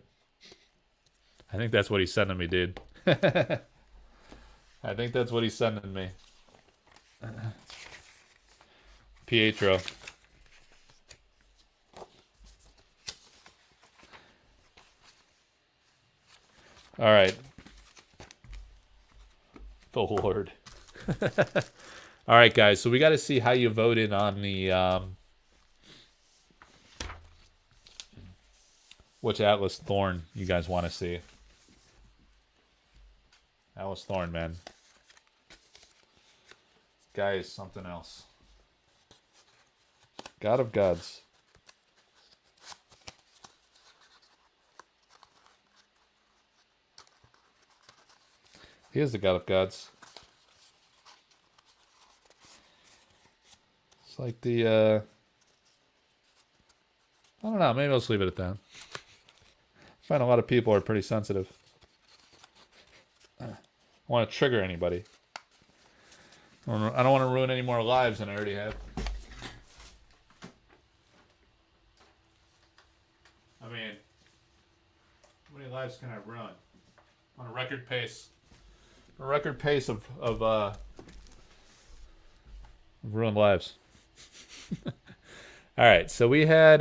I think that's what he's sending me, dude. I think that's what he's sending me. Pietro. All right. The Lord. All right, guys. So we got to see how you voted on the which Atlas Thorn you guys want to see. Atlas Thorn, man. This guy is something else. God of Gods. He is the God of Gods. It's like the, I don't know, maybe I'll just leave it at that. I find a lot of people are pretty sensitive. I don't want to trigger anybody. I don't want to ruin any more lives than I already have. I mean, how many lives can I ruin? On a record pace. A record pace of ruined lives. All right, so we had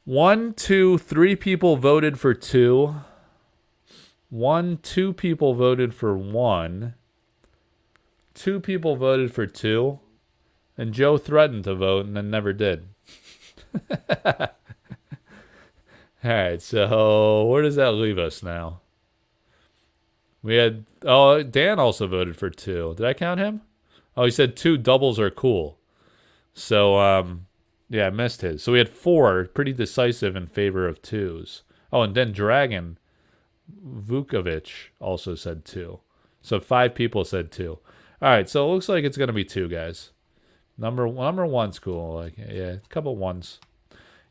1, 2, 3 people voted for 2. 2 people voted for 1. 2 people voted for 2. And Joe threatened to vote and then never did. All right, so where does that leave us now? We had, oh, Dan also voted for 2. Did I count him? Oh, he said 2 doubles are cool. So, yeah, I missed his. So we had 4, pretty decisive in favor of 2s. Oh, and then Dragon Vukovic also said 2. So 5 people said 2. All right, so it looks like it's going to be 2, guys. Number 1's cool. Like, yeah, a couple 1s.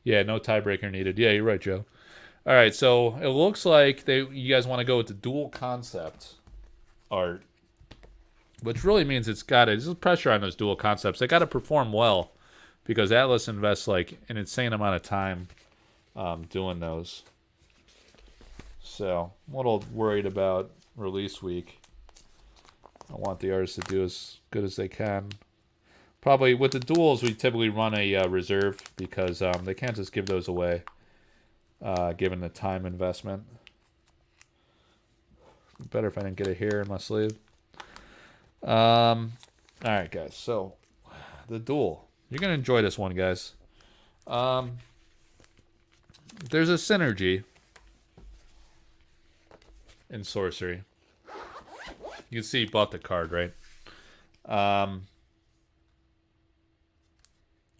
Yeah, no tiebreaker needed. Yeah, you're right, Joe. All right, so it looks like you guys want to go with the dual concept art, which really means there's pressure on those dual concepts. They got to perform well because Atlas invests like an insane amount of time doing those. So I'm a little worried about release week. I want the artists to do as good as they can. Probably with the duels, we typically run a reserve because they can't just give those away, given the time investment. Better if I didn't get a hair in my sleeve. All right, guys. So the duel. You're gonna enjoy this one, guys. There's a synergy in sorcery. You can see he bought the card, right?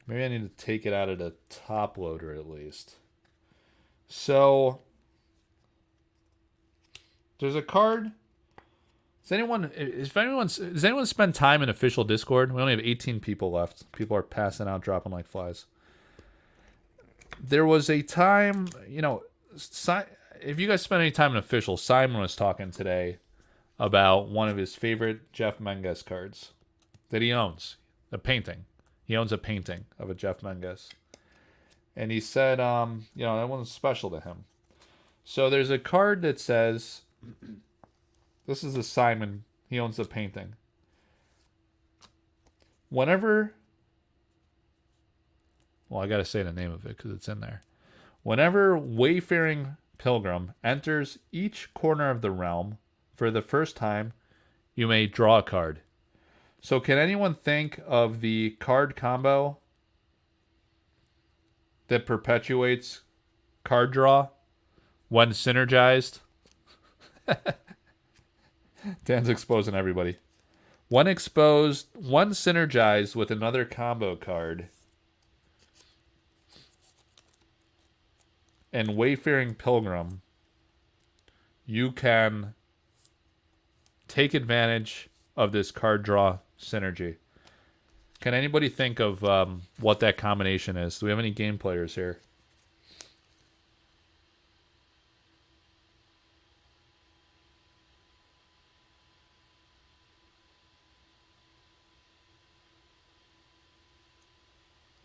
Maybe I need to take it out of the top loader at least. So there's a card. Does anyone spend time in official Discord? We only have 18 people left. People are passing out, dropping like flies. There was a time, if you guys spend any time in official, Simon was talking today about one of his favorite Jeff Menges cards that he owns, a painting. He owns a painting of a Jeff Menges. And he said, that one's special to him. So there's a card that says, this is a Simon. He owns the painting. Whenever, well, I got to say the name of it because it's in there. Whenever wayfaring pilgrim enters each corner of the realm for the first time, you may draw a card. So can anyone think of the card combo that perpetuates card draw when synergized. Dan's exposing everybody. When synergized with another combo card and Wayfaring Pilgrim, you can take advantage of this card draw synergy. Can anybody think of what that combination is? Do we have any game players here?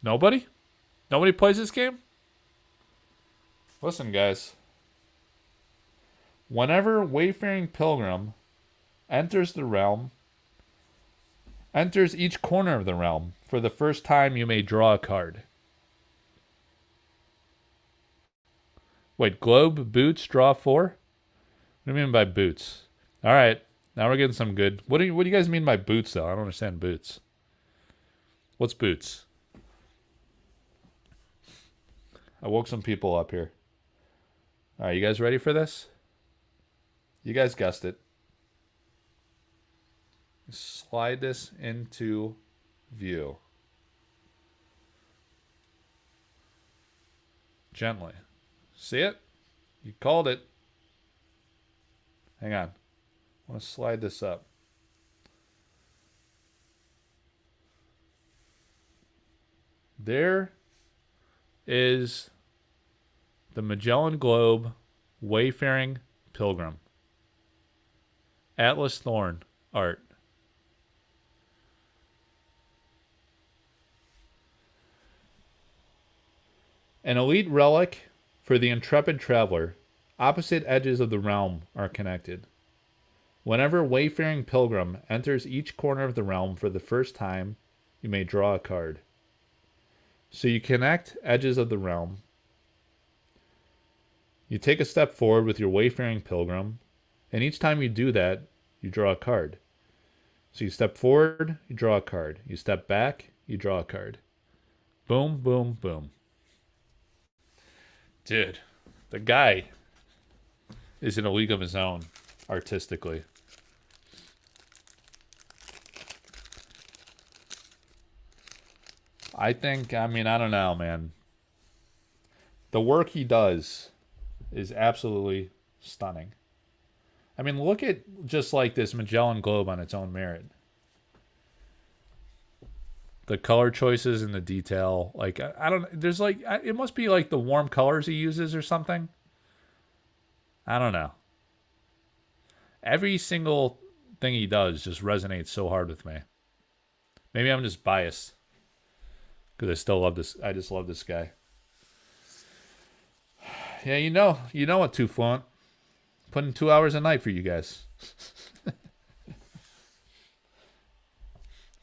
Nobody? Nobody plays this game? Listen, guys. Whenever Wayfaring Pilgrim enters the realm, enters each corner of the realm, for the first time you may draw a card. Wait, globe, boots, draw 4? What do you mean by boots? Alright, now we're getting some good. What do you guys mean by boots, though? I don't understand boots. What's boots? I woke some people up here. Alright, you guys ready for this? You guys guessed it. Slide this into view. Gently. See it? You called it. Hang on. I want to slide this up. There is the Magellan Globe Wayfaring Pilgrim. Atlas Thorn art. An elite relic for the intrepid traveler. Opposite edges of the realm are connected. Whenever Wayfaring Pilgrim enters each corner of the realm for the first time, you may draw a card. So you connect edges of the realm. You take a step forward with your Wayfaring Pilgrim, and each time you do that, you draw a card. So you step forward, you draw a card. You step back, you draw a card. Boom, boom, boom. Dude, the guy is in a league of his own, artistically. I don't know, man. The work he does is absolutely stunning. I mean, look at just like this Magellan Globe on its own merit. The color choices and the detail. Like, I don't, there's like, it must be like the warm colors he uses or something. I don't know. Every single thing he does just resonates so hard with me. Maybe I'm just biased. Because I still love this. I just love this guy. Yeah, you know what, Too Fluent. Putting 2 hours a night for you guys.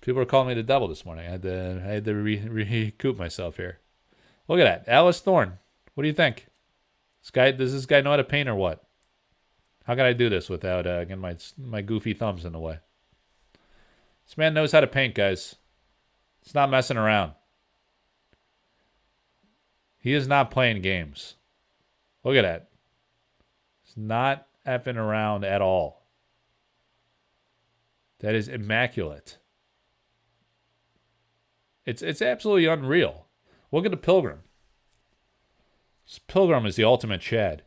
People were calling me the devil this morning. I had to recoup myself here. Look at that. Alice Thorne. What do you think? Does this guy know how to paint or what? How can I do this without getting my goofy thumbs in the way? This man knows how to paint, guys. It's not messing around. He is not playing games. Look at that. It's not effing around at all. That is immaculate. It's absolutely unreal. Look at the Pilgrim. This Pilgrim is the ultimate Chad.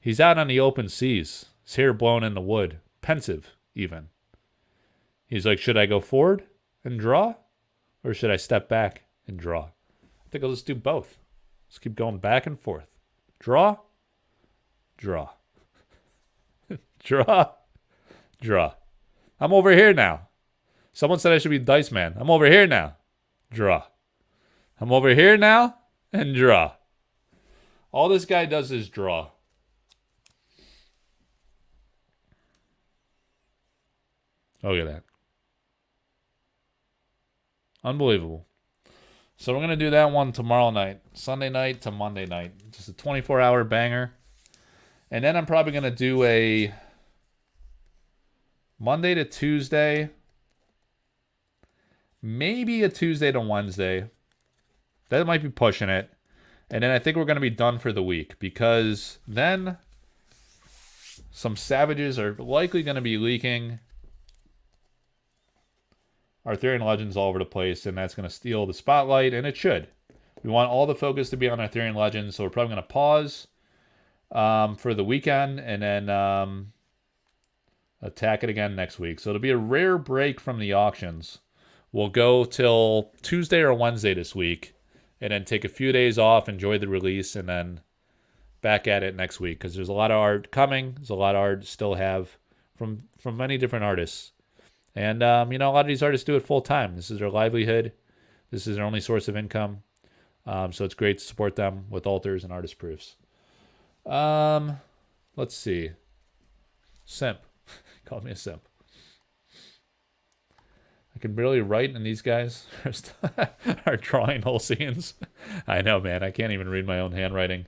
He's out on the open seas. His hair blown in the wood. Pensive, even. He's like, should I go forward and draw? Or should I step back and draw? I think I'll just do both. Let's keep going back and forth. Draw. Draw. Draw. Draw. I'm over here now. Someone said I should be Dice Man. I'm over here now. Draw. I'm over here now and draw. All this guy does is draw. Look at that. Unbelievable. So we're going to do that one tomorrow night. Sunday night to Monday night. Just a 24-hour banger. And then I'm probably going to do a Monday to Tuesday. Maybe a Tuesday to Wednesday. That might be pushing it. And then I think we're going to be done for the week, because then some savages are likely going to be leaking Arthurian Legends all over the place, and that's going to steal the spotlight, and it should. We want all the focus to be on Arthurian Legends, so we're probably going to pause for the weekend, and then attack it again next week. So it'll be a rare break from the auctions. We'll go till Tuesday or Wednesday this week, and then take a few days off, enjoy the release, and then back at it next week, because there's a lot of art coming. There's a lot of art to still have from many different artists. And, a lot of these artists do it full time. This is their livelihood. This is their only source of income. So it's great to support them with alters and artist proofs. Let's see. Simp. Called me a simp. I can barely write, and these guys are drawing whole scenes. I know, man. I can't even read my own handwriting.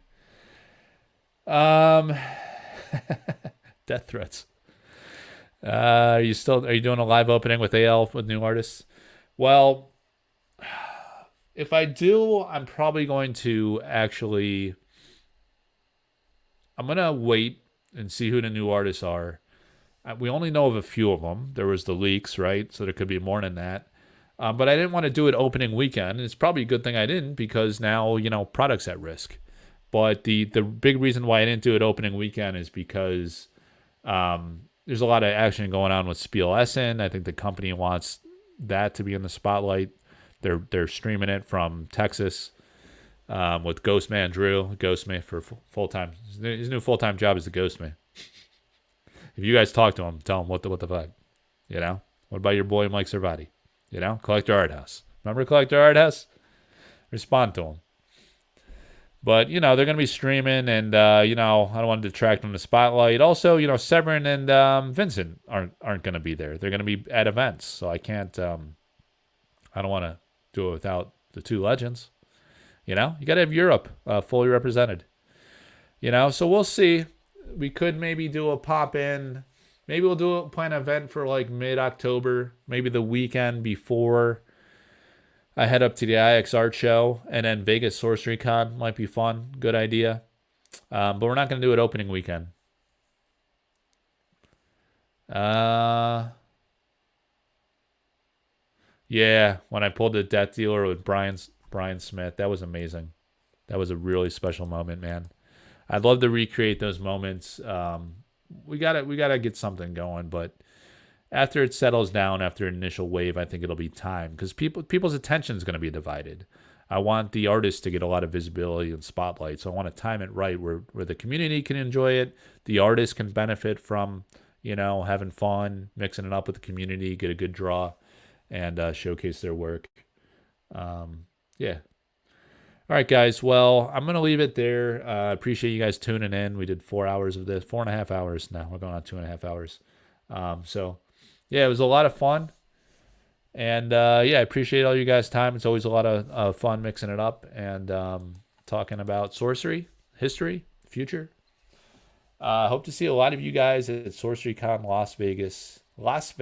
Death threats. Are you doing a live opening with AL with new artists? Well, if I do, I'm probably going to I'm going to wait and see who the new artists are. We only know of a few of them. There was the leaks, right? So there could be more than that. But I didn't want to do it opening weekend. It's probably a good thing I didn't, because now, product's at risk. But the big reason why I didn't do it opening weekend is because there's a lot of action going on with Spiel Essen. I think the company wants that to be in the spotlight. They're streaming it from Texas with Ghostman Drew. Ghostman for full-time. His new full-time job is the Ghostman. If you guys talk to him, tell him what the fuck. What about your boy Mike Servati? Collector Arthouse. Remember Collector Arthouse? Respond to him. But, they're going to be streaming, and, I don't want to detract from the spotlight. Also, Severin and Vincent aren't going to be there. They're going to be at events, so I can't, I don't want to do it without the two legends. You got to have Europe fully represented. So we'll see. We could maybe do a pop-in. Maybe we'll plan an event for, like, mid-October, maybe the weekend before I head up to the IX Art Show, and then Vegas Sorcery Con might be fun. Good idea. But we're not going to do it opening weekend. Yeah, when I pulled the Death Dealer with Brian Smith, that was amazing. That was a really special moment, man. I'd love to recreate those moments. We gotta get something going, but after it settles down, after an initial wave, I think it'll be time, because people's attention is going to be divided. I want the artists to get a lot of visibility and spotlight, so I want to time it right where the community can enjoy it, the artists can benefit from, having fun, mixing it up with the community, get a good draw, and showcase their work. Yeah. All right, guys. Well, I'm going to leave it there. I appreciate you guys tuning in. We did 4 hours of this, 4.5 hours now. We're going on 2.5 hours. So, yeah, it was a lot of fun. And, I appreciate all you guys' time. It's always a lot of fun mixing it up and talking about sorcery, history, future. Hope to see a lot of you guys at Sorcery Con Las Vegas. It's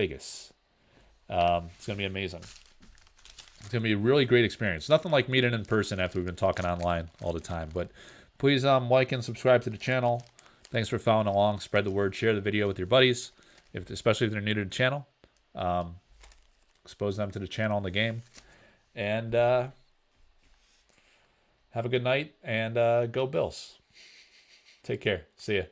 going to be amazing. It's going to be a really great experience. Nothing like meeting in person after we've been talking online all the time. But please like and subscribe to the channel. Thanks for following along. Spread the word. Share the video with your buddies, especially if they're new to the channel. Expose them to the channel and the game. And have a good night. And go Bills. Take care. See ya.